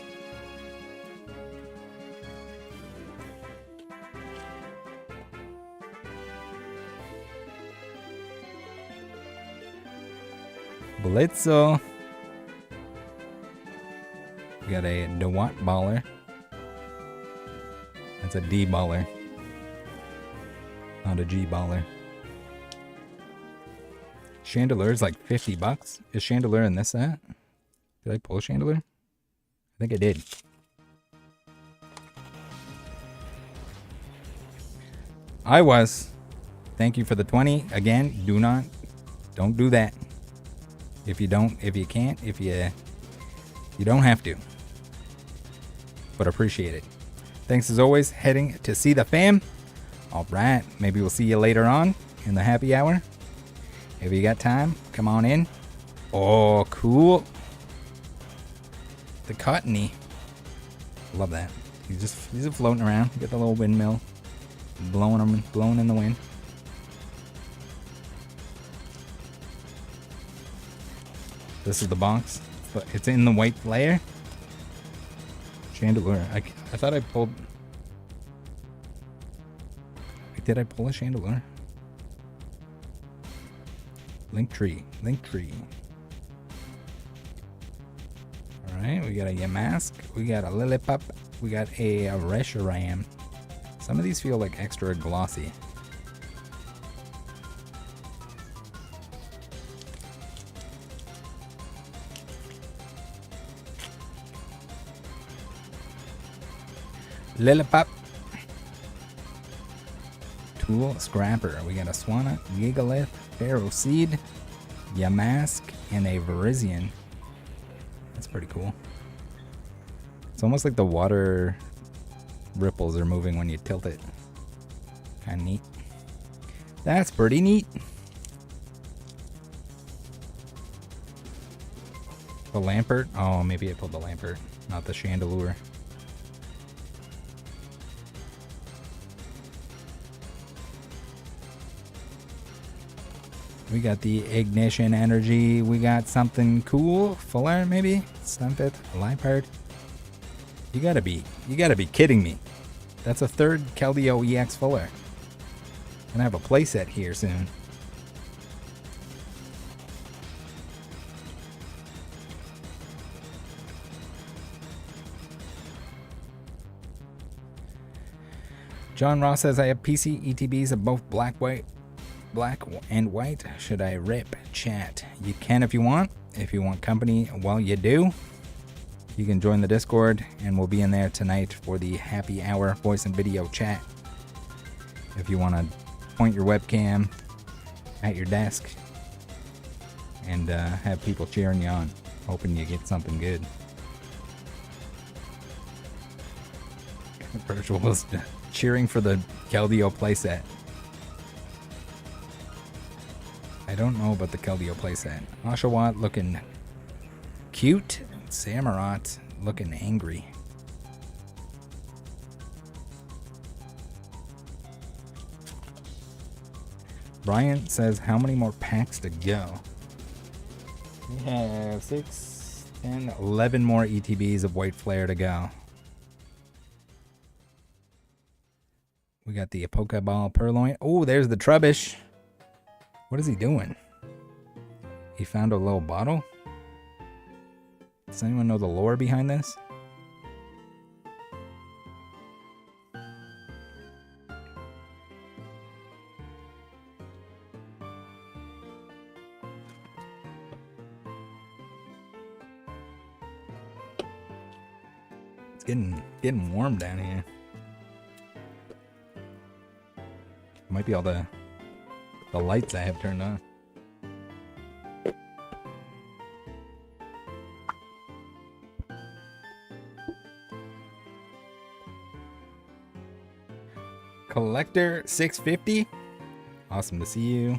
Blitzo. We got a DeWatt baller. That's a D baller. Not a G baller. Chandelure is like $50. Is Chandelure in this set? Did I pull a Chandelure? I think I did. I was. Thank you for the 20. Again, don't do that. If you don't, if you can't, if you don't have to. But appreciate it. Thanks as always, heading to see the fam. All right, maybe we'll see you later on in the happy hour. If you got time, come on in. Oh, cool. The cottony. Love that. He's floating around. You got the little windmill blowing in the wind. This is the box. It's in the white layer. Chandelure. I thought I pulled. Did I pull a Chandelure? Linktree. Alright, we got a Yamask. We got a Lillipop. We got a Reshiram. Some of these feel like extra glossy. Lillipop. Tool Scrapper. We got a Swanna, Gigalith, Pharaoh Seed, Yamask, and a Verizian. That's pretty cool. It's almost like the water ripples are moving when you tilt it. Kind of neat. That's pretty neat. The Lampert. Oh, maybe I pulled the Lampert, not the Chandelure. We got the Ignition Energy. We got something cool. Fuller, maybe? Stumpet, Liepard. You gotta be kidding me. That's a third Keldeo EX Fuller. Gonna have a playset here soon. John Ross says, I have PC ETBs of both black and white. Should I rip chat? You can if you want. If you want company while you do, you can join the Discord and we'll be in there tonight for the happy hour voice and video chat. If you want to point your webcam at your desk and have people cheering you on, hoping you get something good. Virtual was cheering for the Keldeo playset. I don't know about the Keldeo playset. Oshawott looking cute. Samurott looking angry. Brian says, how many more packs to go? We have 6, 10, 11 more ETBs of White Flare to go. We got the Pokeball Purloin. Oh, there's the Trubbish. What is he doing? He found a little bottle? Does anyone know the lore behind this? It's getting warm down here. Might be all the lights I have turned on. Collector 650. Awesome to see you.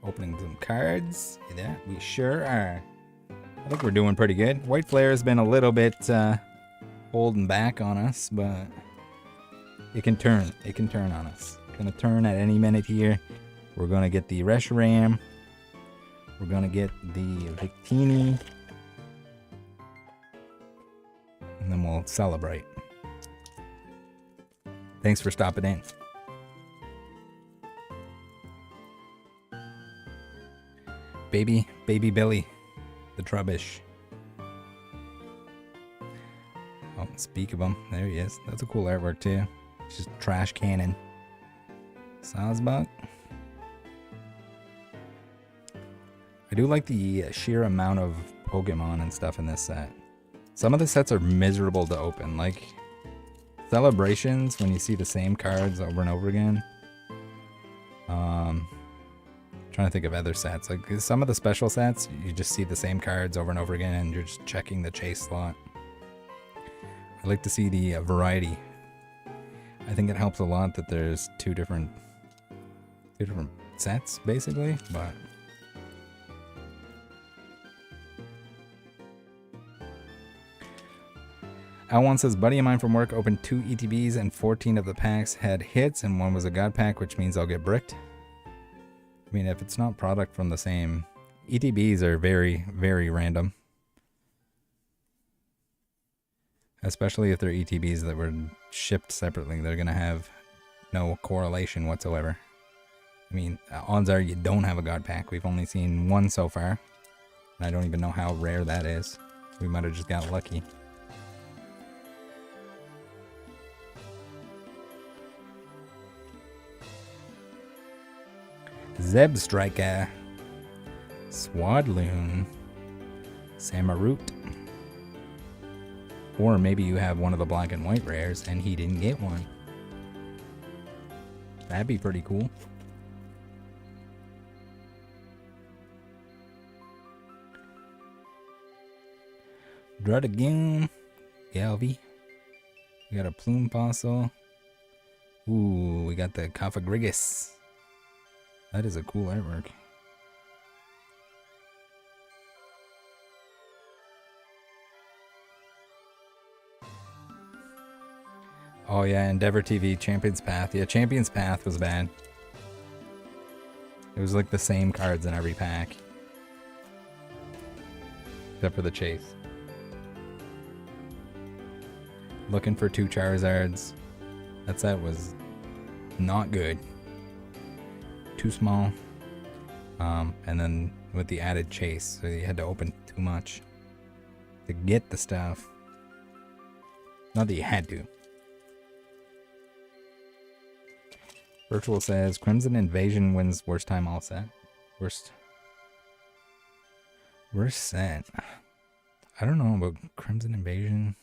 Opening some cards. Yeah, we sure are. I think we're doing pretty good. White Flare has been a little bit holding back on us, but it can turn. It can turn on us. Gonna turn at any minute here. We're gonna get the Reshiram. We're gonna get the Victini. And then we'll celebrate. Thanks for stopping in. Baby Billy, the Trubbish. Oh, speak of him. There he is. That's a cool artwork too. It's just trash cannon. Sazbot. I do like the sheer amount of Pokemon and stuff in this set. Some of the sets are miserable to open. Like Celebrations, when you see the same cards over and over again. Trying to think of other sets. Like some of the special sets, you just see the same cards over and over again and you're just checking the chase slot. I like to see the variety. I think it helps a lot that there's two different sets, basically, but L1 says, buddy of mine from work opened 2 ETBs and 14 of the packs had hits and one was a god pack, which means I'll get bricked. I mean, if it's not product from the same... ETBs are very, very random. Especially if they're ETBs that were shipped separately. They're going to have no correlation whatsoever. I mean, odds are you don't have a god pack. We've only seen one so far. And I don't even know how rare that is. We might have just got lucky. Zeb Striker, Swadloon, Samurott. Or maybe you have one of the black and white rares and he didn't get one. That'd be pretty cool. Druddigoon, Galvy. We got a Plume Fossil. Ooh, we got the Cofagrigus. That is a cool artwork. Oh yeah, Endeavor TV, Champion's Path. Yeah, Champion's Path was bad. It was like the same cards in every pack. Except for the chase. Looking for 2 Charizards. That set was not good. Too small. And then with the added chase, so you had to open too much to get the stuff. Not that you had to. Virtual says Crimson Invasion wins worst time all set. Worst set. I don't know about Crimson Invasion.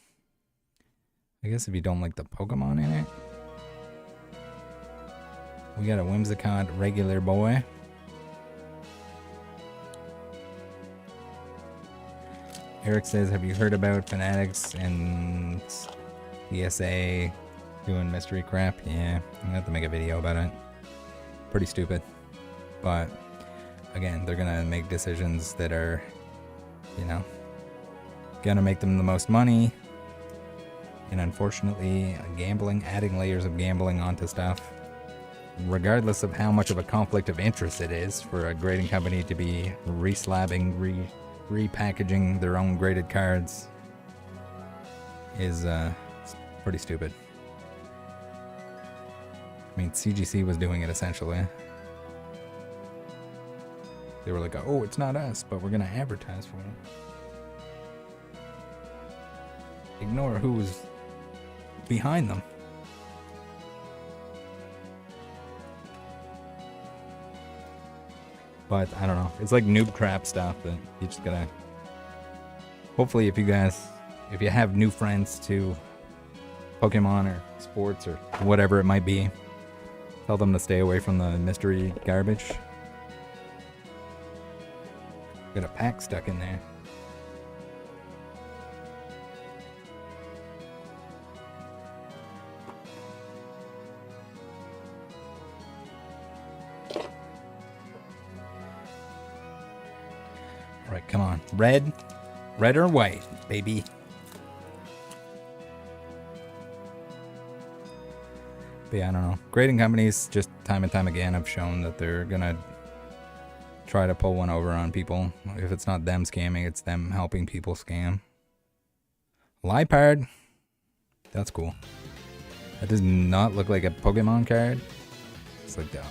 I guess if you don't like the Pokemon in it. We got a Whimsicott regular boy. Eric says, have you heard about Fanatics and PSA doing mystery crap? Yeah, I'm gonna have to make a video about it. Pretty stupid. But again, they're gonna make decisions that are, you know, gonna make them the most money. And unfortunately, gambling, adding layers of gambling onto stuff, regardless of how much of a conflict of interest it is for a grading company to be reslabbing, repackaging their own graded cards, is pretty stupid. I mean, CGC was doing it essentially. They were like, oh, it's not us, but we're gonna advertise for it. Ignore who's behind them. But I don't know. It's like noob crap stuff that you just gotta. Hopefully, if you have new friends to Pokemon or sports or whatever it might be, tell them to stay away from the mystery garbage. Got a pack stuck in there. Alright, come on. Red or white, baby. But yeah, I don't know. Grading companies, just time and time again, have shown that they're gonna try to pull one over on people. If it's not them scamming, it's them helping people scam. Lipard. That's cool. That does not look like a Pokemon card. It's like the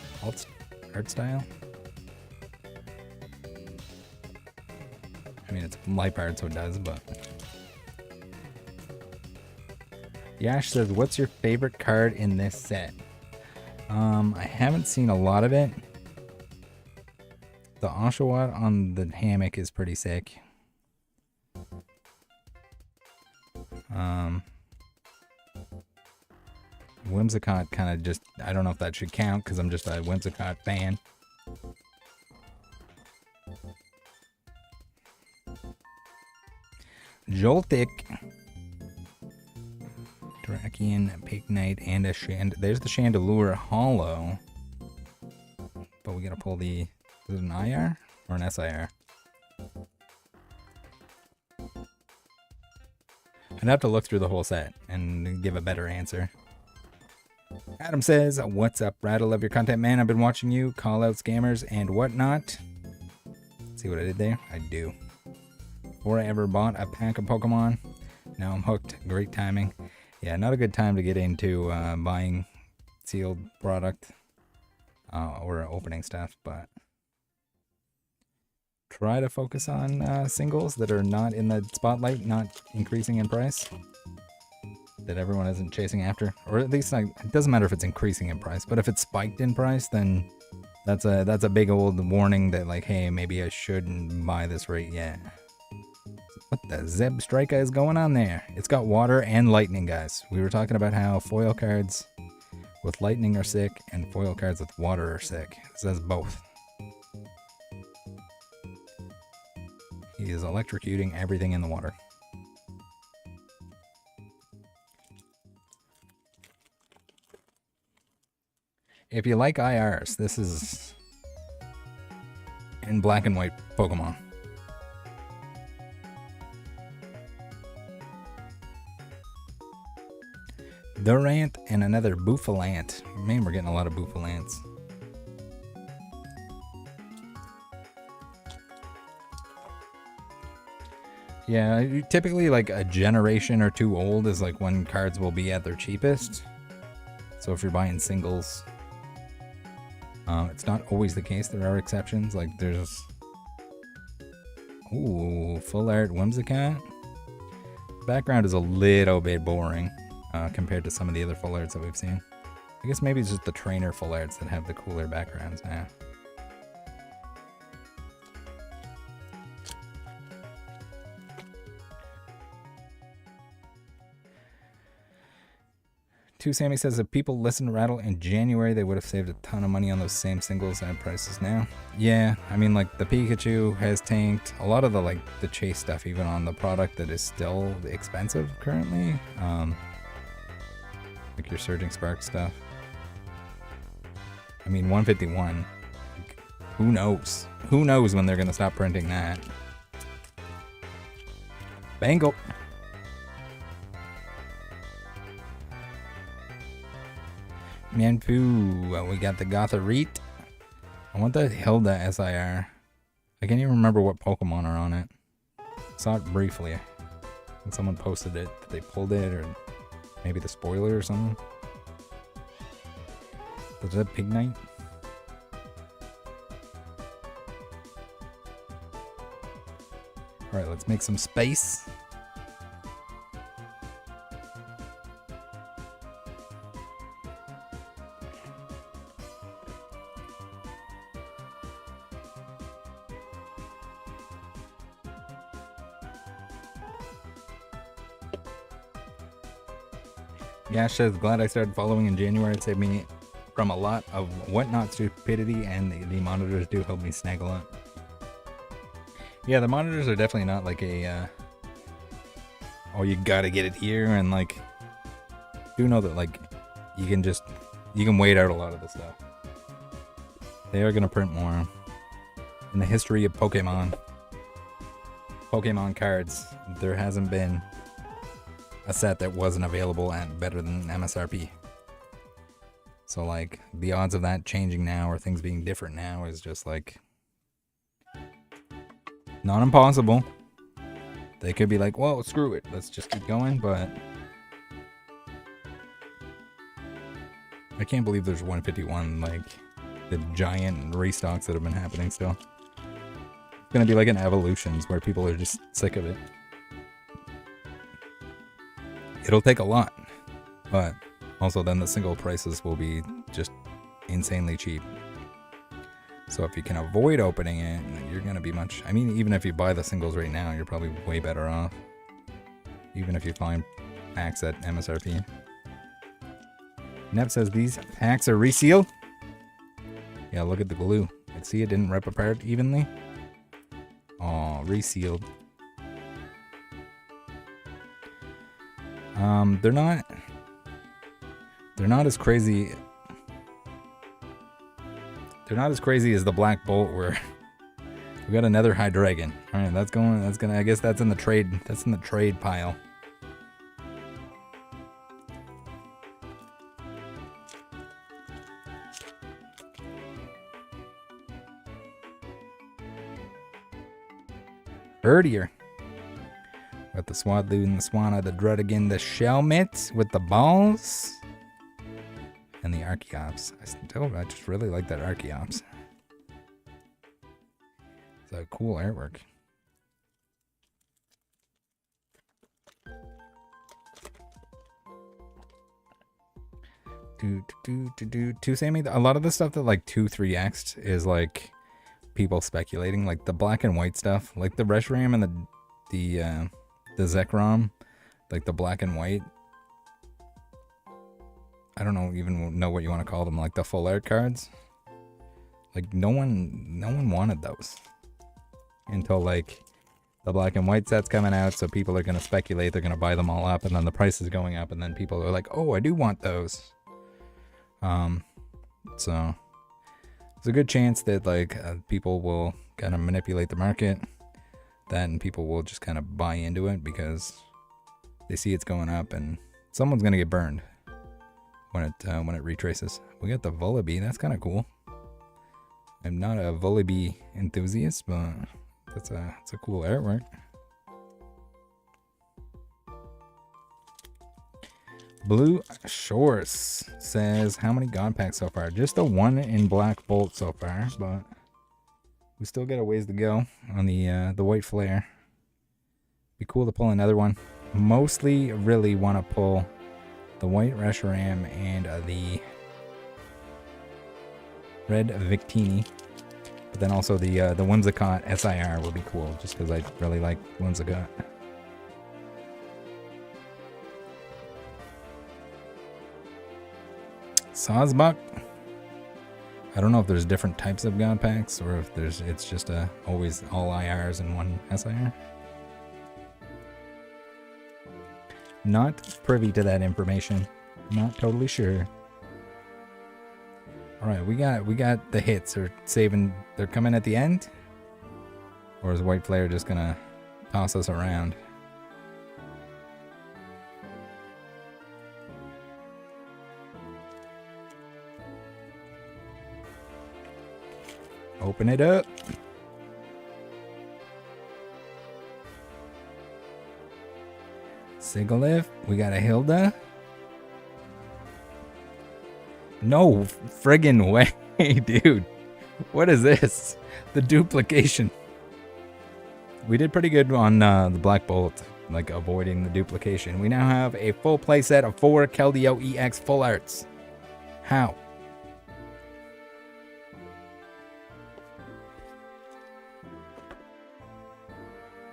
art style. I mean, it's Lipard, so it does, but... Yash says, what's your favorite card in this set? I haven't seen a lot of it. The Oshawott on the hammock is pretty sick. Whimsicott kind of just... I don't know if that should count, because I'm just a Whimsicott fan. Joltik, Drakian, Pignite, and a there's the Chandelure Hollow. But we gotta pull the... Is it an IR or an SIR? I'd have to look through the whole set and give a better answer. Adam says, what's up, Rattle? Love your content, man. I've been watching you, call out scammers and whatnot. See what I did there? I do. Before I ever bought a pack of Pokemon, now I'm hooked. Great timing. Yeah, not a good time to get into buying sealed product or opening stuff, but try to focus on singles that are not in the spotlight, not increasing in price, that everyone isn't chasing after, or at least like, it doesn't matter if it's increasing in price, but if it's spiked in price, then that's a big old warning that like, hey, maybe I shouldn't buy this right yet. What the Zeb Strika is going on there? It's got water and lightning, guys. We were talking about how foil cards with lightning are sick and foil cards with water are sick. It says both. He is electrocuting everything in the water. If you like IRs, this is in black and white Pokemon. Durant and another Bouffalant. Man, we're getting a lot of Bouffalants. Yeah, typically like a generation or two old is like when cards will be at their cheapest. So if you're buying singles, it's not always the case. There are exceptions. Like there's... Ooh, full art Whimsicott. Background is a little bit boring. Compared to some of the other full arts that we've seen. I guess maybe it's just the trainer full arts that have the cooler backgrounds now. Two Sammy says if people listen to Rattle in January, they would have saved a ton of money on those same singles at prices now. Yeah, I mean like the Pikachu has tanked. A lot of the like the chase stuff even on the product that is still expensive currently. Like your Surging Spark stuff. I mean, 151. who knows? Who knows when they're going to stop printing that? Bangle. Manfu. We got the Gothorite. I want the Hilda SIR. I can't even remember what Pokemon are on it. Saw it briefly. And someone posted it. They pulled it, or maybe the spoiler or something. Was that Pignite? Alright, let's make some space. Gash says, glad I started following in January. It saved me from a lot of whatnot stupidity, and the monitors do help me snag a lot. Yeah, the monitors are definitely not like a, oh, you gotta get it here, and like, do know that like, you can wait out a lot of the stuff. They are gonna print more. In the history of Pokemon cards, there hasn't been a set that wasn't available at better than MSRP. So like the odds of that changing now or things being different now is just like not impossible. They could be like, well, screw it, let's just keep going, but I can't believe there's 151, like the giant restocks that have been happening still. It's gonna be like an Evolutions where people are just sick of it. It'll take a lot, but also then the single prices will be just insanely cheap. So if you can avoid opening it, you're going to be much... I mean, even if you buy the singles right now, you're probably way better off. Even if you find packs at MSRP. Nep says these packs are resealed. Yeah, look at the glue. Let's see, it didn't rip apart evenly. Oh, resealed. They're not as crazy. They're not as crazy as the Black Bolt where we got another Hydreigon. All right, that's gonna, I guess that's in the trade. That's in the trade pile. Herdier. Got the Swadloon, the Swanna, the Druddigan, the Shelmet with the balls. And the Archeops. I just really like that Archeops. It's a cool artwork. To Sammy, a lot of the stuff that like 2-3x'd is like people speculating, like the black and white stuff, like the Reshiram and the Zekrom, like the black and white. I don't even know what you want to call them, like the full art cards. Like no one wanted those until like the black and white set's coming out, so people are gonna speculate, they're gonna buy them all up, and then the price is going up, and then people are like, oh, I do want those. So there's a good chance that like people will kind of manipulate the market. Then people will just kind of buy into it because they see it's going up, and someone's gonna get burned when it retraces. We got the Vullaby. That's kind of cool. I'm not a Vullaby enthusiast, but it's a cool artwork. Blue Shores says, how many God packs so far? Just the one in Black Bolt so far, but we still got a ways to go on the White Flare. Be cool to pull another one. Mostly really want to pull the White Reshiram and the Red Victini. But then also the Whimsicott SIR will be cool, just because I really like Whimsicott. Sawsbuck. I don't know if there's different types of God packs or if it's just always all IRs and one SIR. Not privy to that information. Not totally sure. All right, we got the hits. They're saving. They're coming at the end. Or is White Flare just gonna toss us around? Open it up. Sigalith. We got a Hilda. No friggin' way, dude. What is this? The duplication. We did pretty good on the Black Bolt, like avoiding the duplication. We now have a full playset of 4 Keldeo EX full arts. How?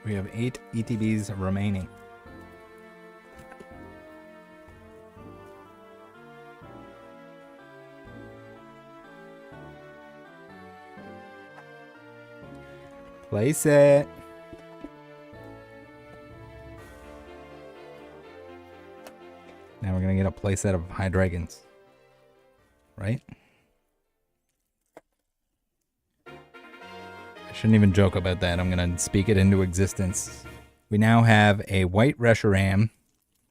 We have 8 ETBs remaining. Playset. Now we're gonna get a playset of High Dragons. Right? I shouldn't even joke about that. I'm gonna speak it into existence. We now have a white Reshiram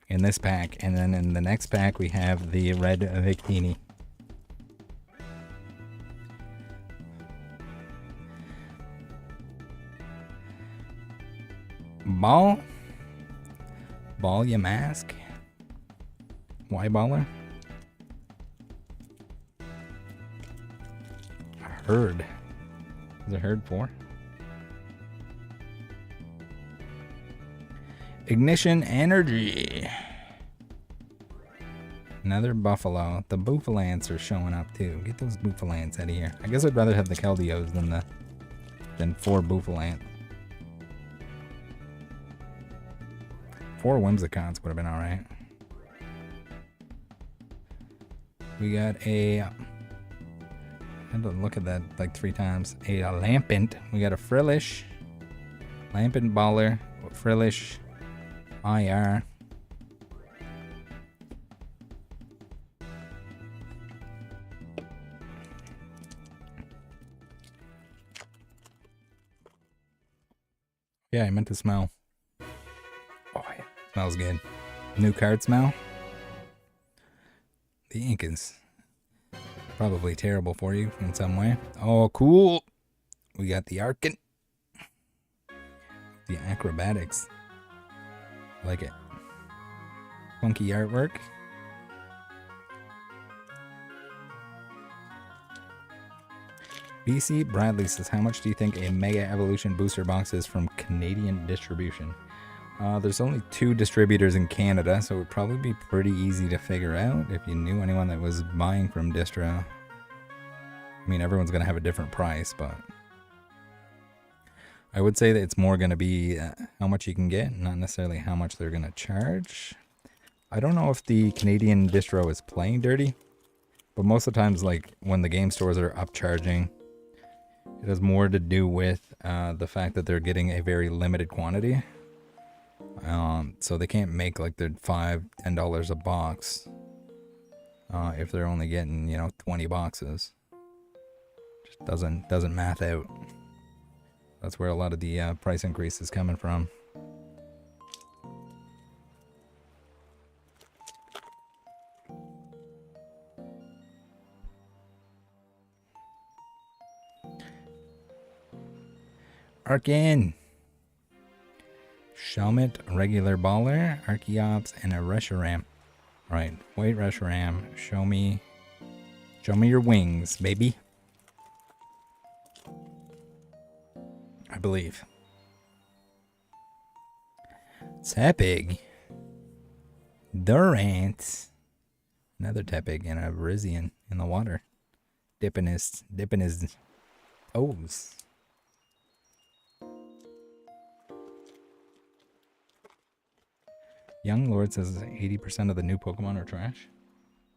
in this pack, and then in the next pack we have the red Victini. Ball ya mask. Why baller? Herd. Is it herd 4? Ignition energy. Another buffalo. The Bouffalantes are showing up too. Get those Bouffalantes out of here. I guess I'd rather have the Keldeos than 4 Bouffalantes. 4 Whimsicots would have been alright. We got I had to look at that like 3 times. A Lampent. We got a Frillish. Lampent Baller. Frillish. IR. Yeah, I meant to smell. Oh yeah, smells good. New card smell. The ink is probably terrible for you in some way. Oh, cool. We got the Arkin. The acrobatics. Like it. Funky artwork. BC Bradley says, how much do you think a Mega Evolution booster box is from Canadian distribution? There's only 2 distributors in Canada, so it would probably be pretty easy to figure out if you knew anyone that was buying from distro. I mean, everyone's going to have a different price, but I would say that it's more going to be how much you can get, not necessarily how much they're going to charge. I don't know if the Canadian distro is playing dirty, but most of the times, like when the game stores are upcharging, it has more to do with the fact that they're getting a very limited quantity. So they can't make like their $5, $10 a box if they're only getting, 20 boxes. Just doesn't math out. That's where a lot of the price increase is coming from. Arkin. Shelmet, regular baller, Archeops, and a Reshiram. Right, wait, Reshiram, show me your wings, baby. I believe. Tepig. Durant. Another Tepig and a Virizion in the water. Dipping his toes. Young Lord says 80% of the new Pokemon are trash.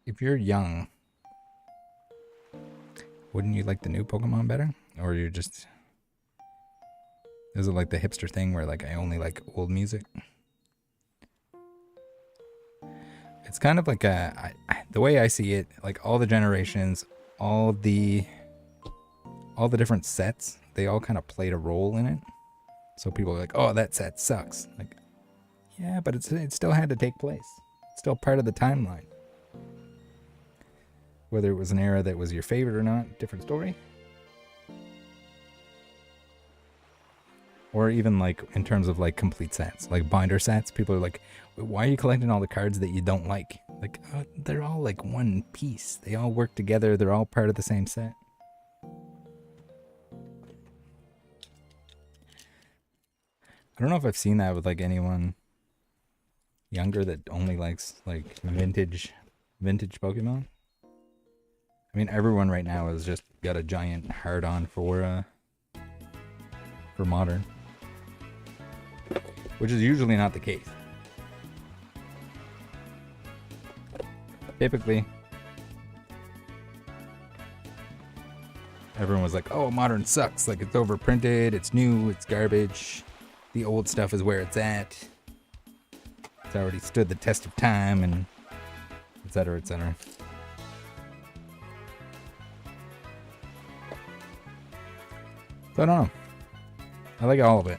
If you're young, wouldn't you like the new Pokemon better? Or you're just... Is it like the hipster thing where like I only like old music? It's kind of like the way I see it, like all the generations all the different sets, they all kind of played a role in it. So people are like, oh, that set sucks. Like, yeah, but it still had to take place. It's still part of the timeline. Whether it was an era that was your favorite or not, different story. Or even like in terms of like complete sets, like binder sets. People are like, why are you collecting all the cards that you don't like? Like, they're all like one piece. They all work together. They're all part of the same set. I don't know if I've seen that with like anyone younger that only likes like vintage Pokemon. I mean, everyone right now has just got a giant hard-on for modern, which is usually not the case. Typically, everyone was like, oh, modern sucks. Like, it's overprinted, it's new, it's garbage. The old stuff is where it's at. It's already stood the test of time, and etc., etc. So I don't know. I like all of it.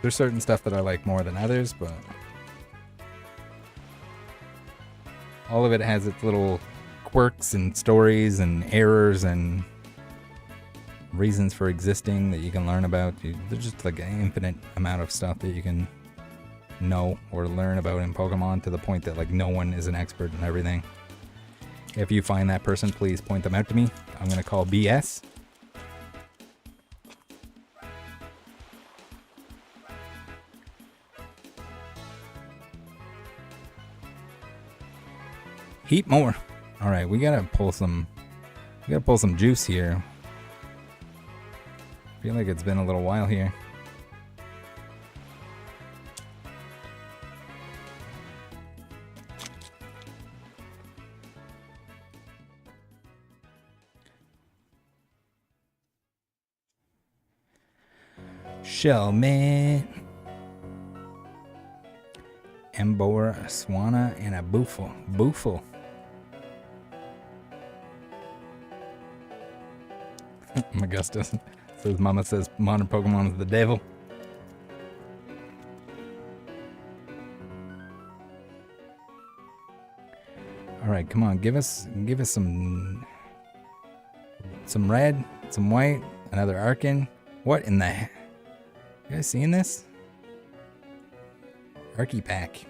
There's certain stuff that I like more than others, but all of it has its little quirks and stories and errors and reasons for existing that you can learn about. There's just like an infinite amount of stuff that you can know or learn about in Pokemon, to the point that like no one is an expert in everything. If you find that person, please point them out to me. I'm gonna call BS. Heat more. All right, we gotta pull some juice here. I feel like it's been a little while here. Shellman, Embor, a Swanna, and a Boofle. Augustus says, Mama says modern Pokemon is the devil. All right, come on, give us some red, some white, another Arkin. What in the? You guys seeing this? Arky pack.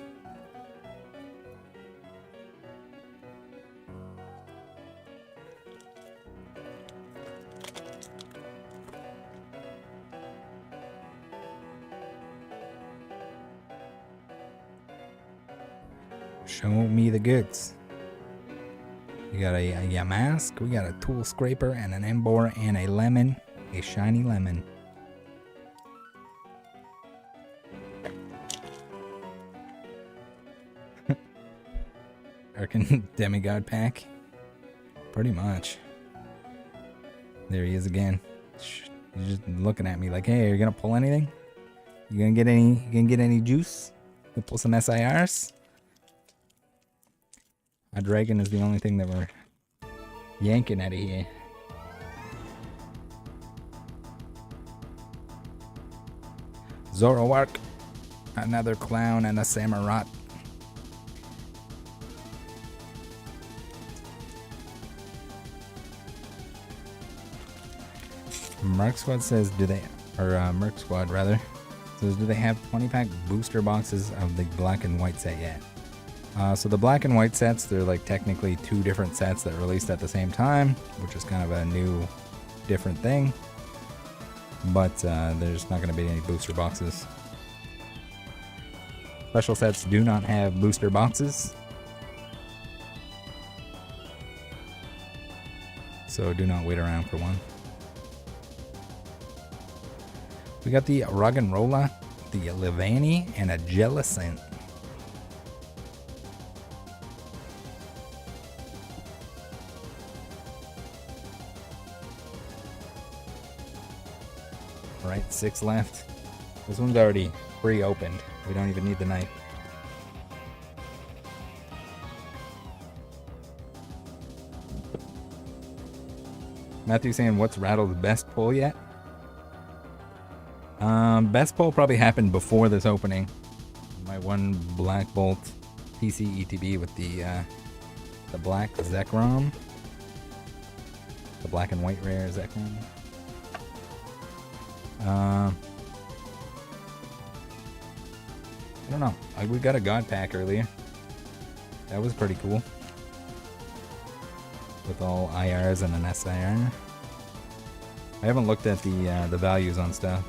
Show me the goods. We got a Yamask, we got a Tool Scraper, and an Embor, and a lemon, a shiny lemon. Arkin Demigod pack. Pretty much. There he is again. He's just looking at me like, hey, are you gonna pull anything? You gonna get any juice? You gonna pull some SIRs? A dragon is the only thing that we're yanking out of here. Zoroark, another clown, and a Samurott. Merc Squad says, Merc Squad rather, says, do they have 20-pack booster boxes of the black and white set yet? So the black and white sets, they're like technically two different sets that released at the same time, which is kind of a new, different thing. But there's not going to be any booster boxes. Special sets do not have booster boxes. So do not wait around for one. We got the Roggenrola, the Livani, and a Jellicent. Alright, 6 left. This one's already pre-opened. We don't even need the knife. Matthew saying, what's Rattle's best pull yet? Best pull probably happened before this opening. My one Black Bolt PC ETB with the black Zekrom. The black and white rare Zekrom. I don't know. We got a God Pack earlier. That was pretty cool. With all IRs and an SIR. I haven't looked at the values on stuff.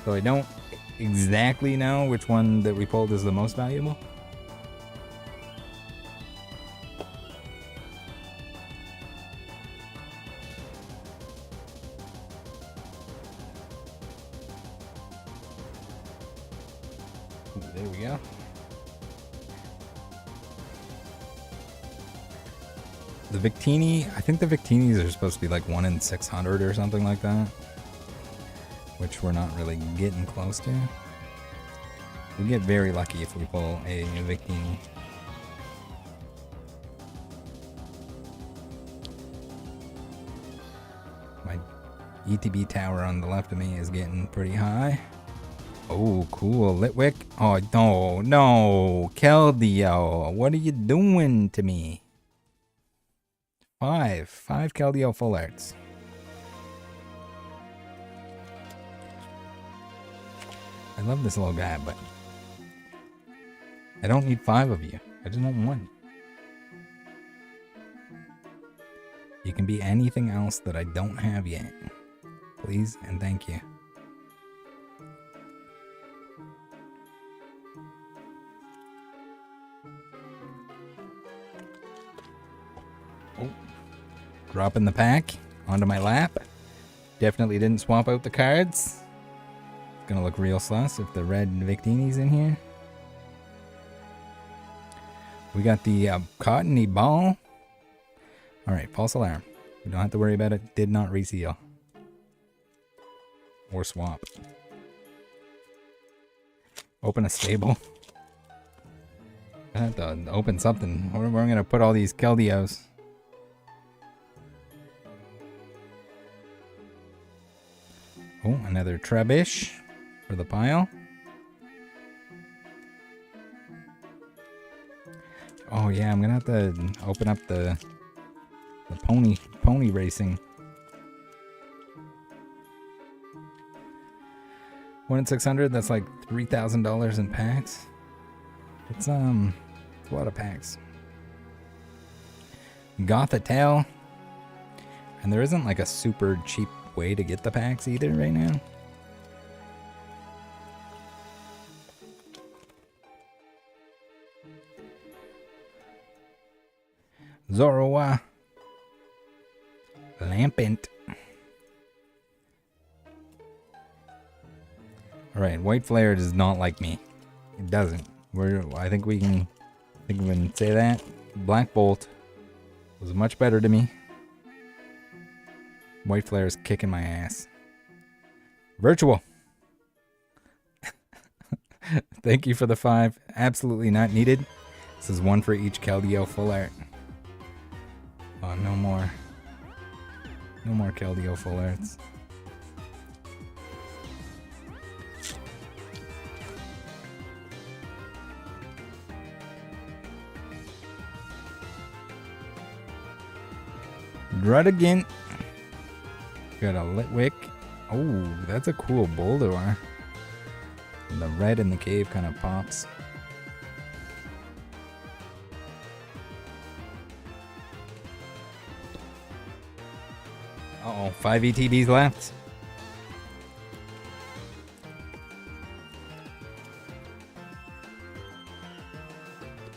So I don't exactly know which one that we pulled is the most valuable. There we go. The Victini, I think the Victinis are supposed to be like 1 in 600 or something like that. Which we're not really getting close to. We get very lucky if we pull a Victini. My ETB tower on the left of me is getting pretty high. Oh, cool. Litwick. Oh, no. Keldeo. What are you doing to me? 5 Keldeo full arts. I love this little guy, but I don't need 5 of you. I just want 1. You can be anything else that I don't have yet. Please and thank you. Oh. Dropping the pack onto my lap. Definitely didn't swap out the cards. Gonna look real sus if the red Victini's in here. We got the cottony ball. Alright, false alarm. We don't have to worry about it. Did not reseal. Or swap. Open a stable. I have to open something. Where am I gonna put all these Keldeos? Oh, another Trebush for the pile. Oh yeah, I'm gonna have to open up the pony racing. 1 in 600. That's like $3,000 in packs. It's a lot of packs. Gothitelle, and there isn't like a super cheap way to get the packs either right now. Zoroa. Lampent. Alright, White Flare does not like me. It doesn't. I think we can say that. Black Bolt was much better to me. White Flare is kicking my ass. Virtual. Thank you for the 5. Absolutely not needed. This is 1 for each Keldeo full art. Oh, no more. No more Keldeo full arts. Druddigan. Got a Litwick. Oh, that's a cool Boulder. And the red in the cave kind of pops. Uh-oh, 5 ETBs left.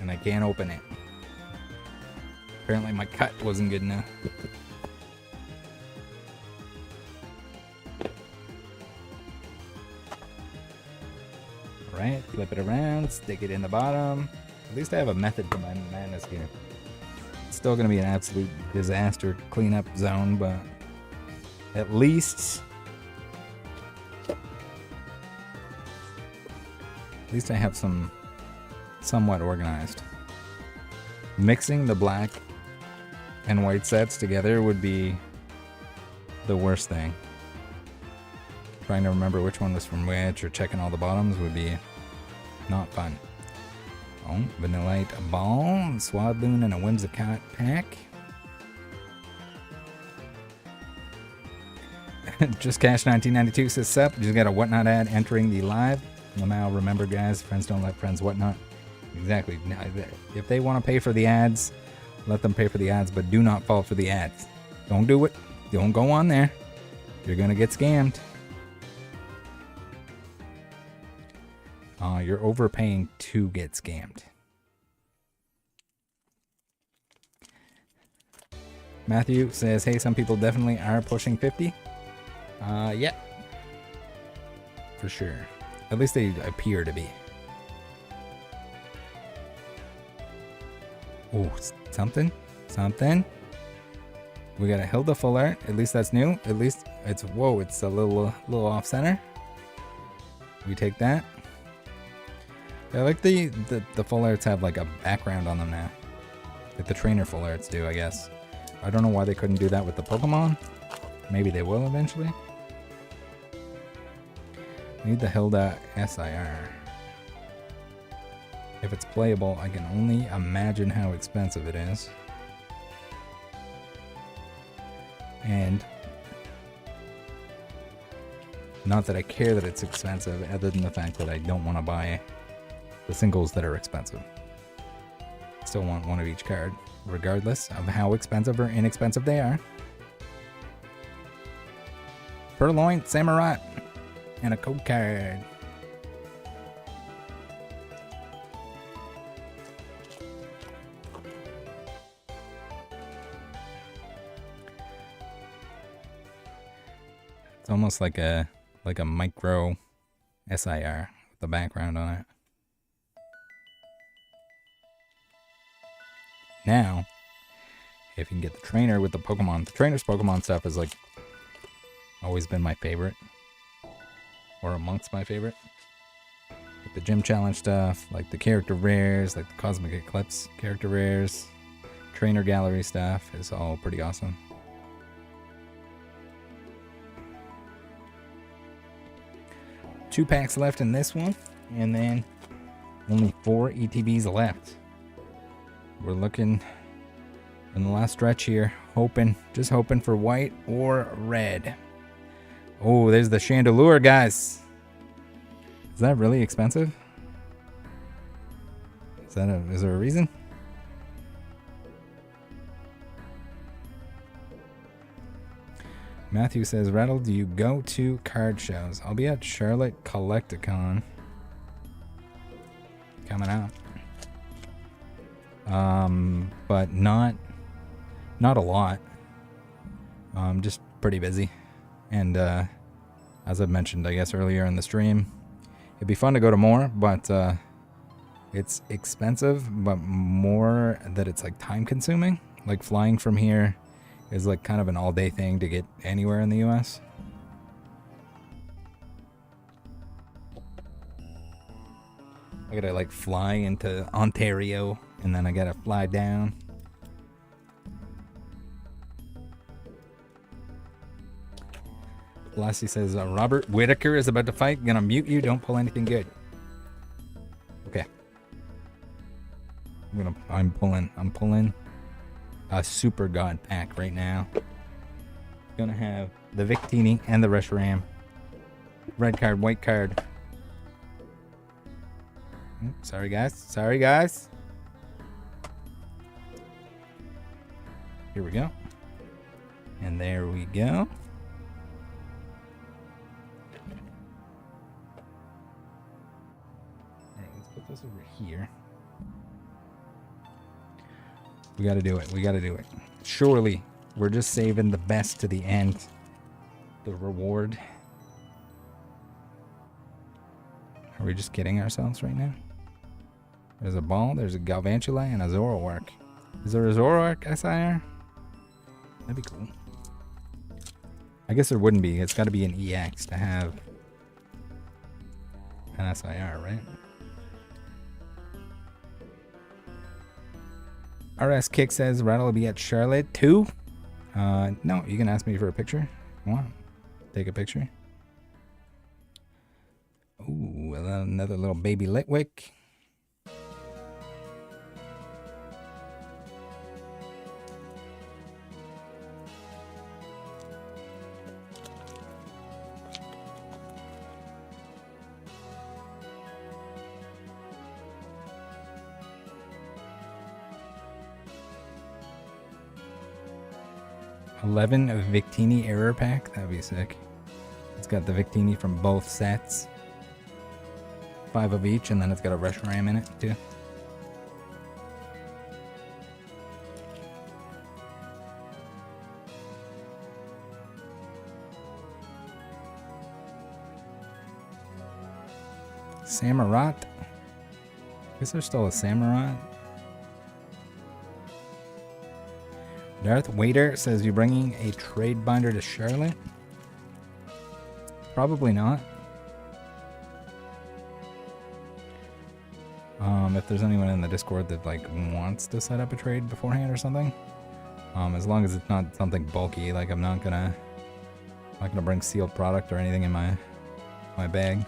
And I can't open it. Apparently my cut wasn't good enough. Alright, flip it around, stick it in the bottom. At least I have a method to my madness here. It's still going to be an absolute disaster cleanup zone, but at least I have some somewhat organized. Mixing the black and white sets together would be the worst thing. Trying to remember which one was from which or checking all the bottoms would be not fun. Oh, Vanillite Ball, Swadloon, and a Whimsicott pack. Just Cash 1992 says, sup, just got a Whatnot ad entering the live. Now remember, guys, friends don't let friends whatnot. Exactly. Now, if they want to pay for the ads, let them pay for the ads, but do not fall for the ads. Don't do it. Don't go on there. You're going to get scammed. You're overpaying to get scammed. Matthew says, hey, some people definitely are pushing 50. Yeah. For sure. At least they appear to be. Oh, something. We got a Hilda full art. At least that's new. At least it's, whoa, it's a little off center. We take that. I like the full arts have like a background on them now. Like the trainer full arts do, I guess. I don't know why they couldn't do that with the Pokemon. Maybe they will eventually. We need the Hilda SIR. If it's playable, I can only imagine how expensive it is. And not that I care that it's expensive, other than the fact that I don't want to buy the singles that are expensive. Still want one of each card, regardless of how expensive or inexpensive they are. Purloin, Samurott, and a code card. It's almost like a micro SIR with the background on it. Now, if you can get the trainer with the Pokemon, the trainer's Pokemon stuff has like always been my favorite, or amongst my favorite. Like the gym challenge stuff, like the character rares, like the Cosmic Eclipse character rares, trainer gallery stuff is all pretty awesome. Two packs left in this one, and then only 4 ETBs left. We're looking in the last stretch here, just hoping for white or red. Oh, there's the Chandelure, guys. Is that really expensive? Is there a reason? Matthew says, Rattle, do you go to card shows? I'll be at Charlotte Collecticon coming out. But not a lot. Just pretty busy. And as I mentioned, I guess earlier in the stream, it'd be fun to go to more, but it's expensive, but more that it's like time consuming. Like flying from here is like kind of an all-day thing to get anywhere in the US. I gotta like fly into Ontario and then I gotta fly down. Lassie says, Robert Whitaker is about to fight. Gonna mute you. Don't pull anything good. Okay. I'm pulling a Super God pack right now. Gonna have the Victini and the Reshiram. Red card, white card. Sorry guys. Here we go. And there we go. Alright, let's put this over here. We gotta do it. Surely, we're just saving the best to the end. The reward. Are we just kidding ourselves right now? There's a ball, there's a Galvantula, and a Zoroark. Is there a Zoroark SIR? That'd be cool. I guess there wouldn't be. It's got to be an EX to have an SIR, right? RS Kick says Rattle will be at Charlotte too. No, you can ask me for a picture. Come on. Take a picture. Ooh, another little baby Litwick. $11 of Victini error pack. That'd be sick. It's got the Victini from both sets. 5 of each, and then it's got a Reshiram in it too. Samurott. Guess there's still a Samurott. Darth Wader says, you bringing a trade binder to Charlotte? Probably not. If there's anyone in the Discord that like wants to set up a trade beforehand or something, as long as it's not something bulky, like I'm not gonna bring sealed product or anything in my bag.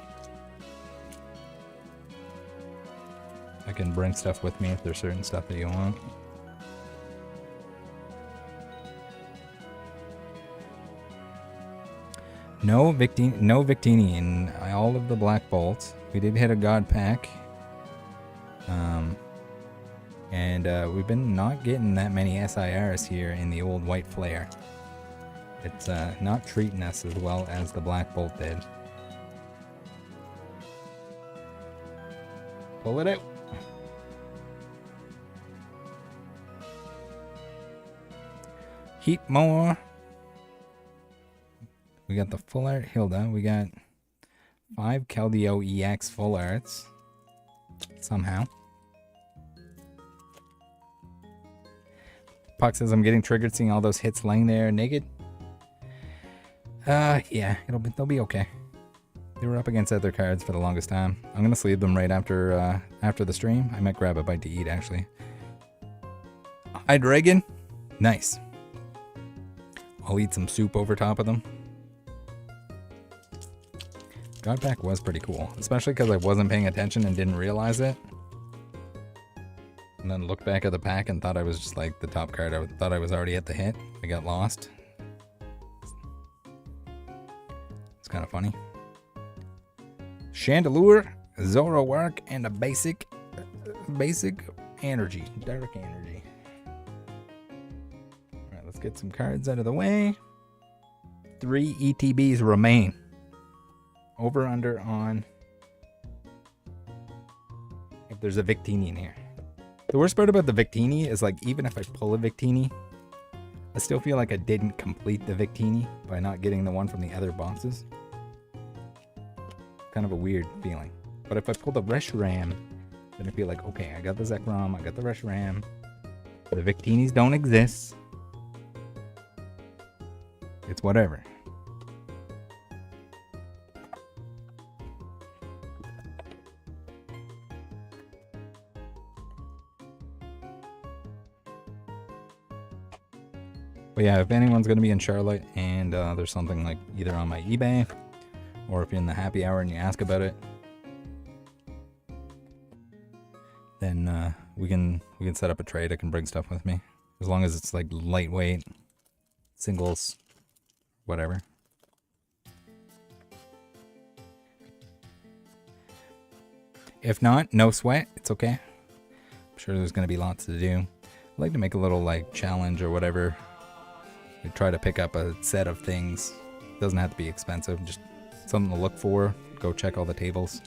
I can bring stuff with me if there's certain stuff that you want. No Victini in all of the Black Bolts. We did hit a God Pack. And we've been not getting that many SIRs here in the old White Flare. It's not treating us as well as the Black Bolt did. Pull it out. Heat more. We got the full art Hilda. We got 5 Keldeo EX full arts. Somehow. Puck says I'm getting triggered seeing all those hits laying there naked. Yeah, they'll be okay. They were up against other cards for the longest time. I'm gonna sleeve them right after the stream. I might grab a bite to eat actually. Hi Dragon. Nice. I'll eat some soup over top of them. God Pack was pretty cool, especially because I wasn't paying attention and didn't realize it. And then looked back at the pack and thought I was just like the top card. I thought I was already at the hit. I got lost. It's kind of funny. Chandelure, Zoroark, and a basic energy, dark energy. Alright, let's get some cards out of the way. 3 ETBs remain. Over under on if there's a Victini in here. The worst part about the Victini is like even if I pull a Victini, I still feel like I didn't complete the Victini by not getting the one from the other boxes. Kind of a weird feeling. But if I pull the Reshiram, then I feel like, okay, I got the Zekrom, I got the Reshiram. The Victinis don't exist. It's whatever. But yeah, if anyone's going to be in Charlotte and there's something like either on my eBay or if you're in the happy hour and you ask about it, then we can set up a trade. I can bring stuff with me as long as it's like lightweight, singles, whatever. If not, no sweat. It's okay. I'm sure there's going to be lots to do. I'd like to make a little like challenge or whatever. We try to pick up a set of things. It doesn't have to be expensive. Just something to look for. Go check all the tables.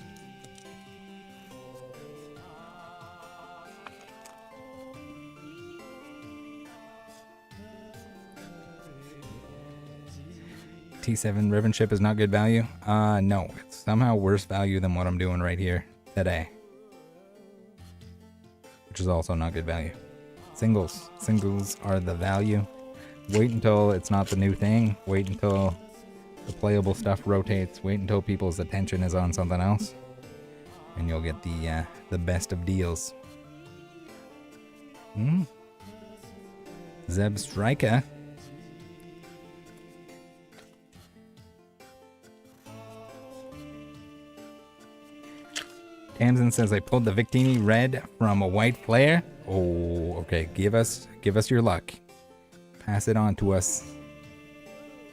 T7 Ribbon Ship is not good value? No. It's somehow worse value than what I'm doing right here today. Which is also not good value. Singles. Singles are the value. Wait until it's not the new thing. Wait until the playable stuff rotates. Wait until people's attention is on something else. And you'll get the best of deals. Zeb Striker. Tamsin says I pulled the Victini red from a white player. Oh, okay. Give us your luck. Pass it on to us.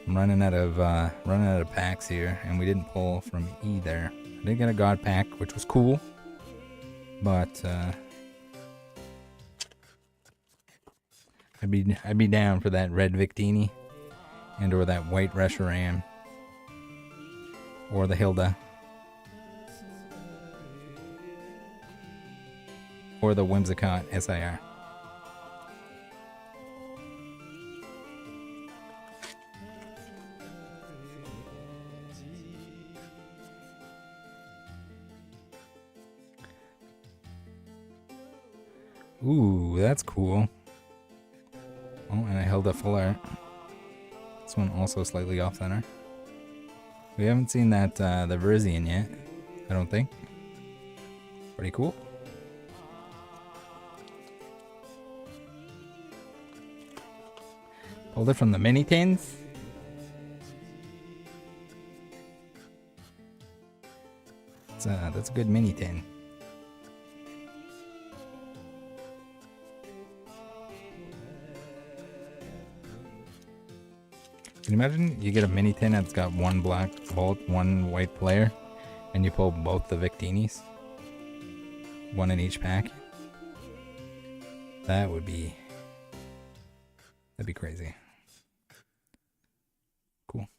I'm running out of packs here, and we didn't pull from either. I did get a god pack, which was cool, but I'd be down for that red Victini, and or that white Reshiram, or the Hilda, or the Whimsicott SIR. Ooh, that's cool. Oh, and I held a full art. This one also slightly off center. We haven't seen that the Verzian yet, I don't think. Pretty cool. Pulled it from the mini tins. That's a good mini tin. Can you imagine you get a mini tin that's got one black bolt, one white player, and you pull both the Victinis? One in each pack? That'd be crazy. Cool.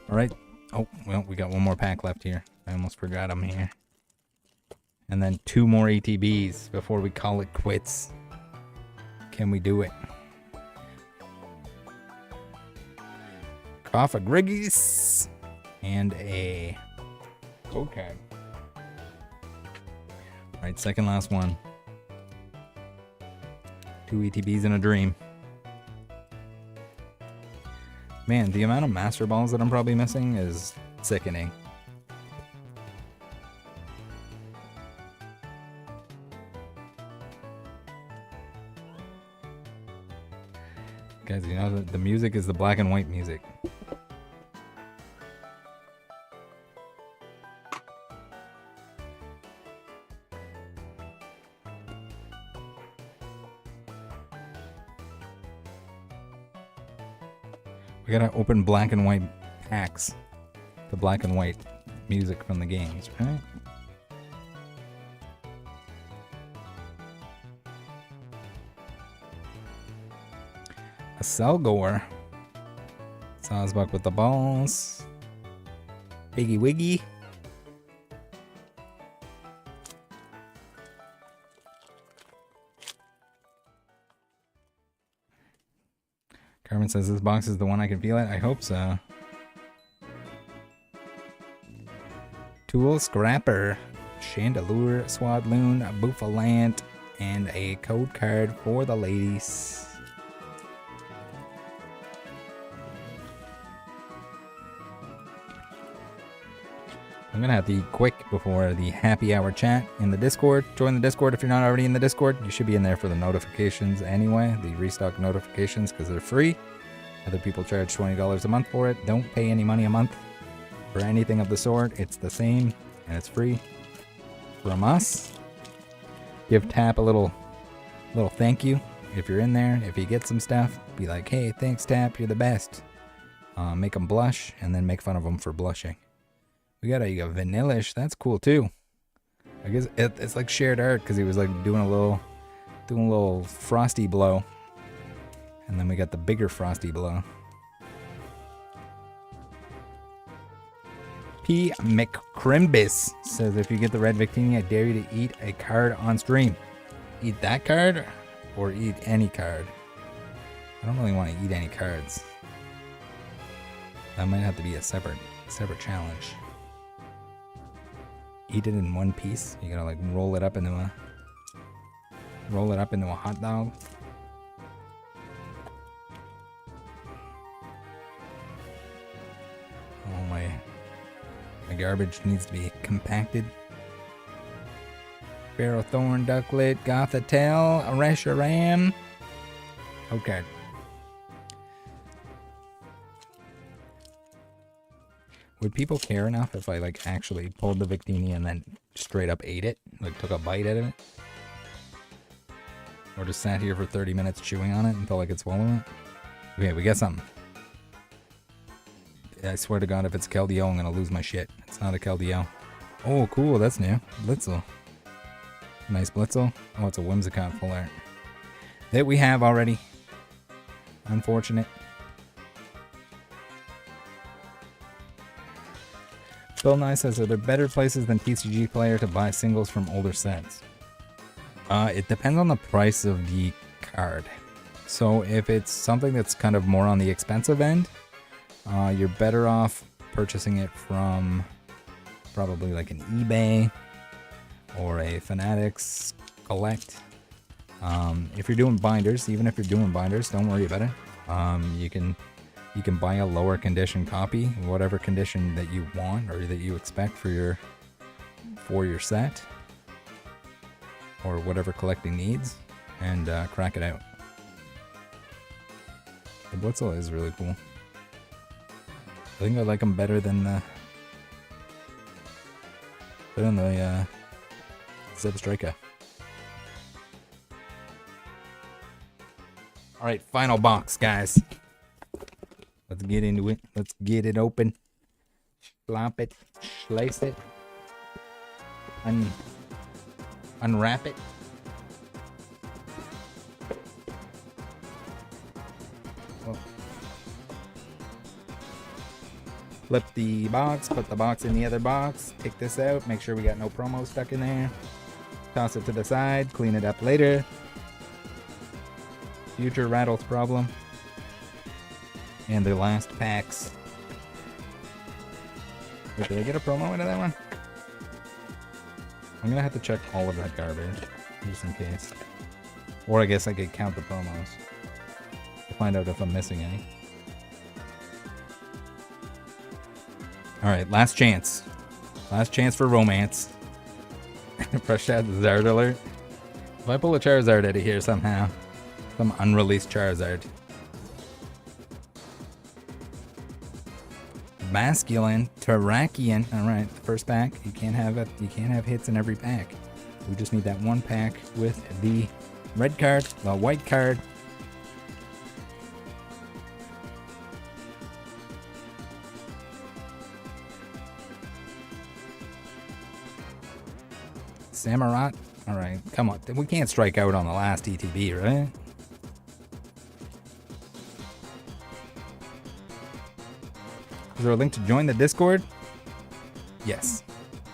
Alright. Oh, well, we got one more pack left here. I almost forgot them here. And then 2 more ETBs before we call it quits. Can we do it? Cough a Griggies and a code card. Alright, second last one. 2 ETBs in a dream. Man, the amount of Master Balls that I'm probably missing is sickening. Guys, you know the music is the black and white music. We gotta open black and white packs. The black and white music from the games, right? A Selgor. Sawsbuck with the balls. Biggie Wiggy. Carmen says this box is the one I can feel it. I hope so. Tool Scrapper. Chandelure, Swadloon, Bouffalant, and a code card for the ladies. I'm gonna have to eat quick before the happy hour chat in the Discord. Join the Discord if you're not already in the Discord. You should be in there for the notifications anyway, the restock notifications, because they're free. Other people charge $20 a month for it. Don't pay any money a month for anything of the sort. It's the same and it's free from us. Give Tap a little thank you if you're in there. If you get some stuff, be like, hey, thanks Tap, you're the best. Make them blush and then make fun of them for blushing. We got a Vanillish. That's cool too. I guess it's like shared art because he was like doing a little frosty blow, and then we got the bigger frosty blow. P. McCrimbis says if you get the red Victini, I dare you to eat a card on stream. Eat that card or eat any card? I don't really want to eat any cards. That might have to be a separate challenge. Eat it in one piece. You gotta like roll it up into a hot dog. Oh, my garbage needs to be compacted. Ferrothorn, Ducklet, Gothitelle, Reshiram. Okay. would people care enough if I like actually pulled the Victini and then straight up ate it? Like took a bite out of it? Or just sat here for 30 minutes chewing on it until I could swallow it? Okay, we got something. I swear to God, if it's Keldeo, I'm gonna lose my shit. It's not a Keldeo. Oh, cool, that's new. Blitzel. Nice Blitzel. Oh, it's a Whimsicott full art. That we have already. Unfortunate. Bill Nye says, are there better places than TCG Player to buy singles from older sets? It depends on the price of the card. So if it's something that's kind of more on the expensive end, you're better off purchasing it from probably like an eBay or a Fanatics Collect. If you're doing binders, even if you're doing binders, don't worry about it. You can buy a lower condition copy, whatever condition that you want or that you expect for your set or whatever collecting needs, and crack it out. The Blitzel is really cool. I think I like them better than the Zebstrika. All right, final box, guys. Let's get into it. Let's get it open. Slop it, slice it, unwrap it. Oh. Flip the box, put the box in the other box, take this out, make sure we got no promo stuck in there. Toss it to the side, clean it up later. Future Rattles problem. And the last packs. Wait, did I get a promo into that one? I'm gonna have to check all of that garbage, just in case. Or I guess I could count the promos to find out if I'm missing any. Alright, last chance. Last chance for romance. Fresh out the Zard alert. If I pull a Charizard out of here somehow, some unreleased Charizard. Masculine, Terrakion. Alright, the first pack. You can't have hits in every pack. We just need that one pack with the red card, the white card. Samurott. Alright, come on. We can't strike out on the last ETB, right? Is there a link to join the Discord? Yes.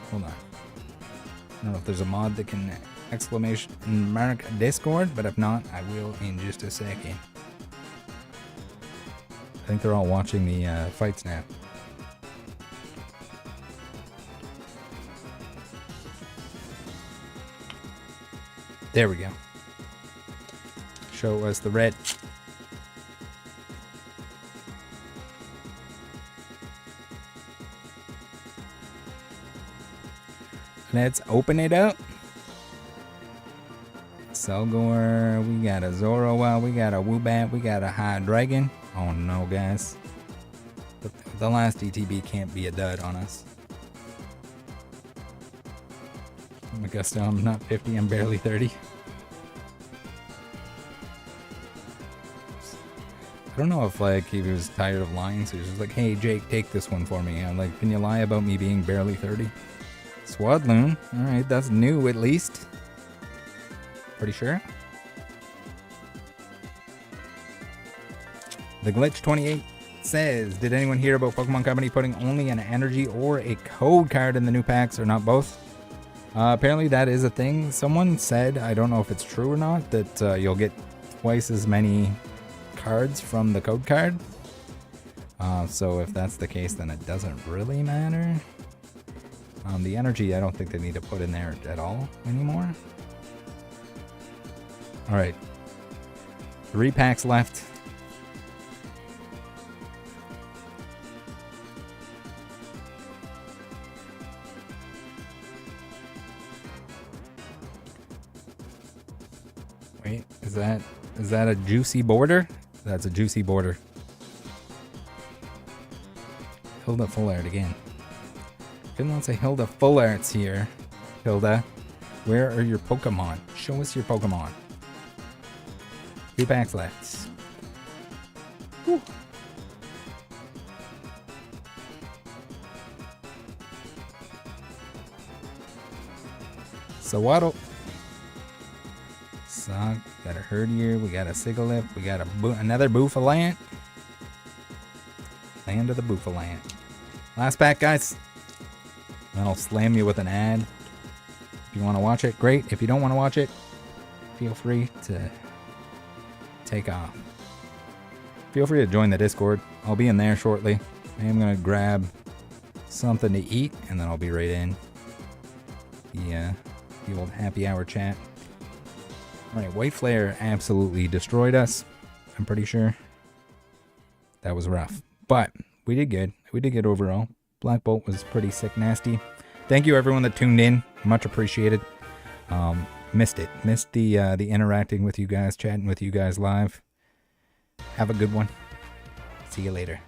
Hold on. I don't know if there's a mod that can exclamation mark Discord, but if not, I will in just a second. I think they're all watching the fights now. There we go. Show us the red. Let's open it up. Selgor, we got a Zoroark, we got a Woobat, we got a Hydreigon. Oh no, guys. The last ETB can't be a dud on us. Augusto, I'm not 50, I'm barely 30. I don't know if like he was tired of lying, so he was just like, hey Jake, take this one for me. I'm like, can you lie about me being barely 30? Swadloon, alright, that's new at least. Pretty sure. The Glitch 28 says, did anyone hear about Pokemon Company putting only an energy or a code card in the new packs, or not both? Apparently that is a thing. Someone said, I don't know if it's true or not, that you'll get twice as many cards from the code card. So if that's the case, then it doesn't really matter. The energy, I don't think they need to put in there at all anymore. Alright. 3 packs left. Wait, is that a juicy border? That's a juicy border. Hilda Fullard again. Good one say Hilda Fullard's here. Hilda, where are your Pokemon? Show us your Pokemon. 2 packs left. Whew. So Waddle. Sock, got a Herdier, we got a Sigalip, we got another Bouffalant. Land of the Bouffalant. Last pack, guys. Then I'll slam you with an ad. If you want to watch it, great. If you don't want to watch it, feel free to take off. Feel free to join the Discord. I'll be in there shortly. I am going to grab something to eat, and then I'll be right in the old happy hour chat. Alright, White Flare absolutely destroyed us. I'm pretty sure. That was rough. But we did good. We did good overall. Black Bolt was pretty sick nasty. Thank you everyone that tuned in. Much appreciated. Missed it. Missed the interacting with you guys, chatting with you guys live. Have a good one. See you later.